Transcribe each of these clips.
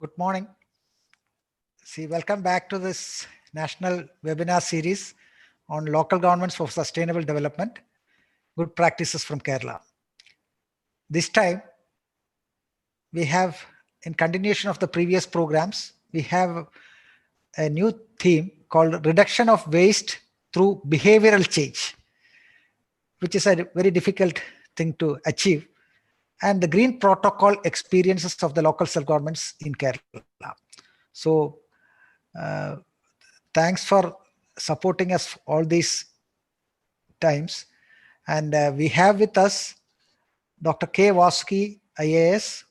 Good morning. Welcome back to this national webinar series on local governments for sustainable development, good practices from Kerala. This time, we have, in continuation of the previous programs, we have a new theme called reduction of waste through behavioral change, which is a very difficult thing to achieve, and the green protocol experiences of the local self-governments in Kerala. So, thanks for supporting us all these times. And we have with us Dr. K. Vasuki, IAS,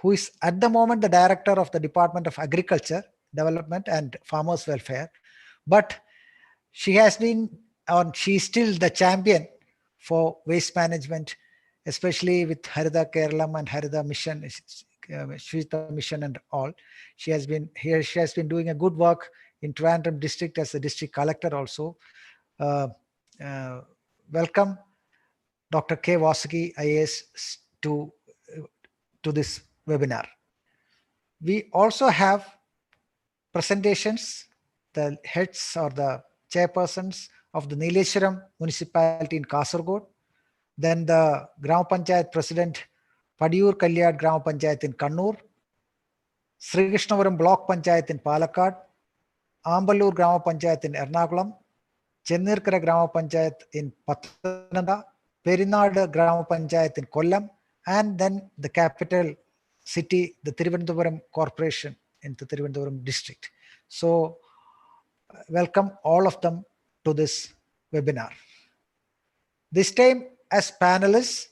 who is at the moment the Director of the Department of Agriculture, Development and Farmers Welfare. But she has been, or she is still the champion for waste management, especially with Harida KERALAM and Harida Mission, SUCHITWA Mission and all. She has been here, she has been doing a good work in Trivandrum district as a district collector also. Welcome Dr. K. Vasuki, IAS, to this webinar. We also have presentations, the heads or the chairpersons of the Neeleshwaram municipality in Kasaragod, then the Gram Panchayat President Padiyur Kalyad Gram Panchayat in Kannur, Sri Krishnavaram Block Panchayat in Palakkad, Ambalur Gram Panchayat in Ernakulam, Chennirkara Gram Panchayat in Pathanamthitta, Perinadu Gram Panchayat in Kollam, and then the capital city, the Thiruvananthapuram Corporation in the Thiruvananthapuram district. So, welcome all of them to this webinar. This time, as panelists,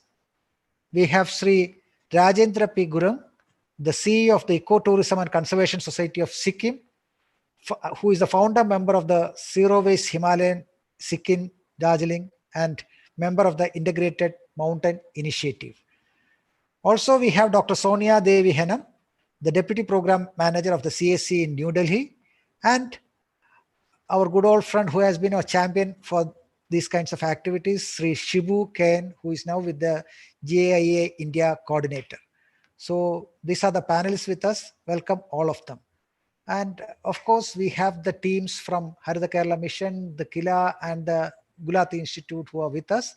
we have Sri Rajendra P. Gurung, the CEO of the Ecotourism and Conservation Society of Sikkim, who is the founder member of the Zero Waste Himalayan Sikkim Darjeeling and member of the Integrated Mountain Initiative. Also, we have Dr. Sonia Devi Henam, the Deputy Program Manager of the CSC in New Delhi, and our good old friend who has been a champion for these kinds of activities, Sri Shibu Ken, who is now with the GAIA India coordinator. So these are the panelists with us. Welcome all of them. And of course, we have the teams from Harida Kerala Mission, the KILA and the Gulati Institute who are with us.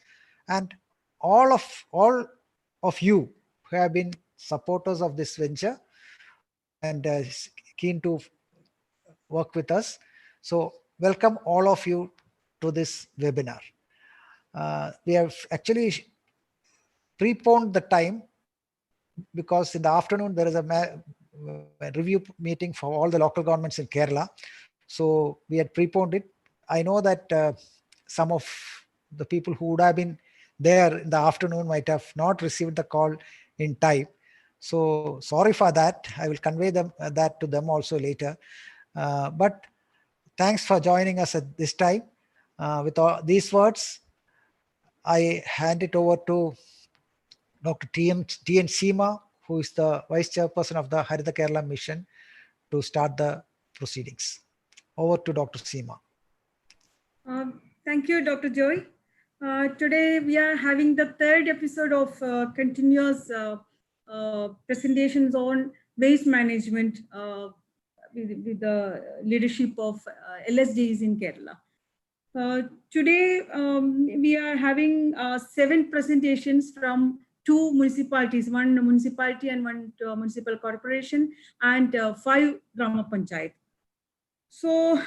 And all of you who have been supporters of this venture and keen to work with us. So welcome all of you to this webinar. We have actually preponed the time because in the afternoon there is a review meeting for all the local governments in Kerala. So we had preponed it. I know that some of the people who would have been there in the afternoon might have not received the call in time. So sorry for that. I will convey that to them also later. But thanks for joining us at this time. With all these words, I hand it over to Dr. T.N. Seema, who is the Vice Chairperson of the Harida Kerala Mission, to start the proceedings. Over to Dr. Seema. Thank you, Dr. Joy. Today we are having the third episode of continuous presentations on waste management with the leadership of LSGIs in Kerala. Today we are having 7 presentations from 2 municipalities, one municipality and one municipal corporation, and 5 Grama Panchayat. So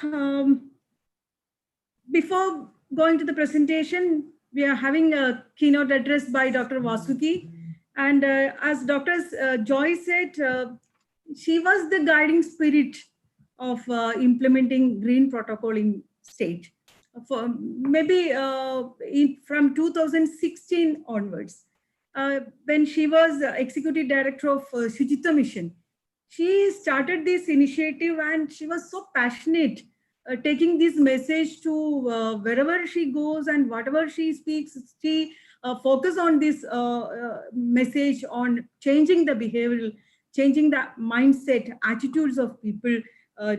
before going to the presentation, we are having a keynote address by Dr. Vasuki. And as Dr. Joy said, she was the guiding spirit of implementing green protocol in state. For maybe from 2016 onwards, when she was executive director of SUCHITWA Mission, she started this initiative and she was so passionate taking this message to wherever she goes and whatever she speaks. She focus on this message on changing the behavior, changing the mindset, attitudes of people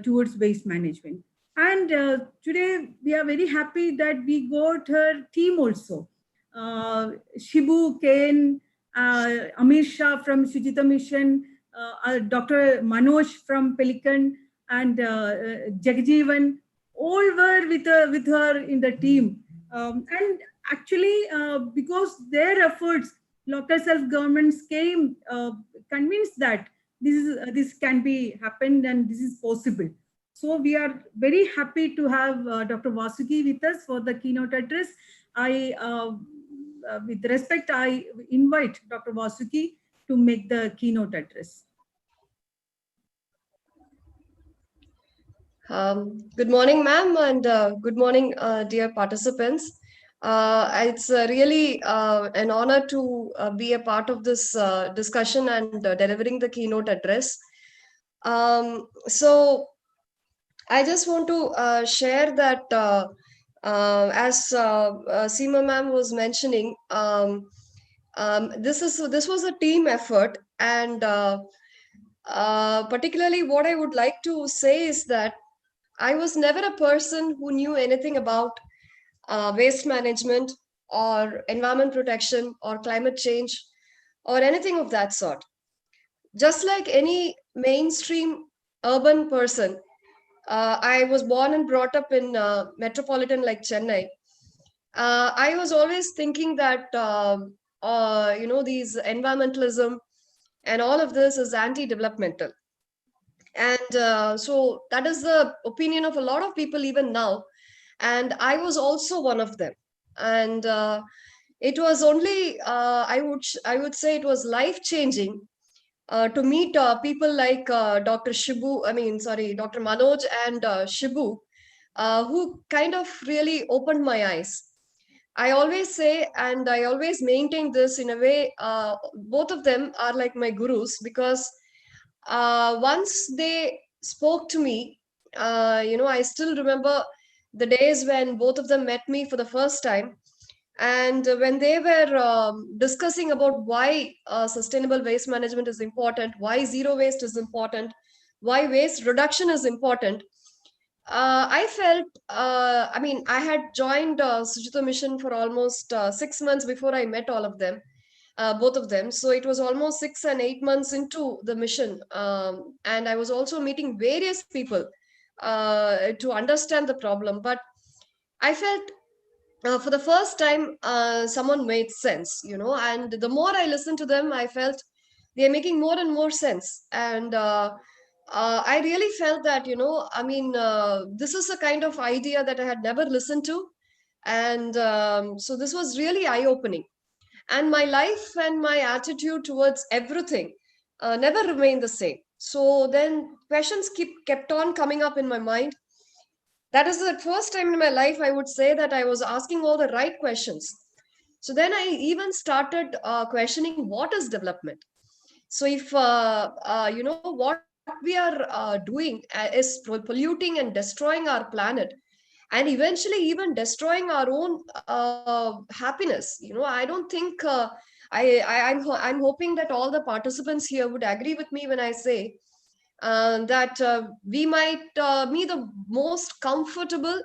towards waste management. And today we are very happy that we got her team also. Shibu Ken, Amir Shah from SUCHITWA Mission, Dr. Manoj from Pelican, and Jagjeevan, all were with her in the team. And actually, because their efforts, local self-governments came convinced that this can be happened and this is possible. So we are very happy to have Dr. Vasuki with us for the keynote address. With respect, I invite Dr. Vasuki to make the keynote address. Good morning, ma'am, and good morning, dear participants. It's really an honor to be a part of this discussion and delivering the keynote address. So I just want to share that as Seema ma'am was mentioning, this was a team effort, and particularly what I would like to say is that I was never a person who knew anything about waste management or environment protection or climate change or anything of that sort. Just like any mainstream urban person, I was born and brought up in metropolitan like Chennai. I was always thinking that these environmentalism and all of this is anti-developmental, and so that is the opinion of a lot of people even now, and I was also one of them. And it was only I would say it was life changing to meet people like Dr. Manoj and Shibu, who kind of really opened my eyes. I always say, and I always maintain this in a way, both of them are like my gurus, because once they spoke to me, I still remember the days when both of them met me for the first time. And when they were discussing about why sustainable waste management is important, why zero waste is important, why waste reduction is important, I felt, I had joined SUCHITWA mission for almost 6 months before I met all of them, both of them. So it was almost 6 and 8 months into the mission. And I was also meeting various people to understand the problem. But I felt for the first time, someone made sense, and the more I listened to them, I felt they're making more and more sense. And I really felt that, this is a kind of idea that I had never listened to. And so this was really eye opening. And my life and my attitude towards everything never remained the same. So then questions kept on coming up in my mind. That is the first time in my life I would say that I was asking all the right questions. So then I even started questioning what is development. So if what we are doing is polluting and destroying our planet, and eventually even destroying our own happiness, I don't think I'm hoping that all the participants here would agree with me when I say that we might be the most comfortable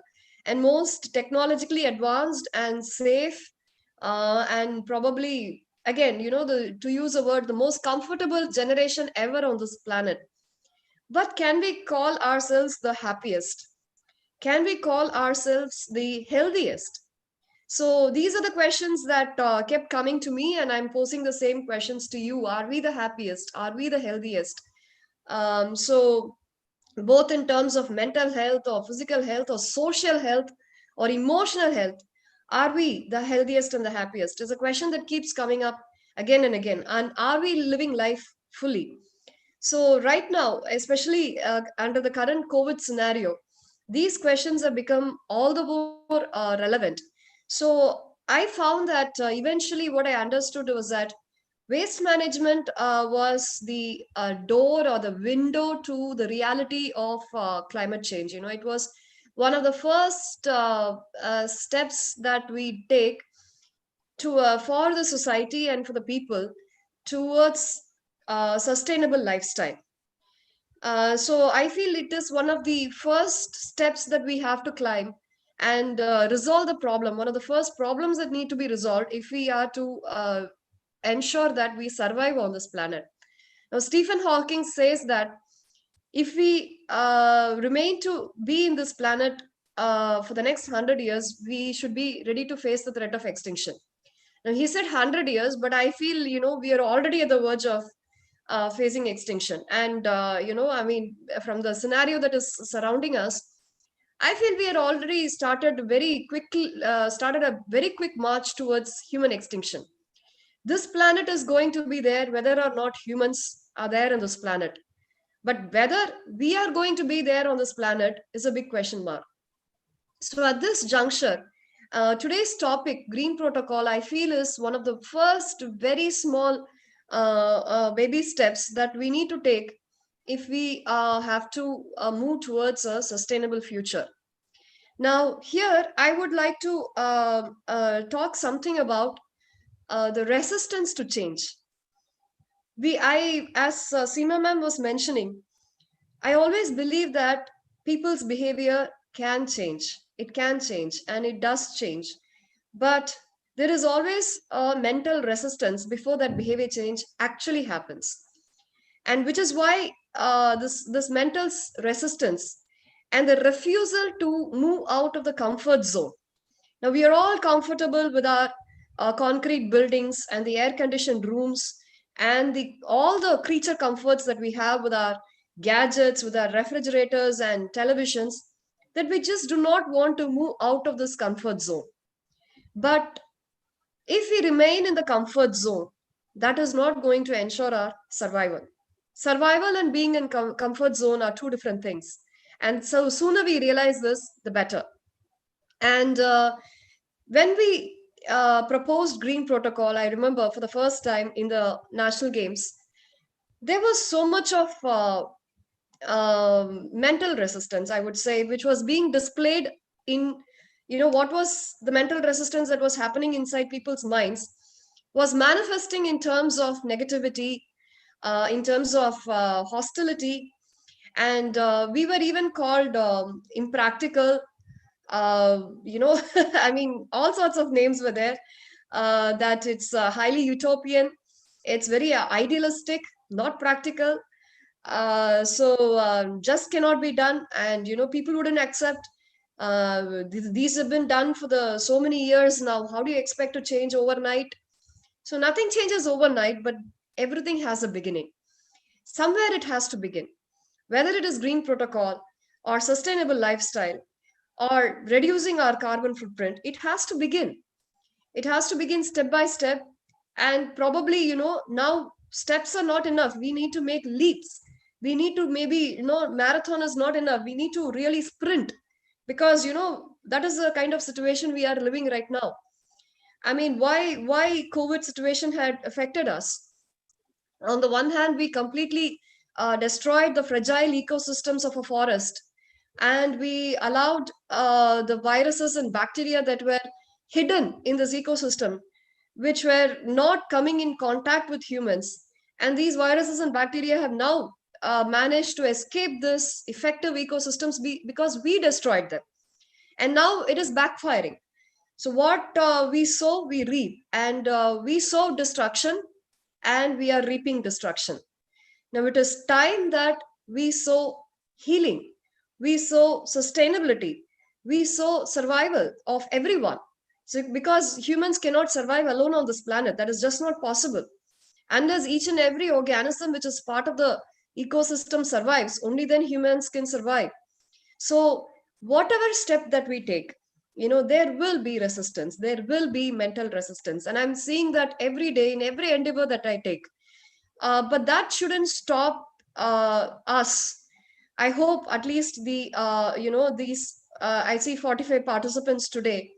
and most technologically advanced and safe, and probably, again, to use a word, the most comfortable generation ever on this planet. But can we call ourselves the happiest? Can we call ourselves the healthiest? So these are the questions that kept coming to me, and I'm posing the same questions to you. Are we the happiest? Are we the healthiest? So both in terms of mental health or physical health or social health or emotional health, are we the healthiest and the happiest is a question that keeps coming up again and again. And are we living life fully? So right now, especially under the current COVID scenario, these questions have become all the more relevant. So I found that eventually what I understood was that waste management was the door or the window to the reality of climate change. It was one of the first steps that we take to for the society and for the people towards sustainable lifestyle. So I feel it is one of the first steps that we have to climb and resolve the problem. One of the first problems that need to be resolved if we are to ensure that we survive on this planet. Now, Stephen Hawking says that if we remain to be in this planet for the next 100 years, we should be ready to face the threat of extinction. Now, he said 100 years, but I feel, we are already at the verge of facing extinction. And, I mean, from the scenario that is surrounding us, I feel we had already started a very quick march towards human extinction. This planet is going to be there whether or not humans are there on this planet. But whether we are going to be there on this planet is a big question mark. So at this juncture, today's topic, Green Protocol, I feel is one of the first very small baby steps that we need to take if we have to move towards a sustainable future. Now, here I would like to talk something about the resistance to change. As Seema ma'am was mentioning, I always believe that people's behavior can change. It can change and it does change. But there is always a mental resistance before that behavior change actually happens. And which is why this mental resistance and the refusal to move out of the comfort zone. Now, we are all comfortable with our concrete buildings and the air conditioned rooms and all the creature comforts that we have with our gadgets, with our refrigerators and televisions, that we just do not want to move out of this comfort zone. But if we remain in the comfort zone, that is not going to ensure our survival. Survival and being in comfort zone are two different things. And so sooner we realize this, the better. And when we proposed Green Protocol, I remember for the first time in the National Games, there was so much of mental resistance, I would say, which was being displayed in, what was the mental resistance that was happening inside people's minds was manifesting in terms of negativity, in terms of hostility. And we were even called impractical, I mean, all sorts of names were there, that it's highly utopian, it's very idealistic, not practical. So just cannot be done. And, people wouldn't accept. These have been done for so many years now. How do you expect to change overnight? So nothing changes overnight, but everything has a beginning. Somewhere it has to begin. Whether it is Green Protocol or sustainable lifestyle or reducing our carbon footprint, it has to begin. It has to begin step by step. And probably, now steps are not enough. We need to make leaps. We need to maybe, marathon is not enough. We need to really sprint, because, that is the kind of situation we are living right now. I mean, why COVID situation had affected us? On the one hand, we completely destroyed the fragile ecosystems of a forest, and we allowed the viruses and bacteria that were hidden in this ecosystem, which were not coming in contact with humans. And these viruses and bacteria have now managed to escape this effective ecosystems because we destroyed them. And now it is backfiring. So what we sow, we reap. And we sow destruction and we are reaping destruction. Now it is time that we sow healing. We sow sustainability. We sow survival of everyone. So because humans cannot survive alone on this planet, that is just not possible. Unless each and every organism which is part of the ecosystem survives, only then humans can survive. So whatever step that we take, there will be resistance, there will be mental resistance. And I'm seeing that every day in every endeavor that I take. But that shouldn't stop us. I hope at least I see 45 participants today.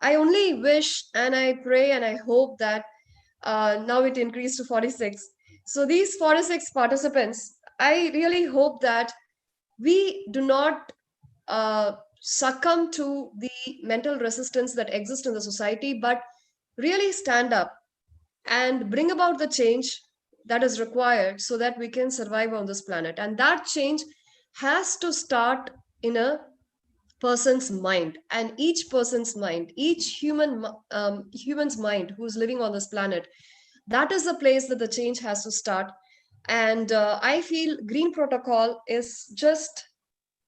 I only wish and I pray and I hope that now it increased to 46. So these 46 participants, I really hope that we do not succumb to the mental resistance that exists in the society, but really stand up and bring about the change that is required so that we can survive on this planet. And that change has to start in a person's mind, and each person's mind, each human's mind who's living on this planet, that is the place that the change has to start. And I feel green protocol is just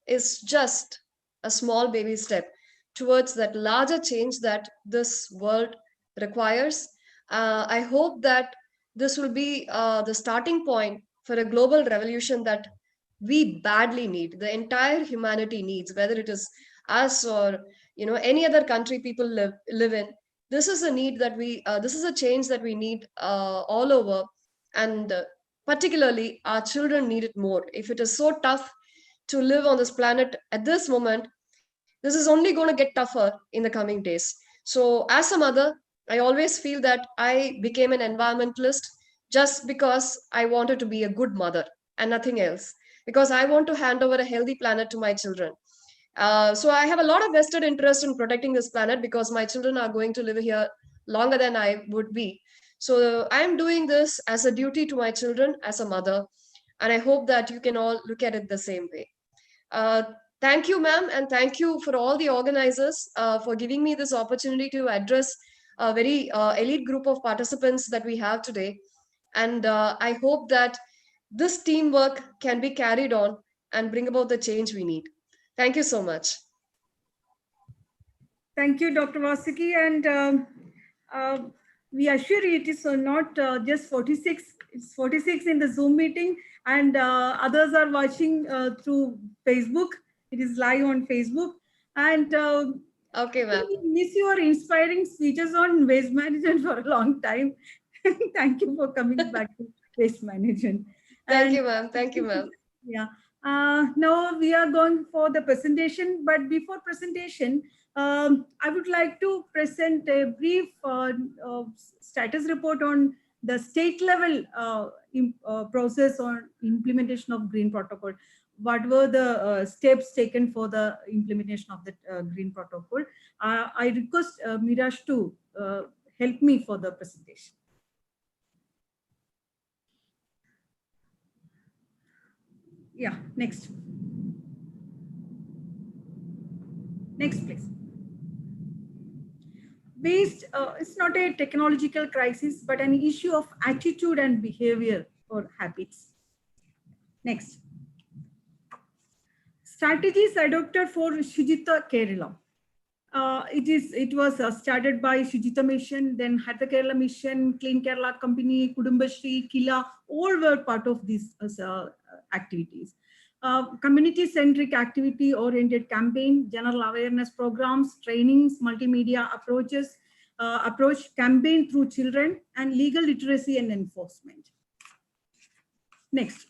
a small baby step towards that larger change that this world requires. I hope that this will be the starting point for a global revolution that we badly need. The entire humanity needs, whether it is us or any other country people live in. This is a need that this is a change that we need all over, and particularly our children need it more. If it is so tough to live on this planet at this moment, this is only going to get tougher in the coming days. So, as a mother, I always feel that I became an environmentalist just because I wanted to be a good mother and nothing else, because I want to hand over a healthy planet to my children. So, I have a lot of vested interest in protecting this planet because my children are going to live here longer than I would be. So, I am doing this as a duty to my children as a mother, and I hope that you can all look at it the same way. Uh, Thank you, ma'am, and thank you for all the organizers for giving me this opportunity to address a very elite group of participants that we have today. And I hope that this teamwork can be carried on and bring about the change we need. Thank you so much. Thank you, Dr. Vasuki. And we assure you it is not just 46, it's 46 in the Zoom meeting, and others are watching through Facebook. It is live on Facebook. And Okay, ma'am. we miss your inspiring speeches on waste management for a long time. Thank you for coming back to waste management. Thank you, ma'am. Thank you, ma'am. Yeah. Now we are going for the presentation, but before presentation, I would like to present a brief status report on the state level process on implementation of Green Protocol. What were the steps taken for the implementation of the Green Protocol? I request Miraj to help me for the presentation. Yeah, next. Next, please. Waste is not a technological crisis, but an issue of attitude and behavior or habits. Next. Strategies adopted for SUCHITWA KERALAM. It was started by SUCHITWA Mission, then Hatha Kerala Mission, Clean Kerala Company, Kudumbashri, Kila, all were part of these activities. Community-centric activity-oriented campaign, general awareness programs, trainings, multimedia approach campaign through children, and legal literacy and enforcement. Next.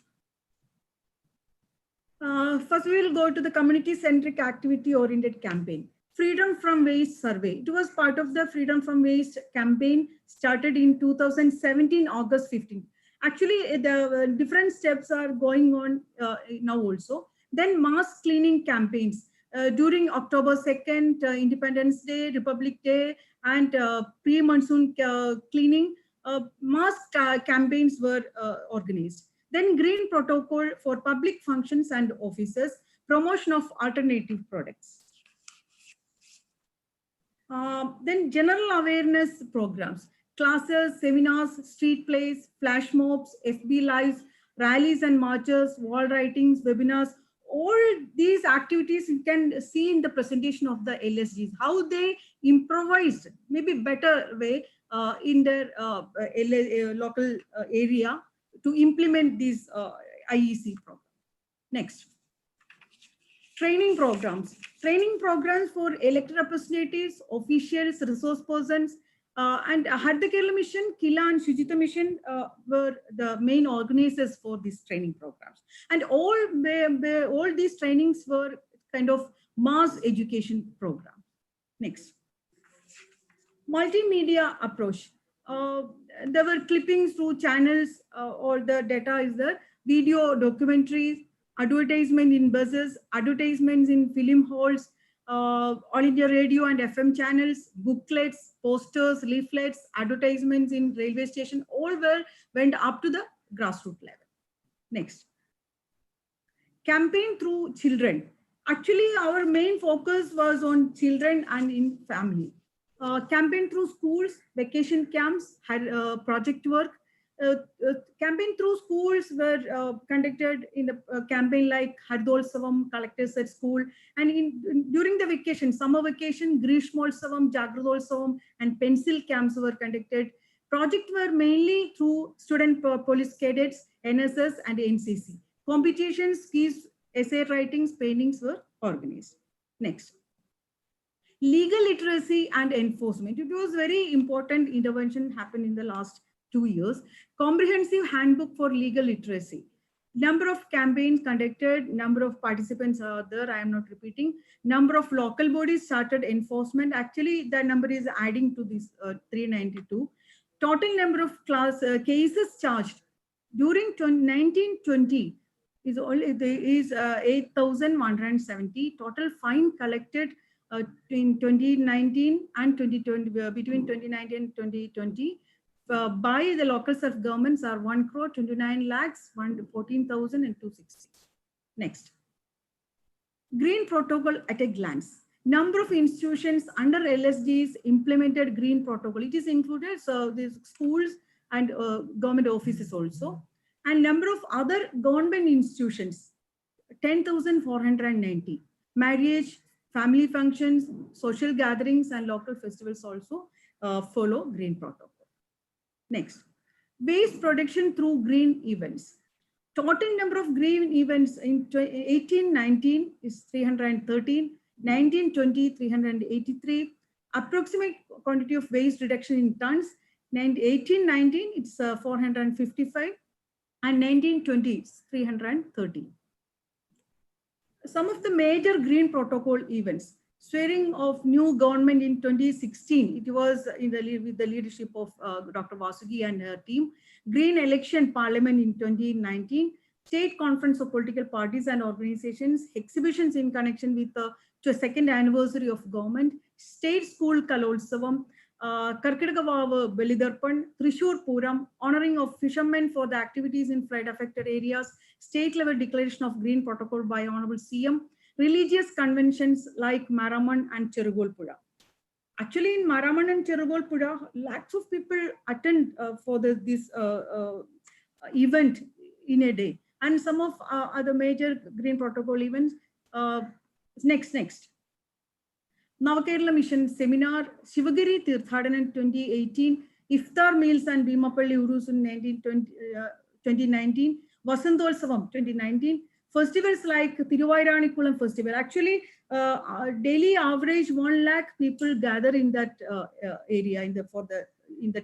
First, we will go to the community-centric activity-oriented campaign. Freedom from Waste survey. It was part of the Freedom from Waste campaign started in 2017, August 15. Actually, the different steps are going on now also. Then mass cleaning campaigns during October 2nd, Independence Day, Republic Day, and pre-monsoon cleaning, mass campaigns were organized. Then Green Protocol for public functions and offices, promotion of alternative products. Then general awareness programs, classes, seminars, street plays, flash mobs, FB lives, rallies and marches, wall writings, webinars, all these activities you can see in the presentation of the LSGs, how they improvised, maybe better way in their local area to implement these IEC programs. Next. Training programs. Training programs for elected representatives, officials, resource persons, and Hatha Kerala Mission, Kila and SUCHITWA Mission were the main organizers for these training programs. And all these trainings were kind of mass education programs. Next. Multimedia approach. There were clippings through channels, or the data is there, video documentaries, advertisement in buses, advertisements in film halls, All India Radio and FM channels, booklets, posters, leaflets, advertisements in railway station, all went up to the grassroots level. Next. Campaign through children. Actually, our main focus was on children and in family. Campaign through schools, vacation camps, had project work, Campaign through schools were conducted in the campaign like Hardolsavam, collectors at school, and during the vacation, summer vacation, Grishmolsavam, Jagradolsavam, and pencil camps were conducted. Projects were mainly through student police cadets, NSS, and NCC. Competitions, quiz, essay writings, paintings were organized. Next. Legal literacy and enforcement. It was very important intervention happened in the last 2 years. Comprehensive handbook for legal literacy. Number of campaigns conducted, number of participants are there, I am not repeating. Number of local bodies started enforcement. Actually, the number is adding to this 392. Total number of cases charged during 1920 is 8,170. Total fine collected in 2019 and 2020, between 2019 and 2020, by the local self-governments are 1,29,14,260. Next. Green protocol at a glance. Number of institutions under LSGs implemented green protocol. It is included, so these schools and government offices also. And number of other government institutions, 10,490. Marriage, family functions, social gatherings, and local festivals also follow green protocol. Next, waste production through green events. Total number of green events in 1819 is 313, 1920, 383. Approximate quantity of waste reduction in tons, 1819 it's 455, and 1920 it's 330. Some of the major green protocol events. Swearing of new government in 2016. It was with the leadership of Dr. Vasuki and her team. Green election parliament in 2019. State conference of political parties and organizations. Exhibitions in connection with the second anniversary of government. State school Kalolsavam. Karkidakavavu Belidarpan. Trishur Puram. Honoring of fishermen for the activities in flood affected areas. State level declaration of green protocol by Honorable CM. Religious conventions like Maraman and Cherugolpura. Actually, in Maraman and Cherugolpura, lakhs of people attend for this event in a day. And some of other major green protocol events. Next. Navakerala Mission Seminar, Shivagiri Tirthadan 2018, Iftar Meals and Bhimapalli Urus in 2019, Vasantolsavam 2019, festivals like Thiruvairanipulam festival. Actually, daily average 1 lakh people gather in that area in the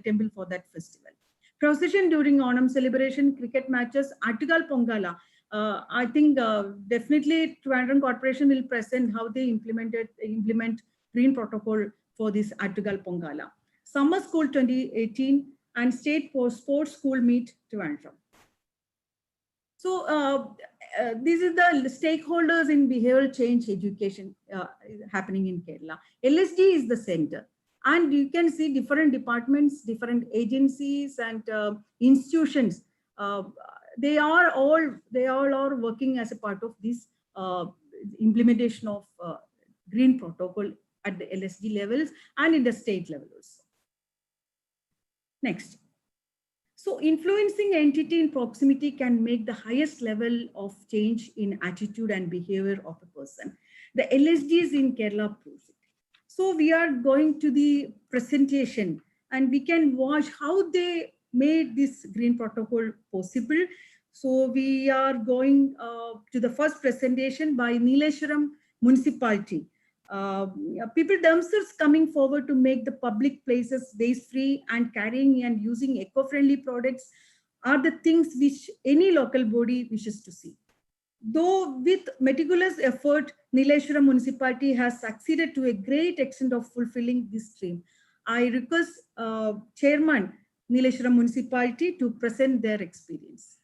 temple for that festival. Procession during Onam celebration, cricket matches, Attugal Pongala. I think definitely Trivandrum Corporation will present how they implement green protocol for this Attugal Pongala. Summer School 2018 and State Sports School Meet Trivandrum. So these are the stakeholders in behavioral change education happening in Kerala. LSG is the center, and you can see different departments, different agencies, and institutions. They all are working as a part of this implementation of green protocol at the LSG levels and in the state levels. Next. So influencing entity in proximity can make the highest level of change in attitude and behavior of a person. The LSGs in Kerala proves it. So we are going to the presentation and we can watch how they made this green protocol possible. So we are going to the first presentation by Neeleshwaram Municipality. People themselves coming forward to make the public places waste-free and carrying and using eco-friendly products are the things which any local body wishes to see. Though with meticulous effort, Neeleshwaram Municipality has succeeded to a great extent of fulfilling this dream. I request Chairman Neeleshwaram Municipality to present their experience.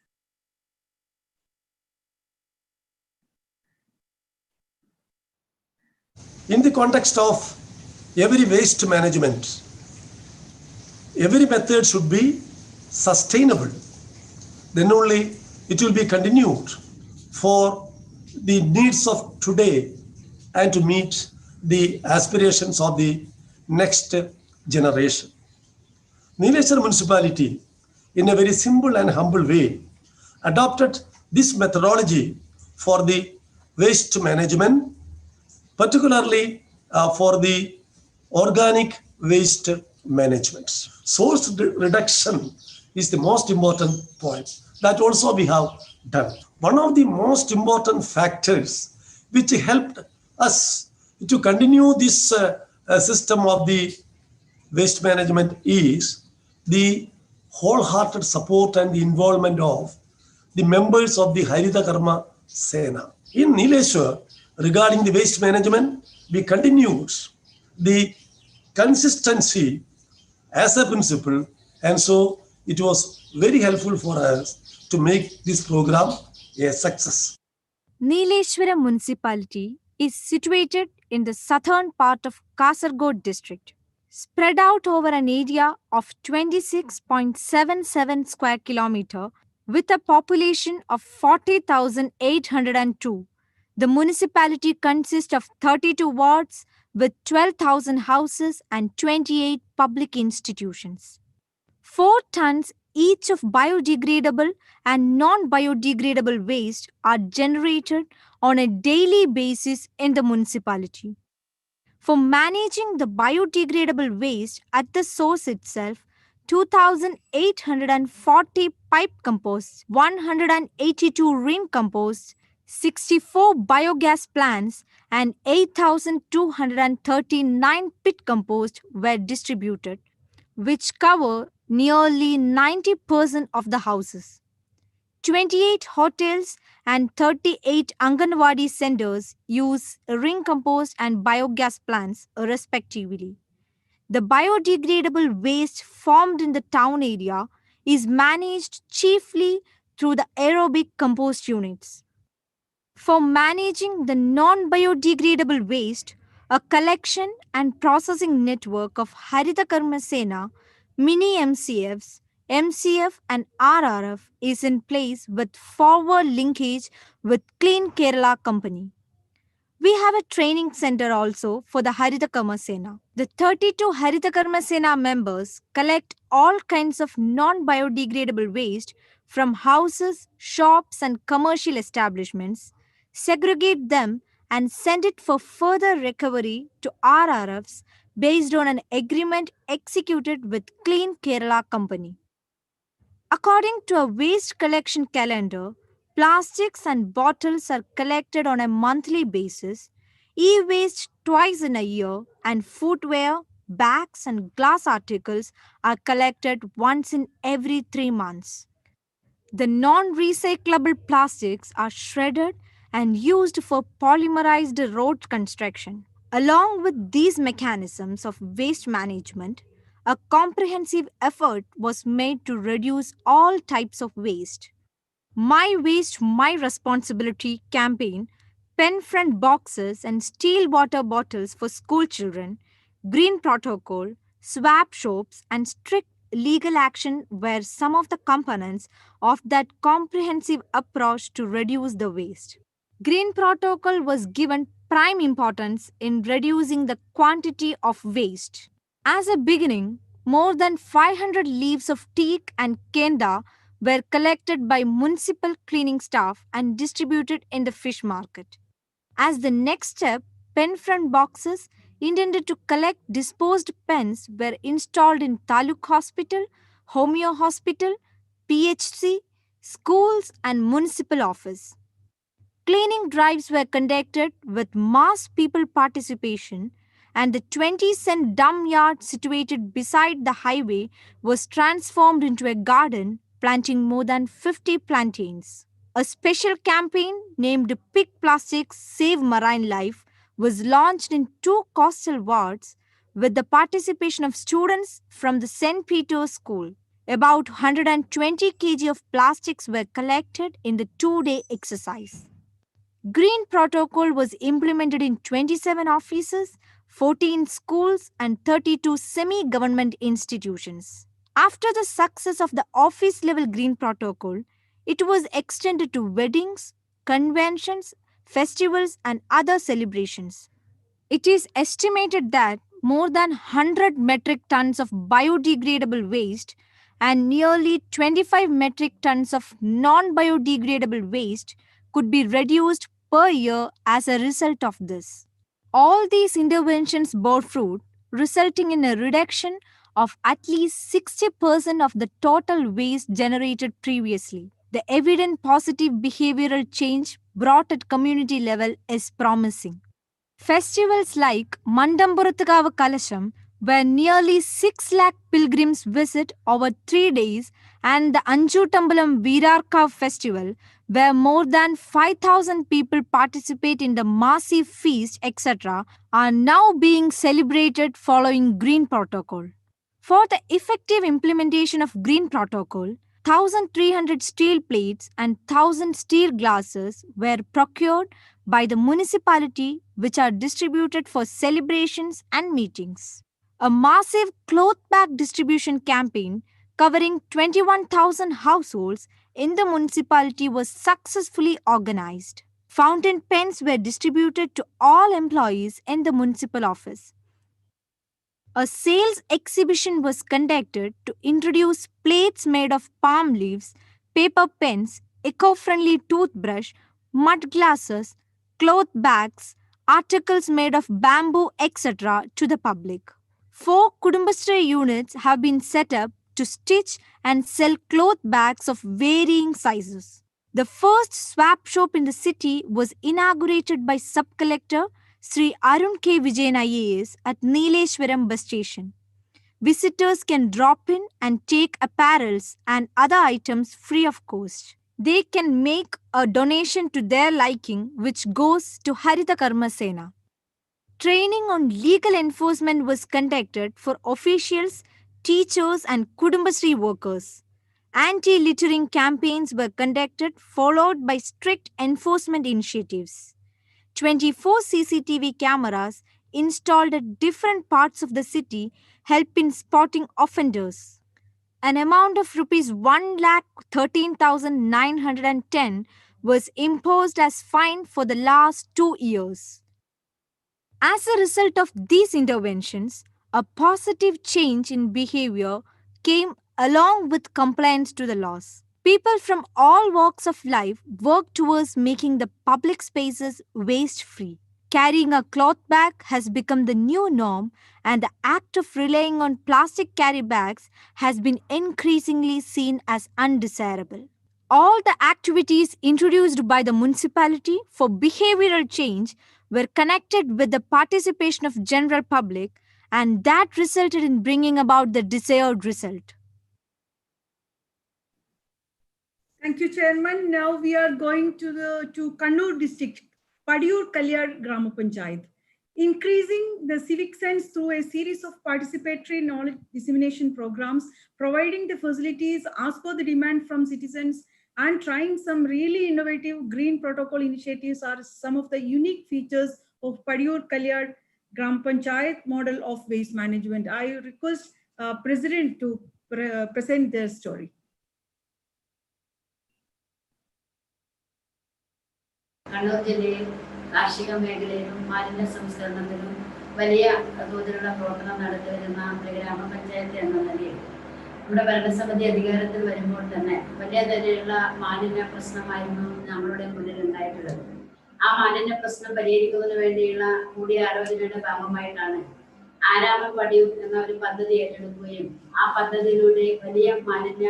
In the context of every waste management, every method should be sustainable. Then only it will be continued for the needs of today and to meet the aspirations of the next generation. Neeleshwaram Municipality in a very simple and humble way, adopted this methodology for the waste management, particularly for the organic waste management. Source reduction is the most important point. That also we have done. One of the most important factors which helped us to continue this system of the waste management is the wholehearted support and the involvement of the members of the Harita Karma Sena. In Nileshwar, regarding the waste management, we continued the consistency as a principle, and so it was very helpful for us to make this program a success. Neeleshwara municipality is situated in the southern part of Kasaragod district, spread out over an area of 26.77 square kilometer with a population of 40,802. The municipality consists of 32 wards with 12,000 houses and 28 public institutions. 4 tons each of biodegradable and non-biodegradable waste are generated on a daily basis in the municipality. For managing the biodegradable waste at the source itself, 2,840 pipe composts, 182 ring composts, 64 biogas plants, and 8,239 pit composts were distributed, which cover nearly 90% of the houses. 28 hotels and 38 Anganwadi centers use ring compost and biogas plants respectively. The biodegradable waste formed in the town area is managed chiefly through the aerobic compost units. For managing the non-biodegradable waste, a collection and processing network of Harita Karma Sena, mini MCFs, MCF and RRF is in place with forward linkage with Clean Kerala Company. We have a training center also for the Harita Karma Sena. The 32 Harita Karma Sena members collect all kinds of non-biodegradable waste from houses, shops and commercial establishments, segregate them and send it for further recovery to RRFs based on an agreement executed with Clean Kerala Company. According to a waste collection calendar, plastics and bottles are collected on a monthly basis, e-waste twice in a year, and footwear, bags and glass articles are collected once in every 3 months. The non-recyclable plastics are shredded and used for polymerized road construction. Along with these mechanisms of waste management, a comprehensive effort was made to reduce all types of waste. My Waste, My Responsibility campaign, pen-friend boxes and steel water bottles for school children, green protocol, swap shops and strict legal action were some of the components of that comprehensive approach to reduce the waste. Green protocol was given prime importance in reducing the quantity of waste. As a beginning, more than 500 leaves of teak and kenda were collected by municipal cleaning staff and distributed in the fish market. As the next step, pen front boxes intended to collect disposed pens were installed in Taluk Hospital, Homeo Hospital, PHC, schools and municipal office. Cleaning drives were conducted with mass people participation, and the 20-cent dump yard situated beside the highway was transformed into a garden, planting more than 50 plantains. A special campaign named Pick Plastics, Save Marine Life was launched in 2 coastal wards with the participation of students from the St. Peter's School. About 120 kg of plastics were collected in the 2-day exercise. Green protocol was implemented in 27 offices, 14 schools and 32 semi-government institutions. After the success of the office-level green protocol, it was extended to weddings, conventions, festivals and other celebrations. It is estimated that more than 100 metric tons of biodegradable waste and nearly 25 metric tons of non-biodegradable waste could be reduced per year as a result of this. All these interventions bore fruit, resulting in a reduction of at least 60% of the total waste generated previously. The evident positive behavioral change brought at community level is promising. Festivals like Mandampurathukavu Kalasham, where nearly 6 lakh pilgrims visit over 3 days, and the Anjutambalam Veerarkavu festival, where more than 5,000 people participate in the massive feast, etc., are now being celebrated following Green Protocol. For the effective implementation of Green Protocol, 1,300 steel plates and 1,000 steel glasses were procured by the municipality, which are distributed for celebrations and meetings. A massive cloth bag distribution campaign covering 21,000 households in the municipality was successfully organized. Fountain pens were distributed to all employees in the municipal office. A sales exhibition was conducted to introduce plates made of palm leaves, paper pens, eco-friendly toothbrush, mud glasses, cloth bags, articles made of bamboo, etc. to the public. 4 Kudumbashree units have been set up to stitch and sell cloth bags of varying sizes. The first swap shop in the city was inaugurated by Sub-Collector Sri Arun K. Vijayan IAS at Neeleshwaram bus station. Visitors can drop in and take apparels and other items free of cost. They can make a donation to their liking, which goes to Harita Karma Sena. Training on legal enforcement was conducted for officials, teachers, and Kudumbashree workers. Anti-littering campaigns were conducted, followed by strict enforcement initiatives. 24 CCTV cameras installed at different parts of the city help in spotting offenders. An amount of rupees 1,13,910 was imposed as fine for the last 2 years. As a result of these interventions, a positive change in behavior came along with compliance to the laws. People from all walks of life work towards making the public spaces waste-free. Carrying a cloth bag has become the new norm, and the act of relying on plastic carry bags has been increasingly seen as undesirable. All the activities introduced by the municipality for behavioral change were connected with the participation of general public, and that resulted in bringing about the desired result. Thank you, Chairman. Now we are going to Kannur district, Padiyur Kalyad Grama Panchayat. Increasing the civic sense through a series of participatory knowledge dissemination programs, providing the facilities as per the demand from citizens, and trying some really innovative green protocol initiatives are some of the unique features of Padiyur Kalyad Gram Panchayat model of waste management. I request President to present their story. Kannur ജില്ലയിൽ കാർഷിക മേഖലയിലും മാലിന്യ സംസ്കരണത്തിലും വലിയ തോതിലുള്ള പ്രവർത്തനം നടത്തി വരുന്ന ഒരു ഗ്രാമപഞ്ചായത്ത് എന്ന നിലയിൽ നമ്മുടെ ഭരണസമിതി അധികാരത്തിൽ വരുമ്പോൾ തന്നെ വലിയ തരത്തിലുള്ള മാലിന്യ പ്രശ്നമായിരുന്നു നമ്മളുടെ മുന്നിൽ ഉണ്ടായിട്ടുള്ളത്. ആ മാലിന്യ പ്രശ്നം പരിഹരിക്കുന്നതിന് വേണ്ടിയുള്ള കൂടിയാലോചനയുടെ ഭാഗമായിട്ടാണ് ആരാമ പടിയൂർ എന്ന ഒരു പദ്ധതി ഏറ്റെടുക്കുകയും ആ പദ്ധതിയിലൂടെ വലിയ മാലിന്യ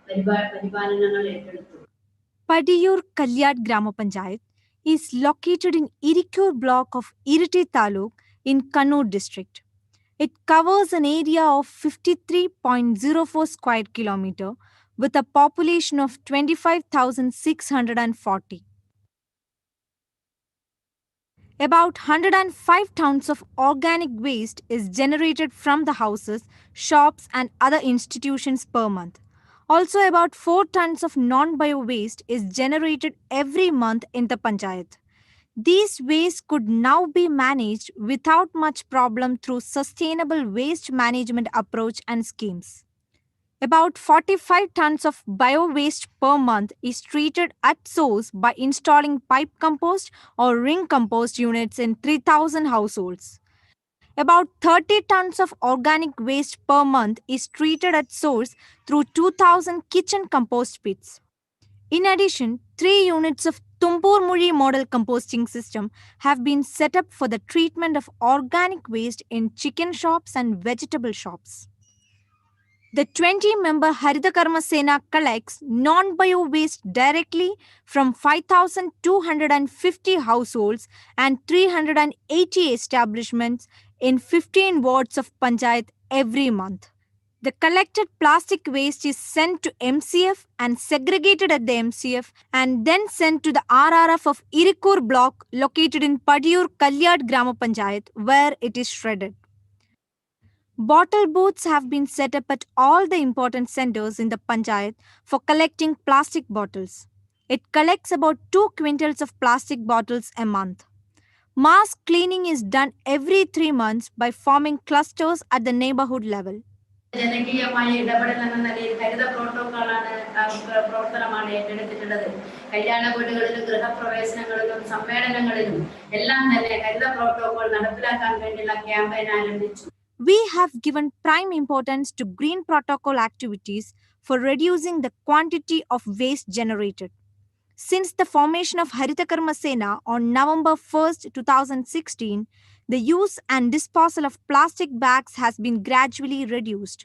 പരിപാലനങ്ങൾ ഏറ്റെടുത്തു. Padiyur Kalyad Grama Panchayat is located in Irikur block of Iriti Taluk in Kannur district. It covers an area of 53.04 square kilometer with a population of 25,640. About 105 tons of organic waste is generated from the houses, shops, and other institutions per month. Also, about 4 tons of non-bio waste is generated every month in the panchayat. These waste could now be managed without much problem through sustainable waste management approach and schemes. About 45 tons of bio-waste per month is treated at source by installing pipe compost or ring compost units in 3,000 households. About 30 tons of organic waste per month is treated at source through 2,000 kitchen compost pits. In addition, 3 units of Tumpur model composting system have been set up for the treatment of organic waste in chicken shops and vegetable shops. The 20-member Haritha Karma Sena collects non-bio waste directly from 5,250 households and 380 establishments in 15 wards of Panchayat every month. The collected plastic waste is sent to MCF and segregated at the MCF and then sent to the RRF of Irikur block located in Padiyur Kalyad Grama Panchayat where it is shredded. Bottle booths have been set up at all the important centers in the Panchayat for collecting plastic bottles. It collects about 2 quintals of plastic bottles a month. Mass cleaning is done every 3 months by forming clusters at the neighborhood level. ജനകീയമായ ഇടപെടൽ എന്ന നിലയിൽ ഹരിത പ്രോട്ടോക്കോളാണ് പ്രവർത്തനമാണ് ഏറ്റെടുത്തിട്ടുള്ളത്. കല്യാണ വീടുകളിലും ഗൃഹപ്രവേശനങ്ങളിലും സമ്മേളനങ്ങളിലും എല്ലാം തന്നെ ഹരിത protocol നടപ്പിലാക്കാൻ വേണ്ടിയുള്ള ക്യാമ്പയിൻ ആരംഭിച്ചു. We have given prime importance to green protocol activities for reducing the quantity of waste generated. Since the formation of Haritha Karma Sena on November 1st, 2016, the use and disposal of plastic bags has been gradually reduced.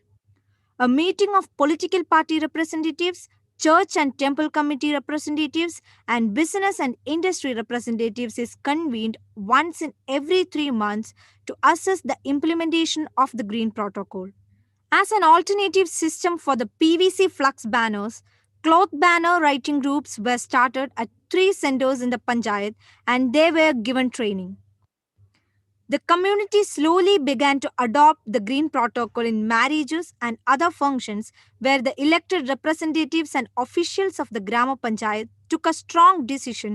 A meeting of political party representatives, church and temple committee representatives, and business and industry representatives is convened once in every 3 months to assess the implementation of the Green Protocol. As an alternative system for the PVC flux banners, cloth banner writing groups were started at 3 centers in the Panchayat and they were given training. The community slowly began to adopt the Green Protocol in marriages and other functions where the elected representatives and officials of the Grama Panchayat took a strong decision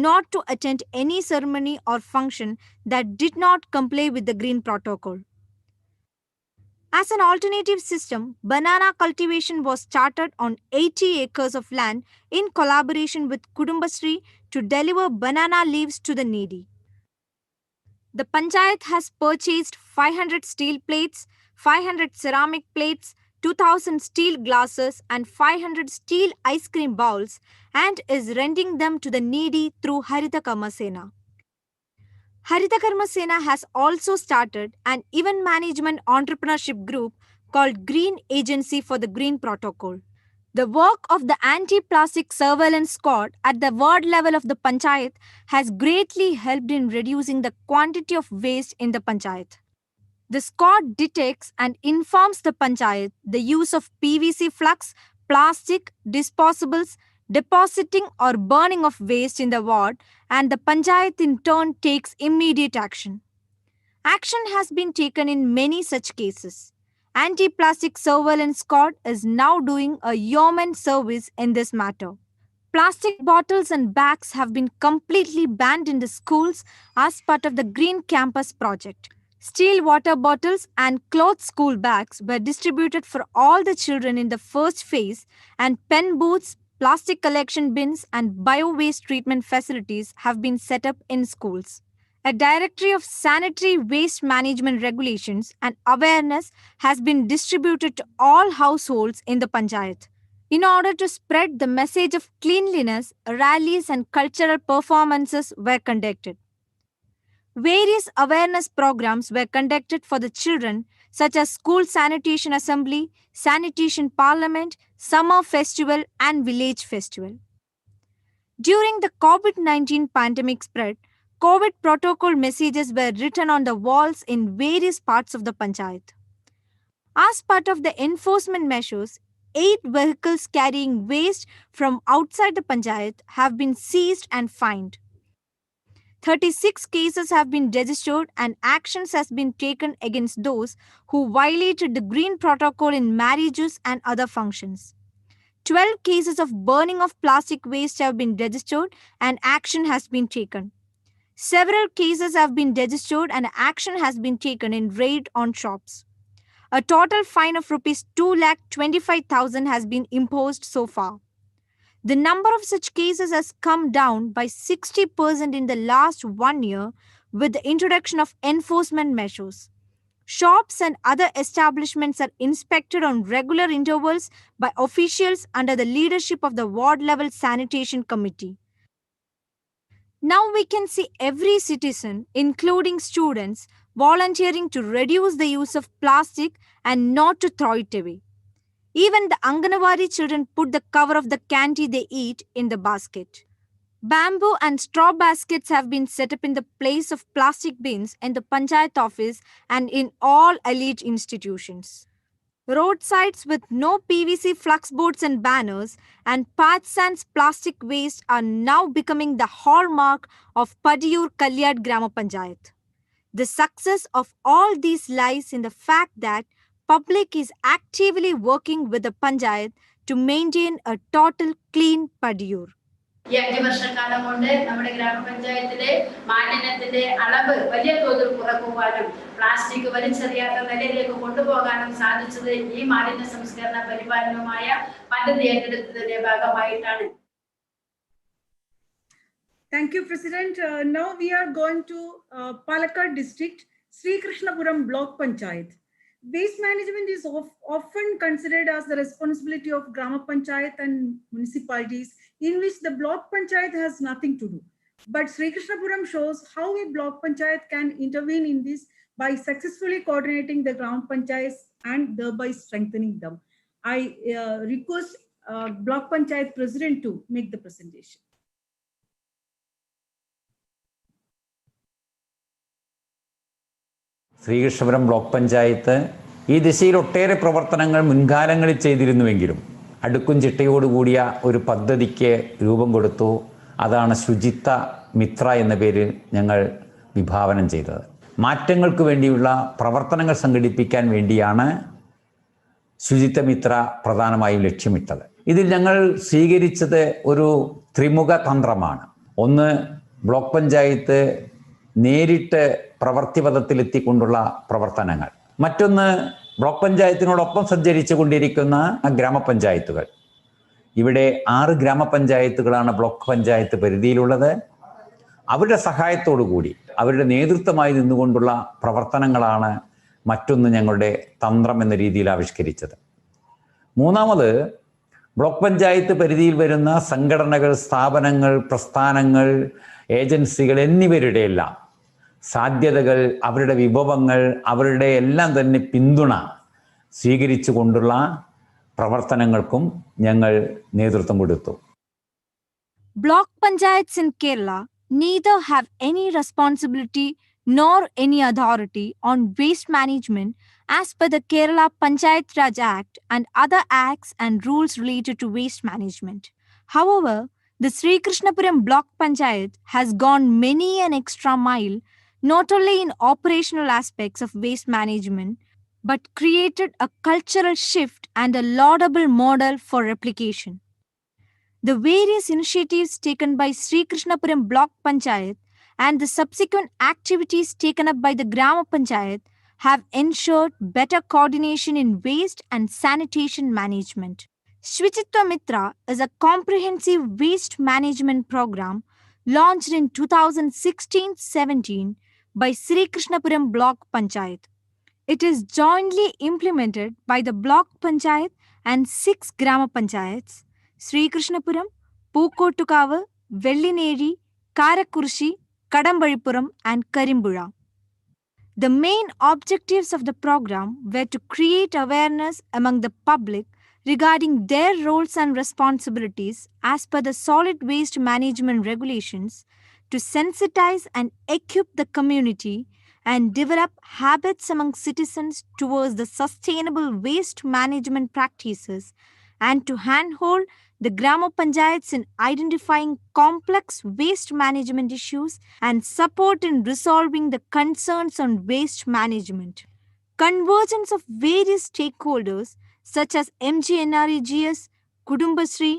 not to attend any ceremony or function that did not comply with the Green Protocol. As an alternative system, banana cultivation was started on 80 acres of land in collaboration with Kudumbashree to deliver banana leaves to the needy. The Panchayat has purchased 500 steel plates, 500 ceramic plates, 2,000 steel glasses and 500 steel ice cream bowls and is renting them to the needy through Haritha Karma Sena. Haritha Karma Sena has also started an event management entrepreneurship group called Green Agency for the Green Protocol. The work of the anti-plastic surveillance squad at the ward level of the Panchayat has greatly helped in reducing the quantity of waste in the Panchayat. The squad detects and informs the Panchayat the use of PVC flux, plastic, disposables, depositing or burning of waste in the ward, and the Panchayat in turn takes immediate action. Action has been taken in many such cases. Anti-plastic surveillance squad is now doing a yeoman service in this matter. Plastic bottles and bags have been completely banned in the schools as part of the Green Campus project. Steel water bottles and cloth school bags were distributed for all the children in the first phase, and pen booths, plastic collection bins, and bio-waste treatment facilities have been set up in schools. A directory of sanitary waste management regulations and awareness has been distributed to all households in the Panchayat. In order to spread the message of cleanliness, rallies and cultural performances were conducted. Various awareness programs were conducted for the children, such as School Sanitation Assembly, Sanitation Parliament, Summer Festival, and Village Festival. During the COVID-19 pandemic spread, COVID protocol messages were written on the walls in various parts of the Panchayat. As part of the enforcement measures, 8 vehicles carrying waste from outside the Panchayat have been seized and fined. 36 cases have been registered and actions has been taken against those who violated the Green Protocol in marriages and other functions. 12 cases of burning of plastic waste have been registered and action has been taken. Several cases have been registered and action has been taken in raid on shops. A total fine of rupees 2,25,000 has been imposed so far. The number of such cases has come down by 60% in the last 1 year with the introduction of enforcement measures. Shops and other establishments are inspected on regular intervals by officials under the leadership of the ward level sanitation committee. Now we can see every citizen, including students, volunteering to reduce the use of plastic and not to throw it away. Even the Anganwadi children put the cover of the candy they eat in the basket. Bamboo and straw baskets have been set up in the place of plastic bins in the Panchayat office and in all elite institutions. Roadsides with no PVC flux boards and banners and path sans plastic waste are now becoming the hallmark of Padiyur Kalyad Grama Panchayat. The success of all these lies in the fact that public is actively working with the Panchayat to maintain a total clean Padiyur. ഈ 5 വർഷക്കാലം കൊണ്ട് നമ്മുടെ ഗ്രാമപഞ്ചായത്തിലെ മാലിന്യത്തിന്റെ അളവ് വലിയ തോതിൽ കുറക്കുവാനും plastic വലിച്ചെറിയാത്ത നിലയിലേക്ക് കൊണ്ടുപോകാനും സാധിച്ചത് ഈ മാലിന്യ സംസ്കരണ പരിപാലനവുമായ പദ്ധതി ഏറ്റെടുത്തതിന്റെ ഭാഗമായിട്ടാണ്. Thank you, President. Now we are going to Palakkad district, Sri Krishnapuram Block Panchayat. Waste management is often considered as the responsibility of Grama Panchayat and municipalities, in which the Block Panchayat has nothing to do. But Sri Krishnapuram shows how a Block Panchayat can intervene in this by successfully coordinating the Grama Panchayats and thereby strengthening them. I request Block Panchayat President to make the presentation. Sreekrishnapuram block panchayat ഈ ദിശയിൽ ഒട്ടേറെ പ്രവർത്തനങ്ങൾ മുൻകാലങ്ങളിൽ ചെയ്തിരുന്നുവെങ്കിലും അടുക്കും ചിട്ടയോടുകൂടിയ ഒരു പദ്ധതിക്ക് രൂപം കൊടുത്തു. അതാണ് ശുചിത്വ മിത്ര എന്ന പേരിൽ ഞങ്ങൾ വിഭാവനം ചെയ്തത്. മാറ്റങ്ങൾക്ക് വേണ്ടിയുള്ള പ്രവർത്തനങ്ങൾ സംഘടിപ്പിക്കാൻ വേണ്ടിയാണ് ശുചിത്വ മിത്ര പ്രധാനമായും ലക്ഷ്യമിട്ടത്. ഇതിൽ ഞങ്ങൾ സ്വീകരിച്ചത് ഒരു ത്രിമുഖ തന്ത്രമാണ്. ഒന്ന്, ബ്ലോക്ക് പഞ്ചായത്ത് നേരിട്ട് പ്രവൃത്തിപഥത്തിലെത്തിക്കൊണ്ടുള്ള പ്രവർത്തനങ്ങൾ. മറ്റൊന്ന്, ബ്ലോക്ക് പഞ്ചായത്തിനോടൊപ്പം സഞ്ചരിച്ചു കൊണ്ടിരിക്കുന്ന ഗ്രാമപഞ്ചായത്തുകൾ. ഇവിടെ 6 ഗ്രാമപഞ്ചായത്തുകളാണ് ബ്ലോക്ക് പഞ്ചായത്ത് പരിധിയിലുള്ളത്. അവരുടെ സഹായത്തോടു കൂടി അവരുടെ നേതൃത്വമായി നിന്നുകൊണ്ടുള്ള പ്രവർത്തനങ്ങളാണ് മറ്റൊന്ന് ഞങ്ങളുടെ തന്ത്രം എന്ന രീതിയിൽ ആവിഷ്കരിച്ചത്. മൂന്നാമത്, ബ്ലോക്ക് പഞ്ചായത്ത് പരിധിയിൽ വരുന്ന സംഘടനകൾ, സ്ഥാപനങ്ങൾ, പ്രസ്ഥാനങ്ങൾ, ഏജൻസികൾ എന്നിവരുടെ എല്ലാം സാധ്യതകൾ, അവരുടെ വിഭവങ്ങൾ, അവരുടെ എല്ലാം തന്നെ പിന്തുണ സ്വീകരിച്ചു കൊണ്ടുള്ള പ്രവർത്തനങ്ങൾക്കും ഞങ്ങൾ നേതൃത്വം കൊടുത്തു. Block panchayats in Kerala neither have any responsibility nor any authority on waste management as per the Kerala Panchayat Raj Act and other acts and rules related to waste management. However, the Sri Krishnapuram Block Panchayat has gone many an extra mile, not only in operational aspects of waste management, but created a cultural shift and a laudable model for replication. The various initiatives taken by Sri Krishnapuram Block Panchayat and the subsequent activities taken up by the Grama Panchayat have ensured better coordination in waste and sanitation management. SUCHITWA Mitra is a comprehensive waste management program launched in 2016-17 by Sri Krishnapuram Block Panchayat. It is jointly implemented by the Block Panchayat and 6 Grama Panchayats, Sri Krishnapuram, Pookkottukavu, Vellineri, Karakurshi, Kadambalipuram and Karimbura. The main objectives of the program were to create awareness among the public regarding their roles and responsibilities as per the solid waste management regulations, to sensitize and equip the community and develop habits among citizens towards the sustainable waste management practices, and to handhold the Grama Panchayats in identifying complex waste management issues and support in resolving the concerns on waste management. Convergence of various stakeholders such as MGNREGS, Kudumbashree,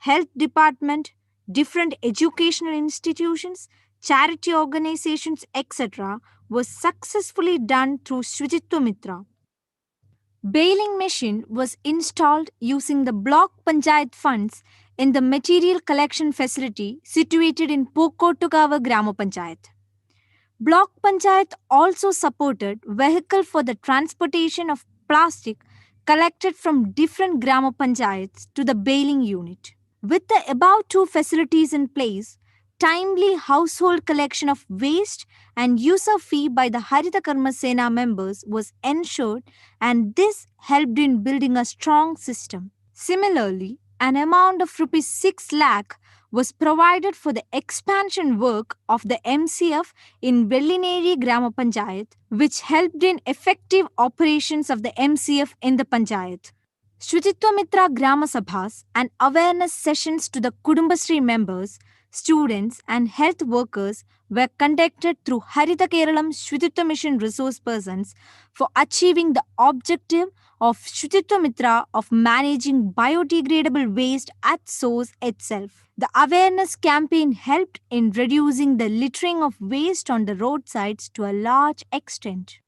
Health Department, different educational institutions, charity organizations, etc. was successfully done through SUCHITWA Mitra. Baling machine was installed using the Block Panchayat funds in the material collection facility situated in Pookkottukavu Grama Panchayat. Block Panchayat also supported vehicle for the transportation of plastic collected from different Grama Panchayats to the baling unit. With the above two facilities in place, timely household collection of waste and user fee by the Harita Karma Sena members was ensured, and this helped in building a strong system. Similarly, an amount of rupees 6 lakh was provided for the expansion work of the MCF in Vellineri Grama Panchayat, which helped in effective operations of the MCF in the Panchayat. SUCHITWA Mitra Grama Sabhas and awareness sessions to the Kudumbashree members, students and health workers were conducted through Harita Keralam SUCHITWA Mission resource persons for achieving the objective of SUCHITWA Mitra of managing biodegradable waste at source itself. The awareness campaign helped in reducing the littering of waste on the roadsides to a large extent.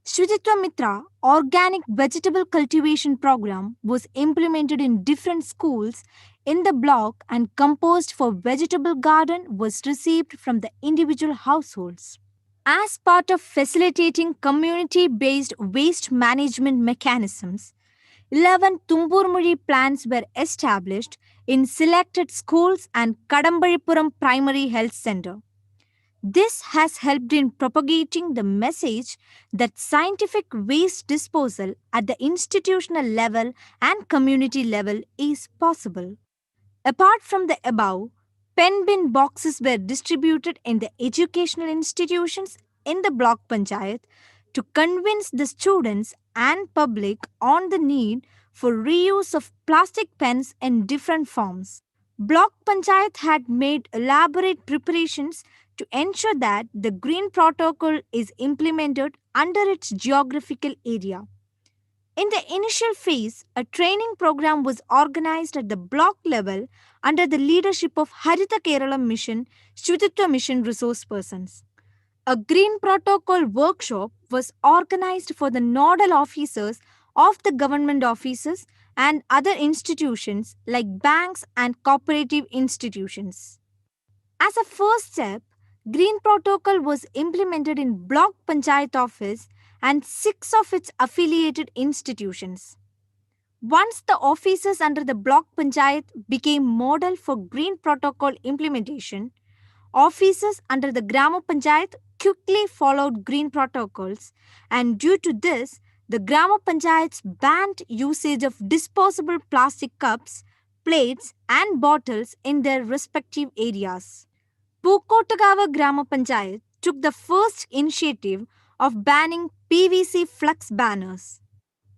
SUCHITWA Mitra organic vegetable cultivation program was implemented in different schools in the block, and compost for vegetable garden was received from the individual households. As part of facilitating community-based waste management mechanisms, 11 Tumburmuri plants were established in selected schools and Kadambaripuram Primary Health Center. This has helped in propagating the message that scientific waste disposal at the institutional level and community level is possible. Apart from the above, pen bin boxes were distributed in the educational institutions in the block panchayat to convince the students and public on the need for reuse of plastic pens in different forms. Block Panchayat had made elaborate preparations to ensure that the green protocol is implemented under its geographical area. In the initial phase, a training program was organized at the block level under the leadership of Harita KERALAM Mission, SUCHITWA Mission resource persons. A green protocol workshop was organized for the nodal officers of the government offices and other institutions like banks and cooperative institutions. As a first step, Green Protocol was implemented in Block Panchayat Office and 6 of its affiliated institutions. Once the offices under the Block Panchayat became model for Green Protocol implementation, offices under the Grama Panchayat quickly followed Green Protocols, and due to this, the Grama Panchayats banned usage of disposable plastic cups, plates and bottles in their respective areas. Pukotagawa Grama Panchayat took the first initiative of banning PVC flux banners.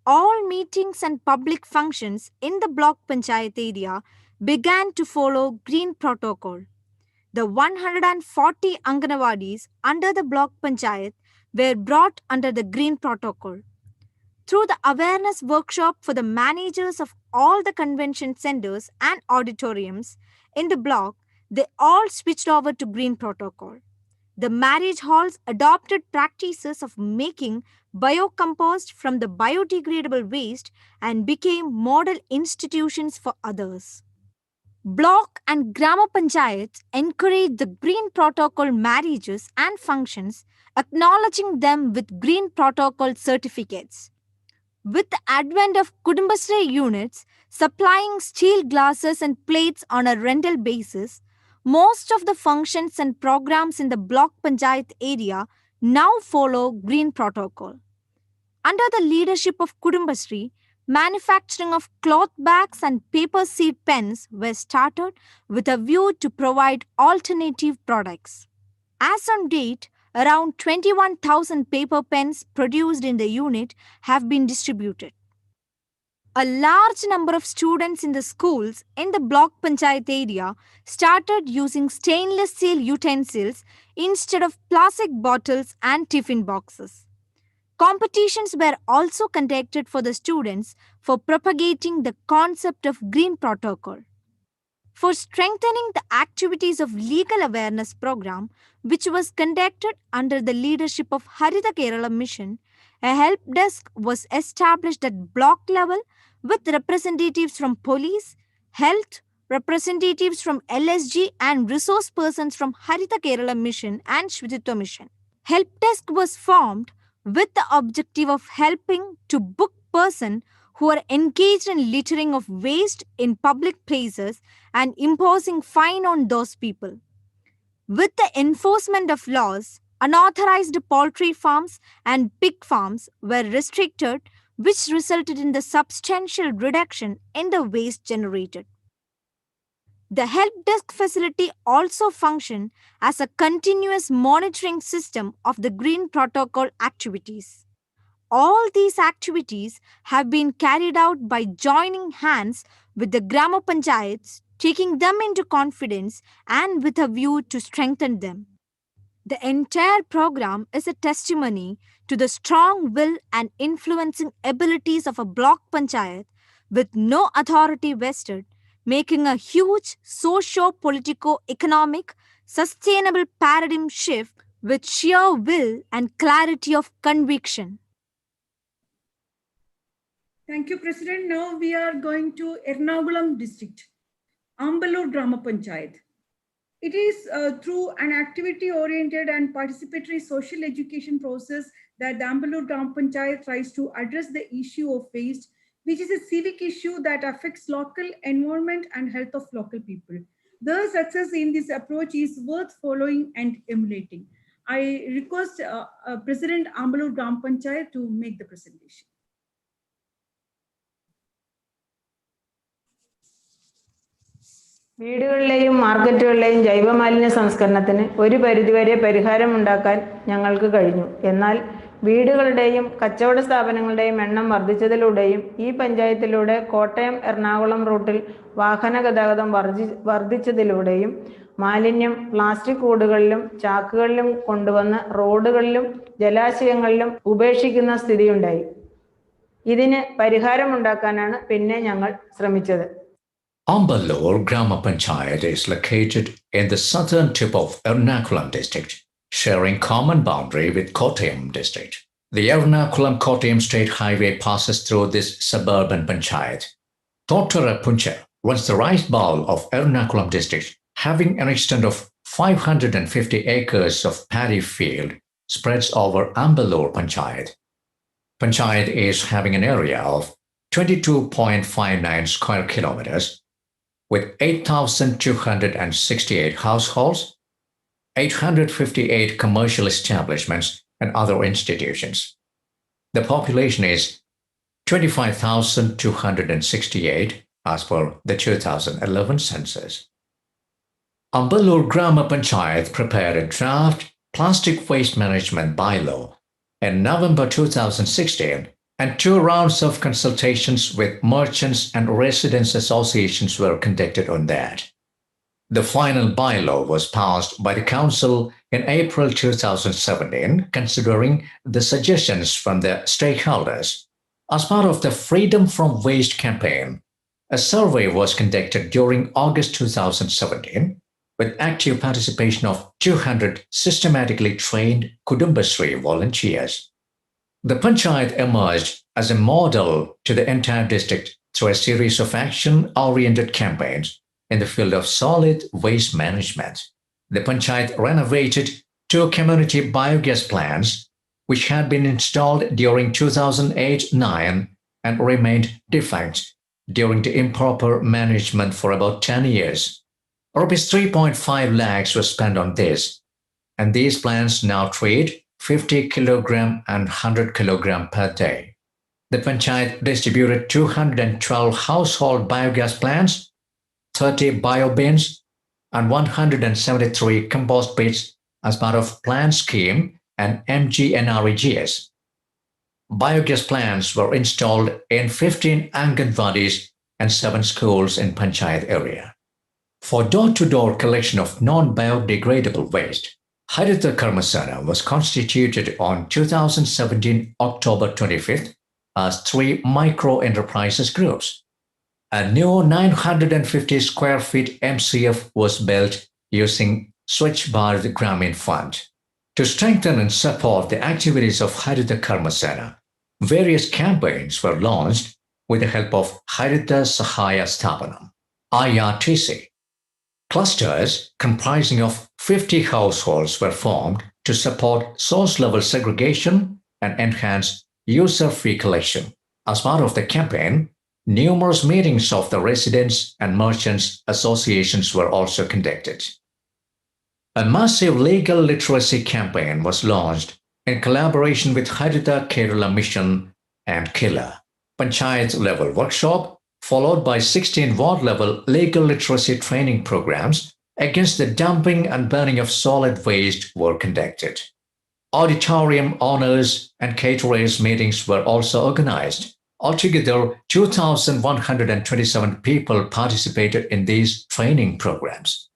All meetings and public functions in the block panchayat area began to follow Green Protocol. The 140 Anganawadis under the block panchayat were brought under the Green Protocol. Through the awareness workshop for the managers of all the convention centers and auditoriums in the block, they all switched over to Green Protocol. The marriage halls adopted practices of making biocompost from the biodegradable waste and became model institutions for others. Block and Grama Panchayats encouraged the Green Protocol marriages and functions, acknowledging them with Green Protocol certificates. With the advent of Kudumbashree units supplying steel glasses and plates on a rental basis, most of the functions and programs in the block panchayat area now follow Green Protocol. Under the leadership of Kudumbashree, manufacturing of cloth bags and paper seed pens were started with a view to provide alternative products. As on date, around 21,000 paper pens produced in the unit have been distributed. A large number of students in the schools in the block panchayat area started using stainless steel utensils instead of plastic bottles and tiffin boxes. Competitions were also conducted for the students for propagating the concept of Green Protocol. For strengthening the activities of legal awareness program, which was conducted under the leadership of Harita Kerala Mission, a help desk was established at block level with representatives from police, health, representatives from LSG and resource persons from Harita Kerala Mission and SUCHITWA Mission. help desk was formed with the objective of helping to book persons who are engaged in littering of waste in public places and imposing fine on those people. With the enforcement of laws, unauthorized poultry farms and pig farms were restricted, which resulted in the substantial reduction in the waste generated. The help desk facility also functioned as a continuous monitoring system of the Green Protocol activities. All these activities have been carried out by joining hands with the Grama Panchayats, taking them into confidence and with a view to strengthen them. The entire program is a testimony to the strong will and influencing abilities of a block panchayat with no authority vested, making a huge socio-politico-economic sustainable paradigm shift with sheer will and clarity of conviction. Thank you, President. Now we are going to Ernakulam district, Ambalur Grama Panchayat. It is through an activity-oriented and participatory social education process that the Ambalur Grama Panchayat tries to address the issue of waste, which is a civic issue that affects local environment and health of local people. The success in this approach is worth following and emulating. I request President Ambalur Grama Panchayat to make the presentation. വീടുകളിലെയും മാർക്കറ്റുകളിലെയും ജൈവമാലിന്യ സംസ്കരണത്തിന് ഒരു പരിധിവരെ പരിഹാരമുണ്ടാക്കാൻ ഞങ്ങൾക്ക് കഴിഞ്ഞു. എന്നാൽ വീടുകളുടെയും കച്ചവട സ്ഥാപനങ്ങളുടെയും എണ്ണം വർദ്ധിച്ചതിലൂടെയും ഈ പഞ്ചായത്തിലൂടെ കോട്ടയം എറണാകുളം റൂട്ടിൽ വാഹന ഗതാഗതം വർദ്ധിച്ചതിലൂടെയും മാലിന്യം പ്ലാസ്റ്റിക് കൂടുകളിലും ചാക്കുകളിലും കൊണ്ടുവന്ന് റോഡുകളിലും ജലാശയങ്ങളിലും ഉപേക്ഷിക്കുന്ന സ്ഥിതിയുണ്ടായി. ഇതിന് പരിഹാരമുണ്ടാക്കാനാണ് പിന്നെ ഞങ്ങൾ ശ്രമിച്ചത്. Ambalur Grama Panchayat is located in the southern tip of Ernakulam district, sharing common boundary with Kottayam district. The Ernakulam-Kottayam state highway passes through this suburban panchayat. Thottara Puncha runs the rice bowl of Ernakulam district, having an extent of 550 acres of paddy field spreads over Ambalur Panchayat. Panchayat is having an area of 22.59 square kilometers, with 8,268 households, 858 commercial establishments, and other institutions. The population is 25,268 as per the 2011 census. Ambalur Grama Panchayat prepared a draft plastic waste management bylaw in November 2016, and 2 rounds of consultations with merchants and residents associations were conducted on that. The final bylaw was passed by the council in April 2017, considering the suggestions from the stakeholders. As part of the Freedom from Waste campaign, a survey was conducted during August 2017 with active participation of 200 systematically trained Kudumbashree volunteers. The panchayat emerged as a model to the entire district through a series of action-oriented campaigns in the field of solid waste management. The panchayat renovated 2 community biogas plants, which had been installed during 2008-9 and remained defunct during the improper management for about 10 years. Rupees 3.5 lakhs was spent on this, and these plants now treat 50 kilogram and 100 kilogram per day. The panchayat distributed 212 household biogas plants, 30 biobins, and 173 compost pits as part of plant scheme and MGNREGS. Biogas plants were installed in 15 Anganwadis and 7 schools in panchayat area. For door-to-door collection of non-biodegradable waste, Haritha Karmasena was constituted on 2017 October 25th as 3 micro-enterprises groups. A new 950 square feet MCF was built using Swachh Bharat Gramin Fund. To strengthen and support the activities of Haritha Karmasena, various campaigns were launched with the help of Haritha Sahaya Sthapanam, IRTC. Clusters comprising of 50 households were formed to support source-level segregation and enhance user fee collection. As part of the campaign, numerous meetings of the residents and merchants associations were also conducted. A massive legal literacy campaign was launched in collaboration with Haritha Kerala Mission and KERALAM. Panchayat level workshop, followed by 16 ward level legal literacy training programs against the dumping and burning of solid waste were conducted. Auditorium honors and caterers meetings were also organized. Altogether, 2,127 people participated in these training programs.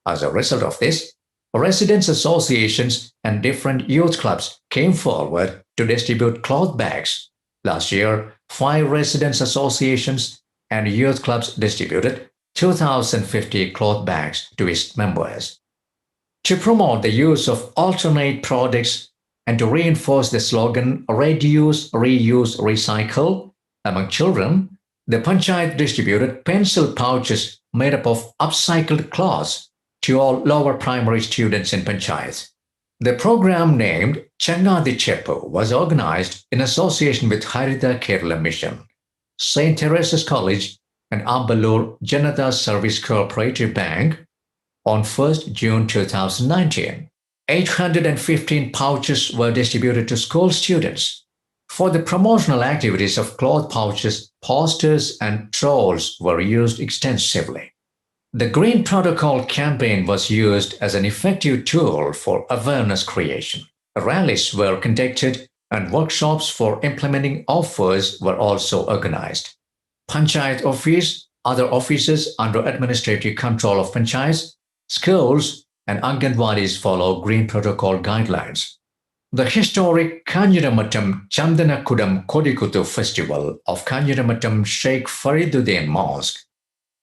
As a result of this, residents' associations and different youth clubs came forward to distribute cloth bags. Last year, 5 residents' associations and youth clubs distributed 2,050 cloth bags to its members. To promote the use of alternate products and to reinforce the slogan Reduce, Reuse, Recycle among children, the Panchayat distributed pencil pouches made up of upcycled cloths to all lower primary students in Panchayat. The program named Untitled Chapter was organized in association with Haritha Kerala Mission, St. Teresa's College and Ambalur Janata Service Cooperative Bank on 1st June 2019. 815 pouches were distributed to school students. For the promotional activities of cloth pouches, posters and trolls were used extensively. The Green Protocol campaign was used as an effective tool for awareness creation. Rallies were conducted and workshops for implementing offers were also organized. Panchayat office, other offices under administrative control of Panchayats, schools and Anganwadis follow Green Protocol guidelines. The historic Kanjiramattam Chandanakudam Kodikuttu festival of Kanjiramattam Sheikh Fariduddin Mosque,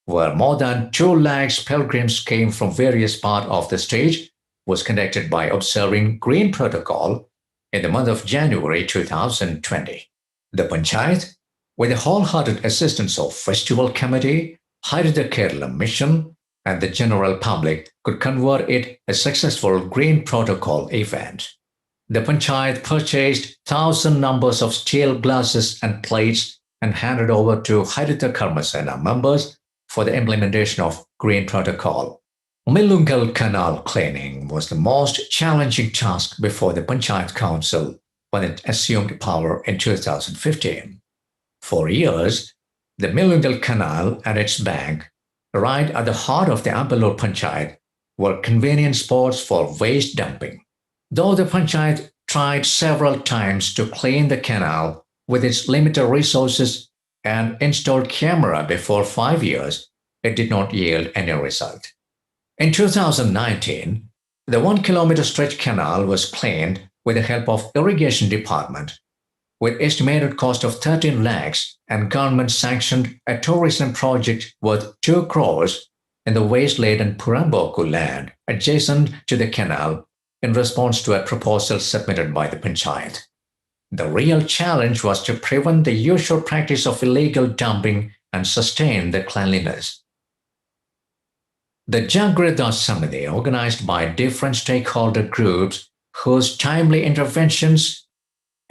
where more than 2 lakhs pilgrims came from various parts of the state, was conducted by observing Green Protocol in the month of January 2020. The Panchayat, with the wholehearted assistance of Festival Committee, Haritha Kerala Mission, and the general public, could convert it a successful Green Protocol event. The Panchayat purchased 1,000 numbers of steel glasses and plates and handed over to Haritha Karmasena members for the implementation of Green Protocol. Millungal Canal cleaning was the most challenging task before the Panchayat Council when it assumed power in 2015. For years, the Millungal Canal and its bank, right at the heart of the Ambalur Panchayat, were convenient spots for waste dumping. Though the Panchayat tried several times to clean the canal with its limited resources and installed camera before 5 years, it did not yield any result. In 2019, the 1 kilometer stretch canal was cleaned with the help of Irrigation Department, with estimated cost of 13 lakhs, and government sanctioned a tourism project worth 2 crores in the waste-laden Puramboku land adjacent to the canal in response to a proposal submitted by the Panchayat. The real challenge was to prevent the usual practice of illegal dumping and sustain the cleanliness. The Jagrata Samiti, organized by different stakeholder groups whose timely interventions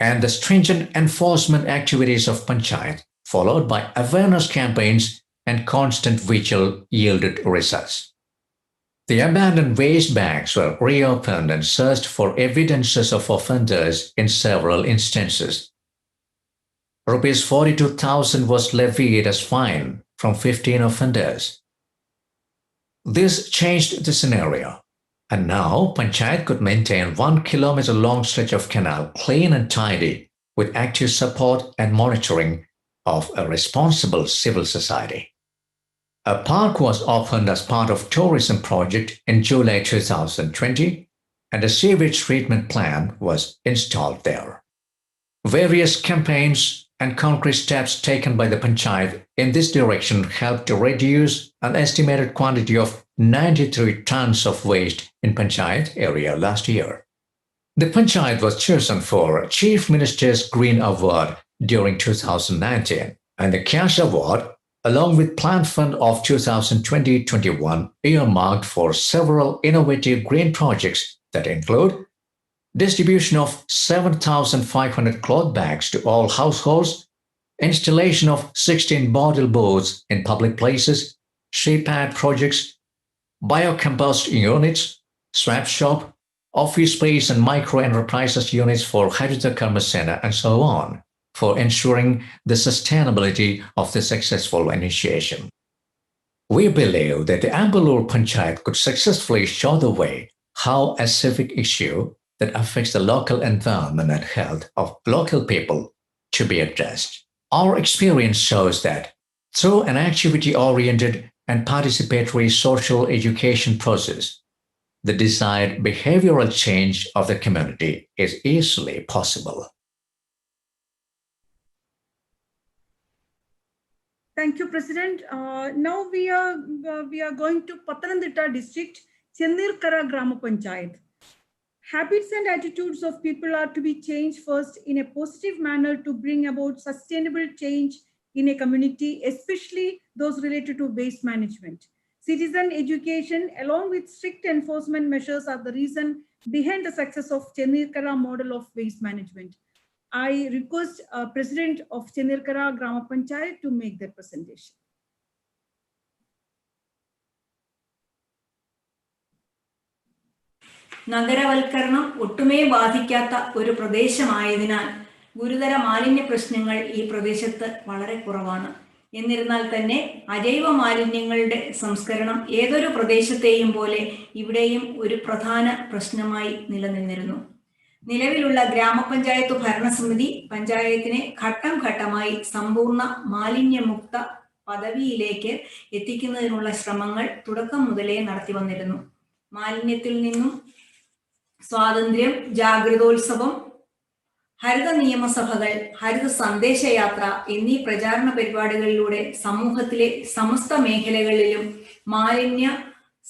and the stringent enforcement activities of Panchayat, followed by awareness campaigns and constant vigil, yielded results. The abandoned waste bags were reopened and searched for evidences of offenders in several instances. Rupees 42,000 was levied as fine from 15 offenders. This changed the scenario, and now Panchayat could maintain 1 kilometer long stretch of canal clean and tidy with active support and monitoring of a responsible civil society. A park was opened as part of tourism project in July 2020, and a sewage treatment plant was installed there. Various campaigns and concrete steps taken by the Panchayat in this direction helped to reduce an estimated quantity of 93 tons of waste in Panchayat area last year. The Panchayat was chosen for Chief Minister's Green Award during 2019, and the cash award, along with Plant Fund of 2020-21, earmarked for several innovative green projects that include distribution of 7,500 cloth bags to all households, installation of 16 bottle boards in public places, sheet pad projects, biocompost units, swap shop, office space and micro enterprises units for Haritha Karma Sena, and so on, for ensuring the sustainability of the successful initiation. We believe that the Ambalur Panchayat could successfully show the way how a civic issue that affects the local environment and health of local people to be addressed. Our experience shows that through an activity-oriented and participatory social education process, the desired behavioral change of the community is easily possible. Thank you, President. Now we are going to Pathanamthitta district, Chennirkara Grama Panchayat. Habits and attitudes of people are to be changed first in a positive manner to bring about sustainable change in a community, especially those related to waste management. Citizen education along with strict enforcement measures are the reason behind the success of Chennirkara model of waste management. I request President of Chennirkara Grama Panchayat to make their presentation. നഗരവൽക്കരണം ഒട്ടുമേ ബാധിക്കാത്ത ഒരു പ്രദേശമായതിനാൽ ഗുരുതര മാലിന്യ പ്രശ്നങ്ങൾ ഈ പ്രദേശത്ത് വളരെ കുറവാണ്. എന്നിരുന്നാൽ തന്നെ അജൈവ മാലിന്യങ്ങളുടെ സംസ്കരണം ഏതൊരു പ്രദേശത്തെയും പോലെ ഇവിടെയും ഒരു പ്രധാന പ്രശ്നമായി നിലനിന്നിരുന്നു. നിലവിലുള്ള ഗ്രാമപഞ്ചായത്ത് ഭരണസമിതി പഞ്ചായത്തിനെ ഘട്ടം ഘട്ടമായി സമ്പൂർണ്ണ മാലിന്യമുക്ത പദവിയിലേക്ക് എത്തിക്കുന്നതിനുള്ള ശ്രമങ്ങൾ തുടക്കം മുതലേ നടത്തി വന്നിരുന്നു. മാലിന്യത്തിൽ നിന്നും സ്വാതന്ത്ര്യം, ജാഗ്രതോത്സവം, ഹരിത നിയമസഭകൾ, ഹരിത സന്ദേശയാത്ര എന്നീ പ്രചാരണ പരിപാടികളിലൂടെ സമൂഹത്തിലെ സമസ്ത മേഖലകളിലും മാലിന്യ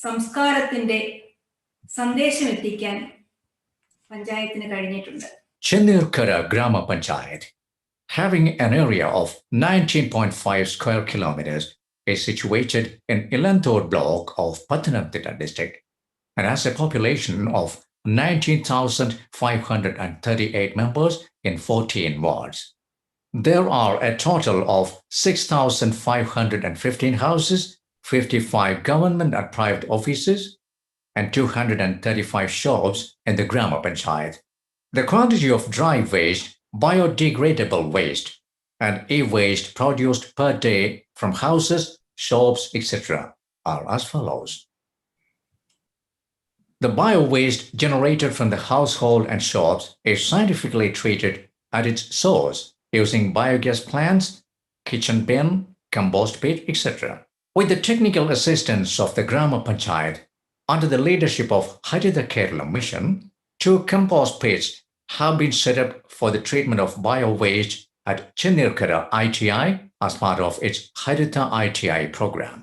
സംസ്കാരത്തിന്റെ സന്ദേശം എത്തിക്കാൻ പഞ്ചായത്തിന് കഴിഞ്ഞിട്ടുണ്ട്. Chennirkara Grama Panchayat, having an area of 19.5 square kilometers, is situated in Ilanthur block of Pathanamthitta district and has a population of 19,538 members in 14 wards. There are a total of 6,515 houses, 55 government and private offices, and 235 shops in the Grama Panchayat. The quantity of dry waste, biodegradable waste, and e-waste produced per day from houses, shops, etc. are as follows. The bio-waste generated from the household and shops is scientifically treated at its source using biogas plants, kitchen bin, compost pit, etc. With the technical assistance of the Grama Panchayat, under the leadership of Haritha KERALAM mission, 2 compost pits have been set up for the treatment of bio-waste at Chennirkara ITI as part of its Haritha ITI program.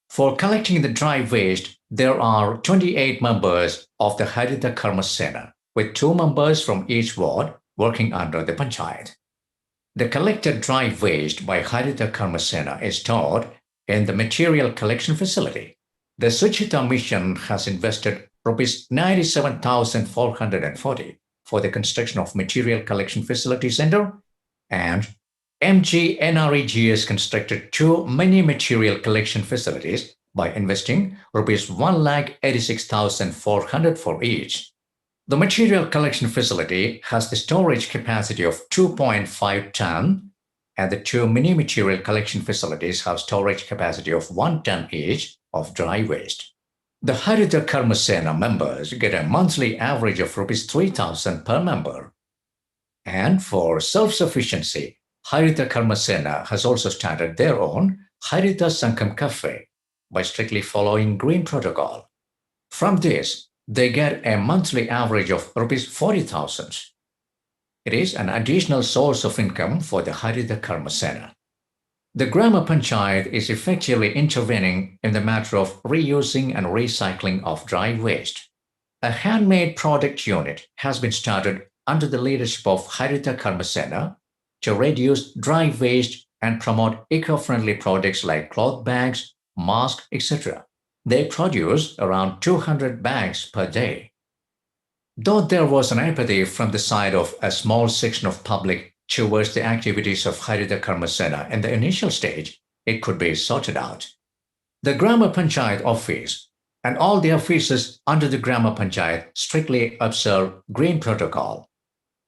For collecting the dry waste, there are 28 members of the Haritha Karma Sena, with 2 members from each ward working under the Panchayat. The collected dry waste by Haritha Karma Sena is stored in the material collection facility. The SUCHITWA mission has invested Rs 97,440 for the construction of material collection facility center, and MGNREGS constructed 2 mini material collection facilities by investing Rs 1,86,400 for each. The material collection facility has the storage capacity of 2.5 ton, and the 2 mini material collection facilities have storage capacity of 1 ton each of dry waste. The Haritha Karma Sena members get a monthly average of Rs 3,000 per member. And for self-sufficiency, Haritha Karma Sena has also started their own Haritha Sankham Cafe by strictly following green protocol. From this, they get a monthly average of Rs 40,000. It is an additional source of income for the Haritha Karma Sena. The Grama Panchayat is effectively intervening in the matter of reusing and recycling of dry waste. A handmade product unit has been started under the leadership of Haritha Karma Sena to reduce dry waste and promote eco-friendly products like cloth bags, masks, etc. They produce around 200 bags per day. Though there was an apathy from the side of a small section of public towards the activities of Harita Karmasena in the initial stage, it could be sorted out. The Grama Panchayat office and all the offices under the Grama Panchayat strictly observe Green Protocol.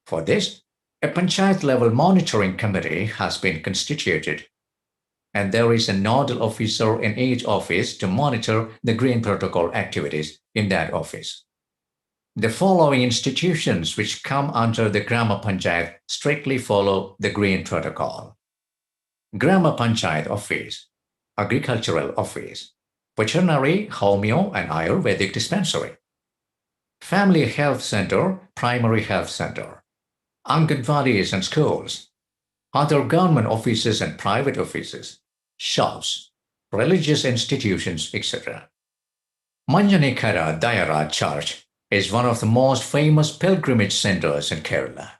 For this, a Panchayat level monitoring committee has been constituted, and there is a nodal officer in each office to monitor the Green Protocol activities in that office. The following institutions which come under the Grama Panchayat strictly follow the Green Protocol: Grama Panchayat Office, Agricultural Office, Veterinary, Homeo and Ayurvedic Dispensary, Family Health Center, Primary Health Center, Anganwadis and schools, other government offices and private offices, shops, religious institutions, etc. Manjanikara Dayara Church is one of the most famous pilgrimage centers in Kerala.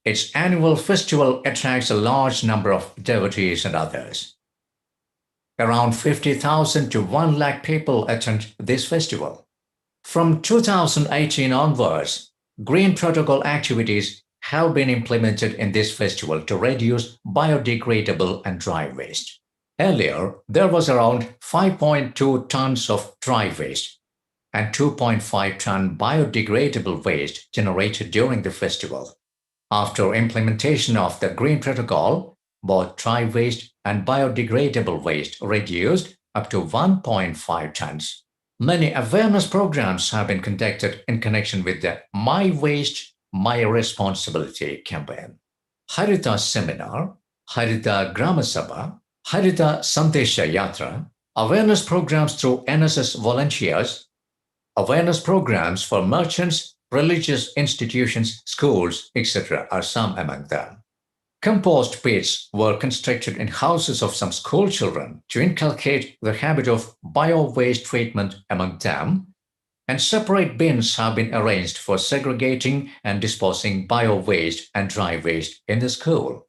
Its annual festival attracts a large number of devotees and others. Around 50,000 to 1 lakh people attend this festival. From 2018 onwards, Green Protocol activities have been implemented in this festival to reduce biodegradable and dry waste. Earlier, there was around 5.2 tons of dry waste and 2.5 ton biodegradable waste generated during the festival. After implementation of the Green Protocol, both dry waste and biodegradable waste reduced up to 1.5 tons. Many awareness programs have been conducted in connection with the My Waste, My Responsibility campaign. Harita Seminar, Harita Grama Sabha, Harita Sandesha Yatra, awareness programs through NSS volunteers, awareness programs for merchants, religious institutions, schools, etc. are some among them. Compost pits were constructed in houses of some school children to inculcate the habit of bio-waste treatment among them, and separate bins have been arranged for segregating and disposing bio-waste and dry waste in the school.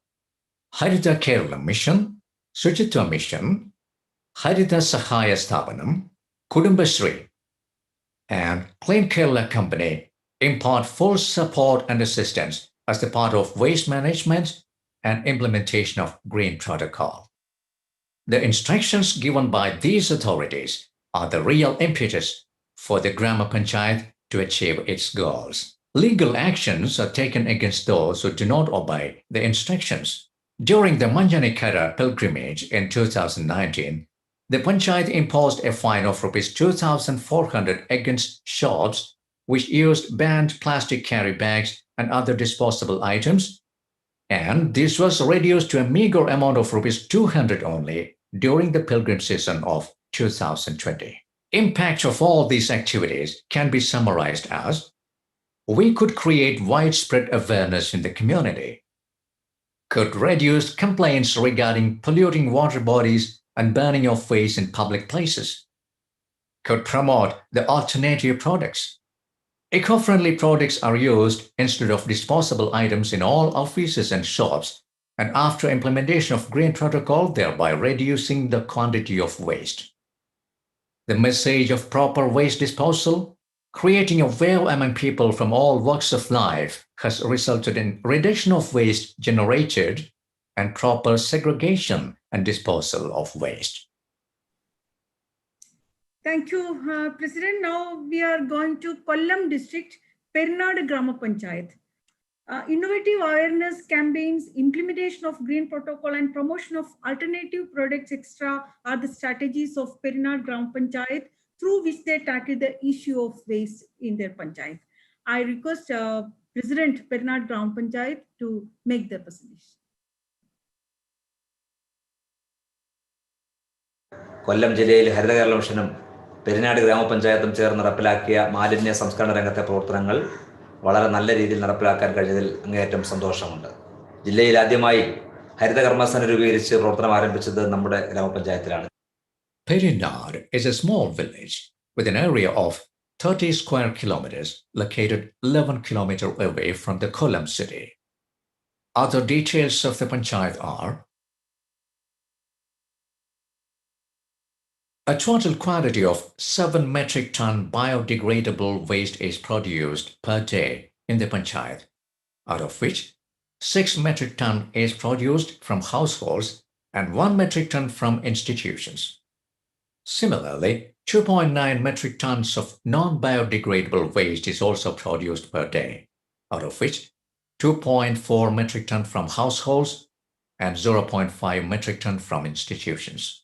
Harita KERALAM Mission, SUCHITWA Mission, Harita Sahaya Sthapanam, Kudumbashree, and Clean Kerala Company impart full support and assistance as the part of waste management and implementation of Green Protocol. The instructions given by these authorities are the real impetus for the Grama Panchayat to achieve its goals. Legal actions are taken against those who do not obey the instructions. During the Manjanikara pilgrimage in 2019, the Panchayat imposed a fine of Rs 2,400 against shops which used banned plastic carry bags and other disposable items, and this was reduced to a meager amount of Rs 200 only during the pilgrim season of 2020. Impact of all these activities can be summarized as: we could create widespread awareness in the community, could reduce complaints regarding polluting water bodies and burning of waste in public places, could promote the alternative products. Eco-friendly products are used instead of disposable items in all offices and shops, and after implementation of Green Protocol, thereby reducing the quantity of waste. The message of proper waste disposal, creating a wave among people from all walks of life, has resulted in reduction of waste generated and proper segregation and disposal of waste. Thank you, President. Now we are going to Kollam district, Pernad Grama Panchayat. Innovative awareness campaigns, implementation of Green Protocol and promotion of alternative products extra are the strategies of Pernad Grama Panchayat through which they tackle the issue of waste in their Panchayat. I request President Pernad Grama Panchayat to make the presentation. കൊല്ലം ജില്ലയിൽ ഹരിത കേരള മിഷനും പെരിനാട് ഗ്രാമപഞ്ചായത്തും ചേർന്ന് നടപ്പിലാക്കിയ മാലിന്യ സംസ്കരണ രംഗത്തെ പ്രവർത്തനങ്ങൾ വളരെ നല്ല രീതിയിൽ നടപ്പിലാക്കാൻ കഴിഞ്ഞതിൽ അങ്ങേയറ്റം സന്തോഷമുണ്ട്. ജില്ലയിൽ ആദ്യമായി ഹരിത കർമ്മസേന രൂപീകരിച്ച് പ്രവർത്തനം ആരംഭിച്ചത് നമ്മുടെ ഗ്രാമപഞ്ചായത്തിലാണ്. Perinad is a small village with an area of 30 square kilometers located 11 kilometers away from the Kollam city. Other details of the panchayat are: A total quantity of 7 metric ton biodegradable waste is produced per day in the panchayat, out of which 6 metric ton is produced from households and 1 metric ton from institutions. Similarly, 2.9 metric tons of non-biodegradable waste is also produced per day, out of which 2.4 metric ton from households and 0.5 metric ton from institutions.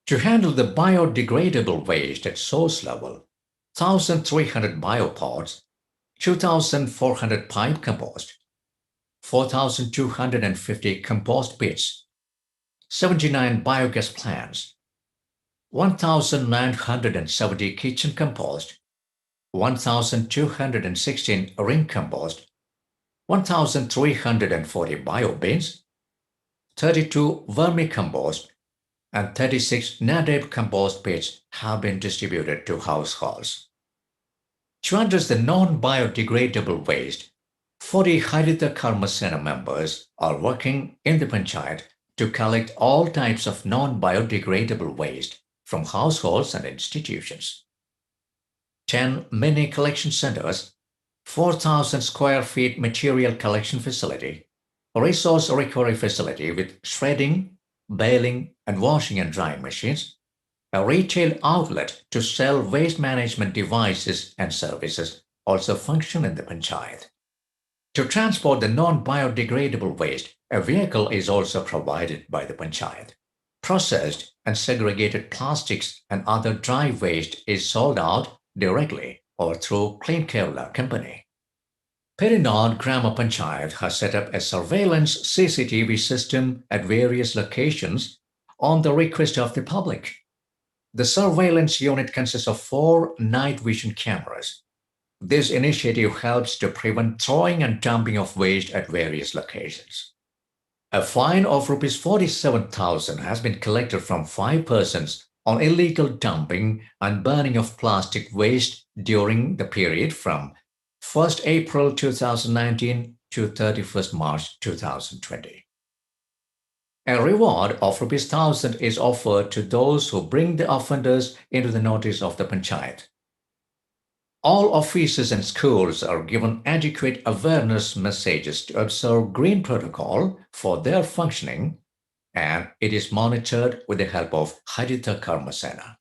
To handle the biodegradable waste at source level, 1,300 biopods, 2,400 pipe compost, 4,250 compost pits, 79 biogas plants, 1,970 kitchen compost, 1,216 ring compost, 1,340 bio bins, 32 vermicompost, and 36 native compost pits have been distributed to households. To address the non-biodegradable waste, 40 Haritha Karma Sena members are working in the panchayat to collect all types of non-biodegradable waste from households and institutions. 10 mini collection centers, 4,000 square feet material collection facility, a resource recovery facility with shredding, baling, and washing and drying machines, a retail outlet to sell waste management devices and services also function in the panchayat. To transport the non-biodegradable waste, a vehicle is also provided by the panchayat. Processed and segregated plastics and other dry waste is sold out directly or through Clean Kerala company. Perinad Grama Panchayat has set up a surveillance CCTV system at various locations on the request of the public. The surveillance unit consists of 4 night vision cameras. This initiative helps to prevent throwing and dumping of waste at various locations. A fine of Rs 47,000 has been collected from 5 persons on illegal dumping and burning of plastic waste during the period from 1st April 2019 to 31st March 2020. A reward of Rs 1,000 is offered to those who bring the offenders into the notice of the panchayat. All offices and schools are given adequate awareness messages to observe green protocol for their functioning, and it is monitored with the help of Haritha Karma Sena.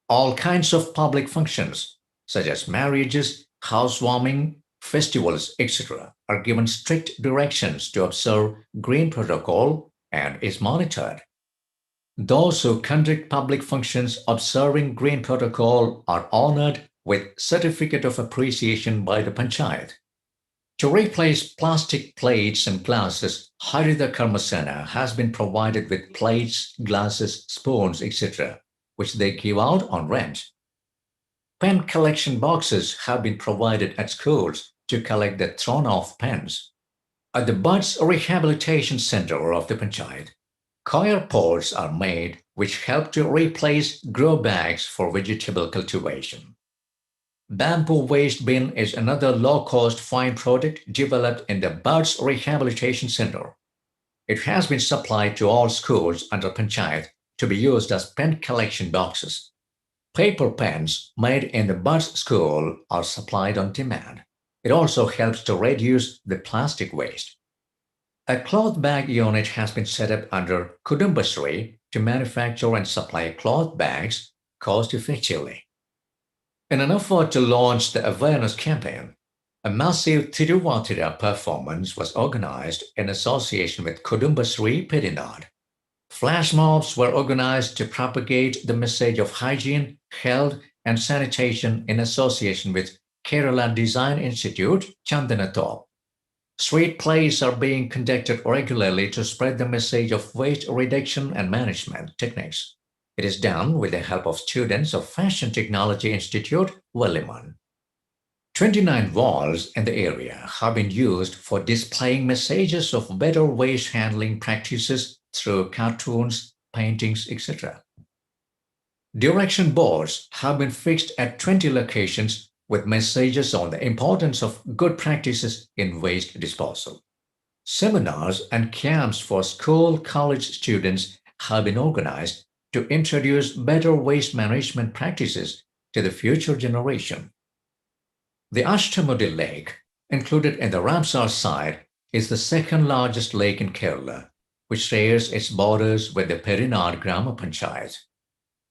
All kinds of public functions, such as marriages, housewarming, festivals, etc., are given strict directions to observe green protocol and is monitored. Those who conduct public functions observing green protocol are honored with certificate of appreciation by the panchayat. To replace plastic plates and glasses, Haritha Karma Sena has been provided with plates, glasses, spoons, etc., which they give out on rent. Pen collection boxes have been provided at schools to collect the thrown-off pens. At the Buds Rehabilitation Center of the panchayat, coir pots are made which help to replace grow bags for vegetable cultivation. Bamboo waste bin is another low-cost fine product developed in the Buds Rehabilitation Center. It has been supplied to all schools under panchayat to be used as pen collection boxes. Paper pens made in the Buds school are supplied on demand. It also helps to reduce the plastic waste. A cloth bag unit has been set up under Kudumbashree to manufacture and supply cloth bags cost-effectively. In an effort to launch the awareness campaign, a massive Thiruvatira performance was organized in association with Kudumbashree Perinad. Flash mobs were organized to propagate the message of hygiene, health, and sanitation in association with Kerala Design Institute, Chandanatop. Street plays are being conducted regularly to spread the message of waste reduction and management techniques. It is done with the help of students of Fashion Technology Institute, Welliman. 29 walls in the area have been used for displaying messages of better waste handling practices through cartoons, paintings, etc. Direction boards have been fixed at 20 locations with messages on the importance of good practices in waste disposal. Seminars and camps for school college students have been organized to introduce better waste management practices to the future generation. The Ashtamudi Lake, included in the Ramsar site, is the second largest lake in Kerala, which shares its borders with the Perinad Grama Panchayat.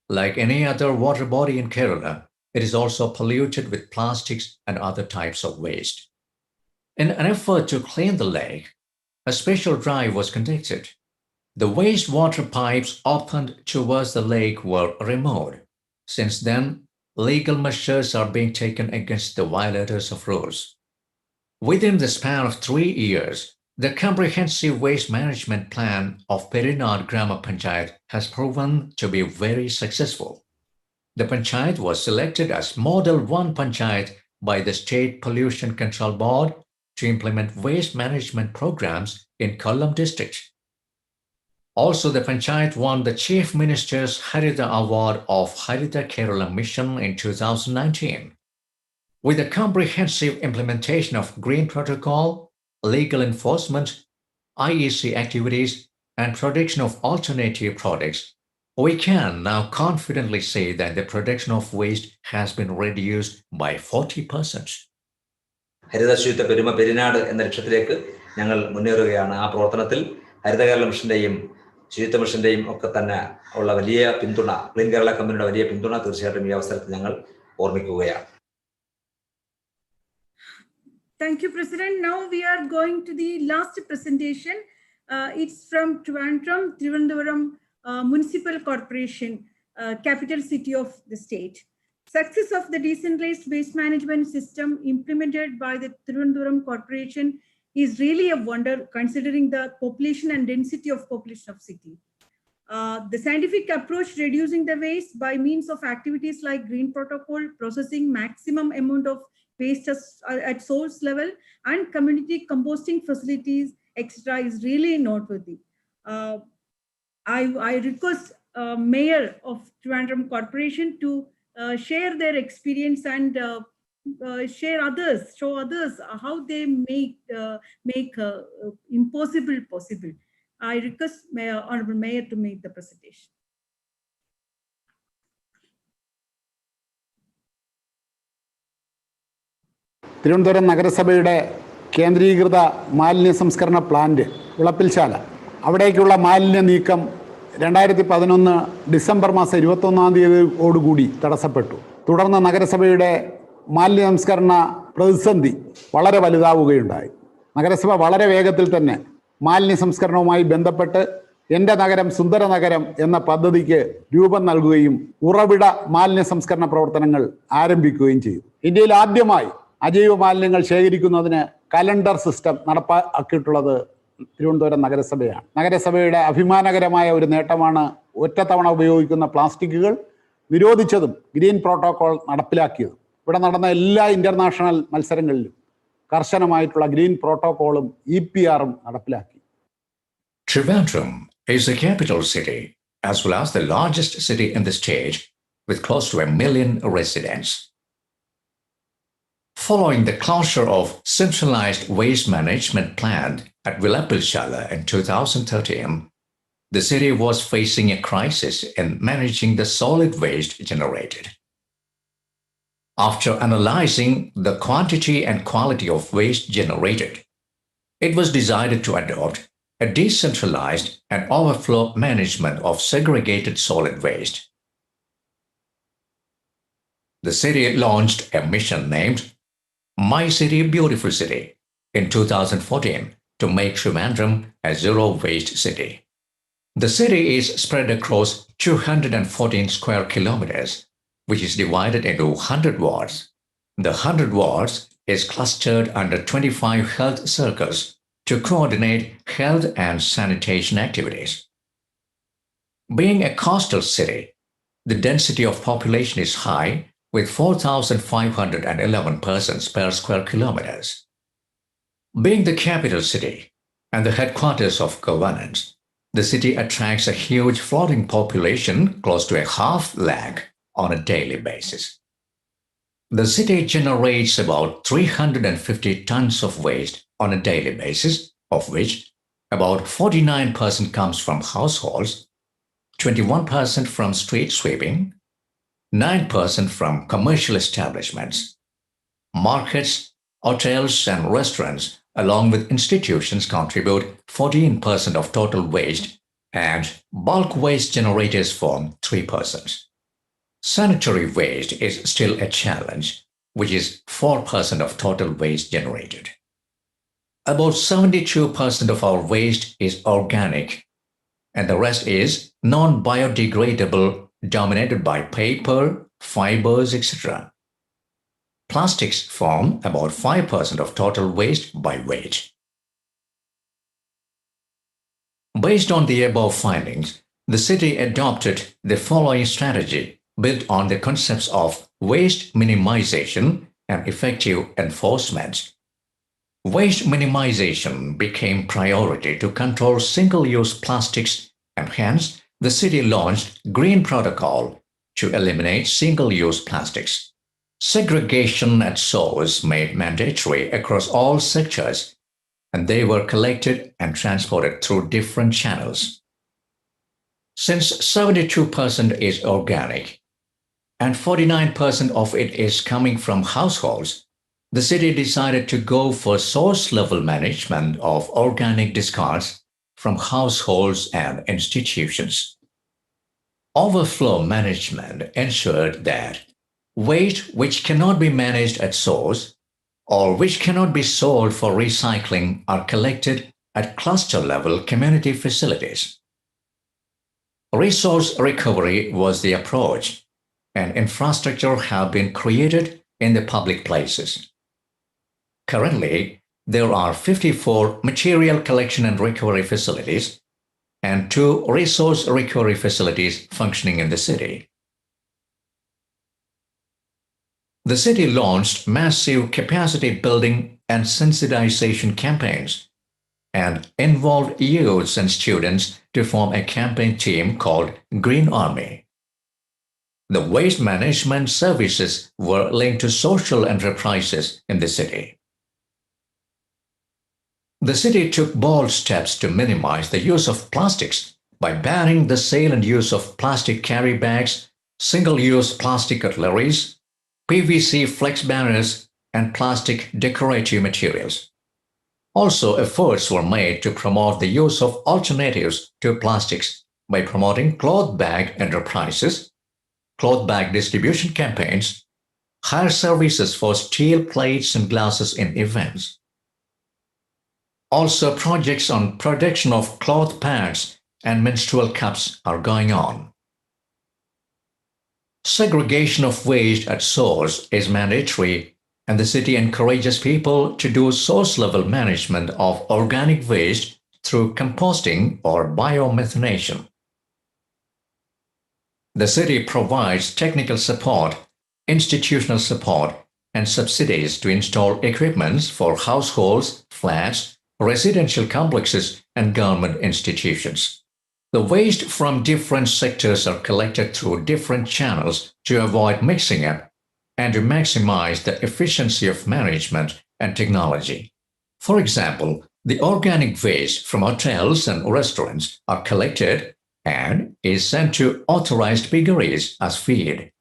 Like any other water body in Kerala, it is also polluted with plastics and other types of waste. In an effort to clean the lake, a special drive was conducted. The wastewater pipes opened towards the lake were removed. Since then, legal measures are being taken against the violators of rules. Within the span of 3 years, the comprehensive waste management plan of Perinad Grama Panchayat has proven to be very successful. The Panchayat was selected as Model 1 Panchayat by the State Pollution Control Board to implement waste management programs in Kollam district. Also, the Panchayat won the Chief Minister's Harita Award of Harita Kerala Mission in 2019. With the comprehensive implementation of Green Protocol, legal enforcement, IEC activities, and production of alternative products, we can now confidently say that the production of waste has been reduced by 40%. ഹരിതശുചിത്വ പെരുമ പെരിനാട് എന്ന ലക്ഷ്യത്തിലേക്ക് ഞങ്ങൾ മുന്നേറുകയാണ്. ആ പ്രവർത്തനത്തിൽ ഹരിത കേരള മിഷന്റെയും ശുചിത്വ മിഷന്റെയും ഒക്കെ തന്നെ ഉള്ള വലിയ പിന്തുണ, ക്ലീൻ കേരള കമ്പനിയുടെ വലിയ പിന്തുണ തീർച്ചയായിട്ടും ഈ അവസരത്തിൽ ഞങ്ങൾ ഓർമ്മിക്കുകയാണ്. Thank you, President. Now we are going to the last presentation. It's from Trivandrum Municipal Corporation, capital city of the state. Success of the decentralized waste management system implemented by the Trivandrum Corporation is really a wonder considering the population and density of population of city. The scientific approach reducing the waste by means of activities like green protocol, processing maximum amount of waste at source level, and community composting facilities, etc., is really noteworthy. I request Mayor of Trivandrum Corporation to share their experience and show others how they make impossible possible. I request Honorable Mayor to make the presentation. Thiruvananthapuram നഗരസഭയുടെ കേന്ദ്രീകൃത മാലിന്യ സംസ്കരണ plant Vilappilsala, അവിടേക്കുള്ള മാലിന്യ നീക്കം 2011 December മാസം 21-ാം തീയതിയോടുകൂടി തടസ്സപ്പെട്ടു. തുടർന്ന് നഗരസഭയുടെ മാലിന്യ സംസ്കരണ പ്രതിസന്ധി വളരെ വലുതാവുകയുണ്ടായി. നഗരസഭ വളരെ വേഗത്തിൽ തന്നെ മാലിന്യ സംസ്കരണവുമായി ബന്ധപ്പെട്ട് എൻ്റെ നഗരം സുന്ദര നഗരം എന്ന പദ്ധതിക്ക് രൂപം നൽകുകയും ഉറവിട മാലിന്യ സംസ്കരണ പ്രവർത്തനങ്ങൾ ആരംഭിക്കുകയും ചെയ്തു. ഇന്ത്യയിൽ ആദ്യമായി അജൈവ മാലിന്യങ്ങൾ ശേഖരിക്കുന്നതിന് കലണ്ടർ സിസ്റ്റം നടപ്പാക്കിയിട്ടുള്ളത് തിരുവനന്തപുരം നഗരസഭയാണ്. നഗരസഭയുടെ അഭിമാനകരമായ ഒരു നേട്ടമാണ് ഒറ്റത്തവണ ഉപയോഗിക്കുന്ന പ്ലാസ്റ്റിക്കുകൾ നിരോധിച്ചതും ഗ്രീൻ പ്രോട്ടോകോൾ നടപ്പിലാക്കിയതും. ഇവിടെ നടന്ന എല്ലാ ഇന്റർനാഷണൽ മത്സരങ്ങളിലും കർശനമായിട്ടുള്ള ഗ്രീൻ പ്രോട്ടോകോളും EPRഉം നടപ്പിലാക്കി. Trivandrum is the capital city as well as the largest city in the state with close to 1 million residents. Following the closure of centralized waste management plant at Villappilshala in 2013, the city was facing a crisis in managing the solid waste generated. After analyzing the quantity and quality of waste generated, it was decided to adopt a decentralized and overflow management of segregated solid waste. The city launched a mission named My City Beautiful City in 2014 to make Trivandrum a zero waste city. The city is spread across 214 square kilometers, which is divided into 100 wards. The 100 wards is clustered under 25 health circles to coordinate health and sanitation activities. Being a coastal city, the density of population is high with 4,511 persons per square kilometers. Being the capital city and the headquarters of governance, the city attracts a huge floating population close to 500,000 on a daily basis. The city generates about 350 tons of waste on a daily basis, of which about 49% comes from households, 21% from street sweeping, 9% from commercial establishments. Markets, hotels, and restaurants, along with institutions, contribute 14% of total waste, and bulk waste generators form 3%. Sanitary waste is still a challenge, which is 4% of total waste generated. About 72% of our waste is organic, and the rest is non-biodegradable, dominated by paper, fibers, etc. Plastics form about 5% of total waste by weight. Based on the above findings, the city adopted the following strategy built on the concepts of waste minimization and effective enforcement. Waste minimization became priority to control single-use plastics, and hence the city launched Green Protocol to eliminate single-use plastics. Segregation at source made mandatory across all sectors, and they were collected and transported through different channels. Since 72% is organic and 49% of it is coming from households, the city decided to go for source-level management of organic discards from households and institutions. Overflow management ensured that waste which cannot be managed at source or which cannot be sold for recycling are collected at cluster-level community facilities. Resource recovery was the approach, and infrastructure have been created in the public places. Currently, there are 54 material collection and recovery facilities and 2 resource recovery facilities functioning in the city. The city launched massive capacity building and sensitization campaigns and involved youths and students to form a campaign team called Green Army. The waste management services were linked to social enterprises in the city. The city took bold steps to minimize the use of plastics by banning the sale and use of plastic carry bags, single-use plastic cutleries, PVC flex banners, and plastic decorative materials. Also, efforts were made to promote the use of alternatives to plastics by promoting cloth bag enterprises, cloth bag distribution campaigns, hire services for steel plates and glasses in events. Also, projects on production of cloth pads and menstrual cups are going on. Segregation of waste at source is mandatory, and the city encourages people to do source-level management of organic waste through composting or biomethanation. The city provides technical support, institutional support, and subsidies to install equipments for households, flats, residential complexes, and government institutions. The waste from different sectors are collected through different channels to avoid mixing up and to maximize the efficiency of management and technology. For example, the organic waste from hotels and restaurants are collected and is sent to authorized piggeries as feed.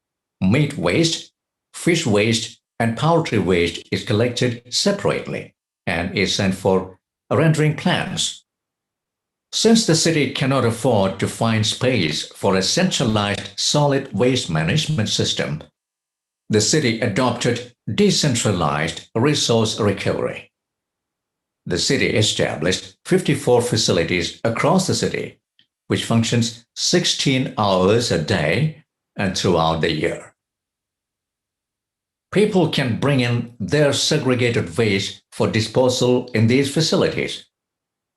Meat waste, fish waste, and poultry waste is collected separately and is sent for rendering plants. Since the city cannot afford to find space for a centralized solid waste management system, the city adopted decentralized resource recovery. The city established 54 facilities across the city, which functions 16 hours a day and throughout the year. People can bring in their segregated waste for disposal in these facilities,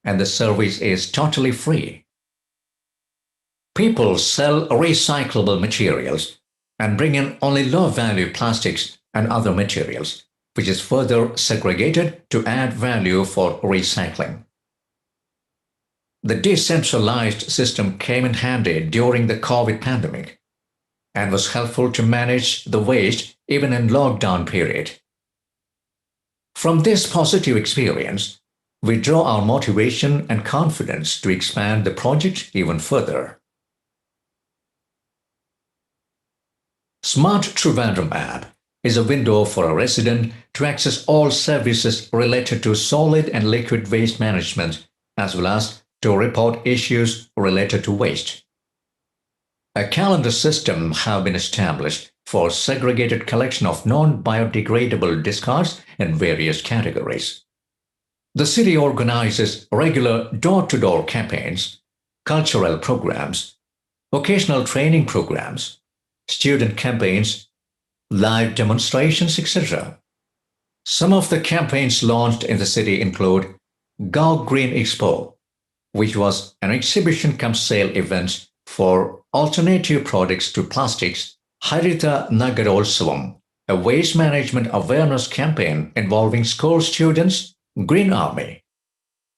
and the service is totally free. People sell recyclable materials and bring in only low-value plastics and other materials, which is further segregated to add value for recycling. The decentralized system came in handy during the COVID pandemic and was helpful to manage the waste even in lockdown period. From this positive experience, we draw our motivation and confidence to expand the project even further. Smart Trivandrum app is a window for a resident to access all services related to solid and liquid waste management, as well as to report issues related to waste. A calendar system has been established for segregated collection of non-biodegradable discards in various categories. The city organizes regular door-to-door campaigns, cultural programs, vocational training programs, student campaigns, live demonstrations, etc. Some of the campaigns launched in the city include Go Green Expo, which was an exhibition cum sale event for alternative products to plastics, Haritha Nagarotsavam, a waste management awareness campaign involving school students, Green Army,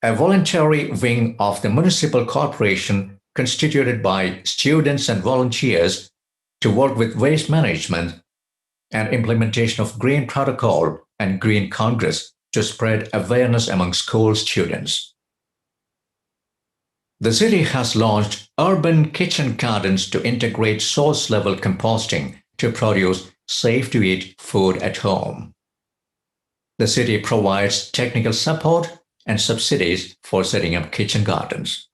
a voluntary wing of the municipal corporation constituted by students and volunteers to work with waste management and implementation of Green Protocol and Green Congress to spread awareness among school students. The city has launched urban kitchen gardens to integrate source-level composting to produce safe-to-eat food at home. The city provides technical support and subsidies for setting up kitchen gardens.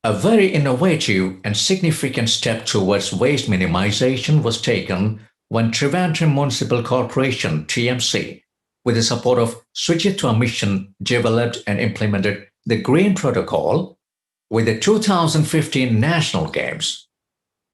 A very innovative and significant step towards waste minimization was taken when Trivandrum Municipal Corporation, TMC, with the support of SUCHITWA mission, developed and implemented the Green Protocol with the 2015 National Games.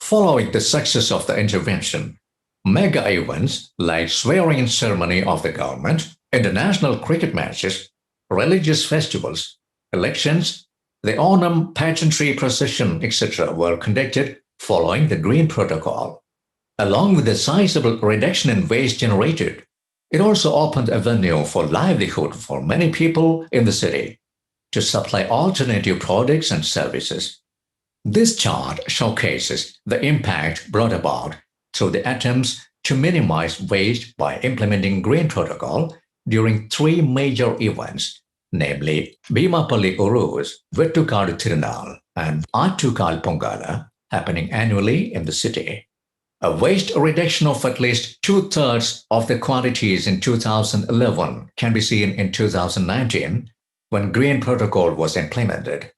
Following the success of the intervention, mega events like swearing-in ceremony of the government, international cricket matches, religious festivals, elections, the Onam pageantry procession, etc. were conducted following the Green Protocol. Along with the sizable reduction in waste generated, it also opened a venue for livelihood for many people in the city to supply alternative products and services. This chart showcases the impact brought about through the attempts to minimize waste by implementing Green Protocol during three major events, namely Bhimapalli Urus, Vettukadu Tirunal, and Attukal Pongala, happening annually in the city. A waste reduction of at least 2/3 of the quantities in 2011 can be seen in 2019 when Green Protocol was implemented.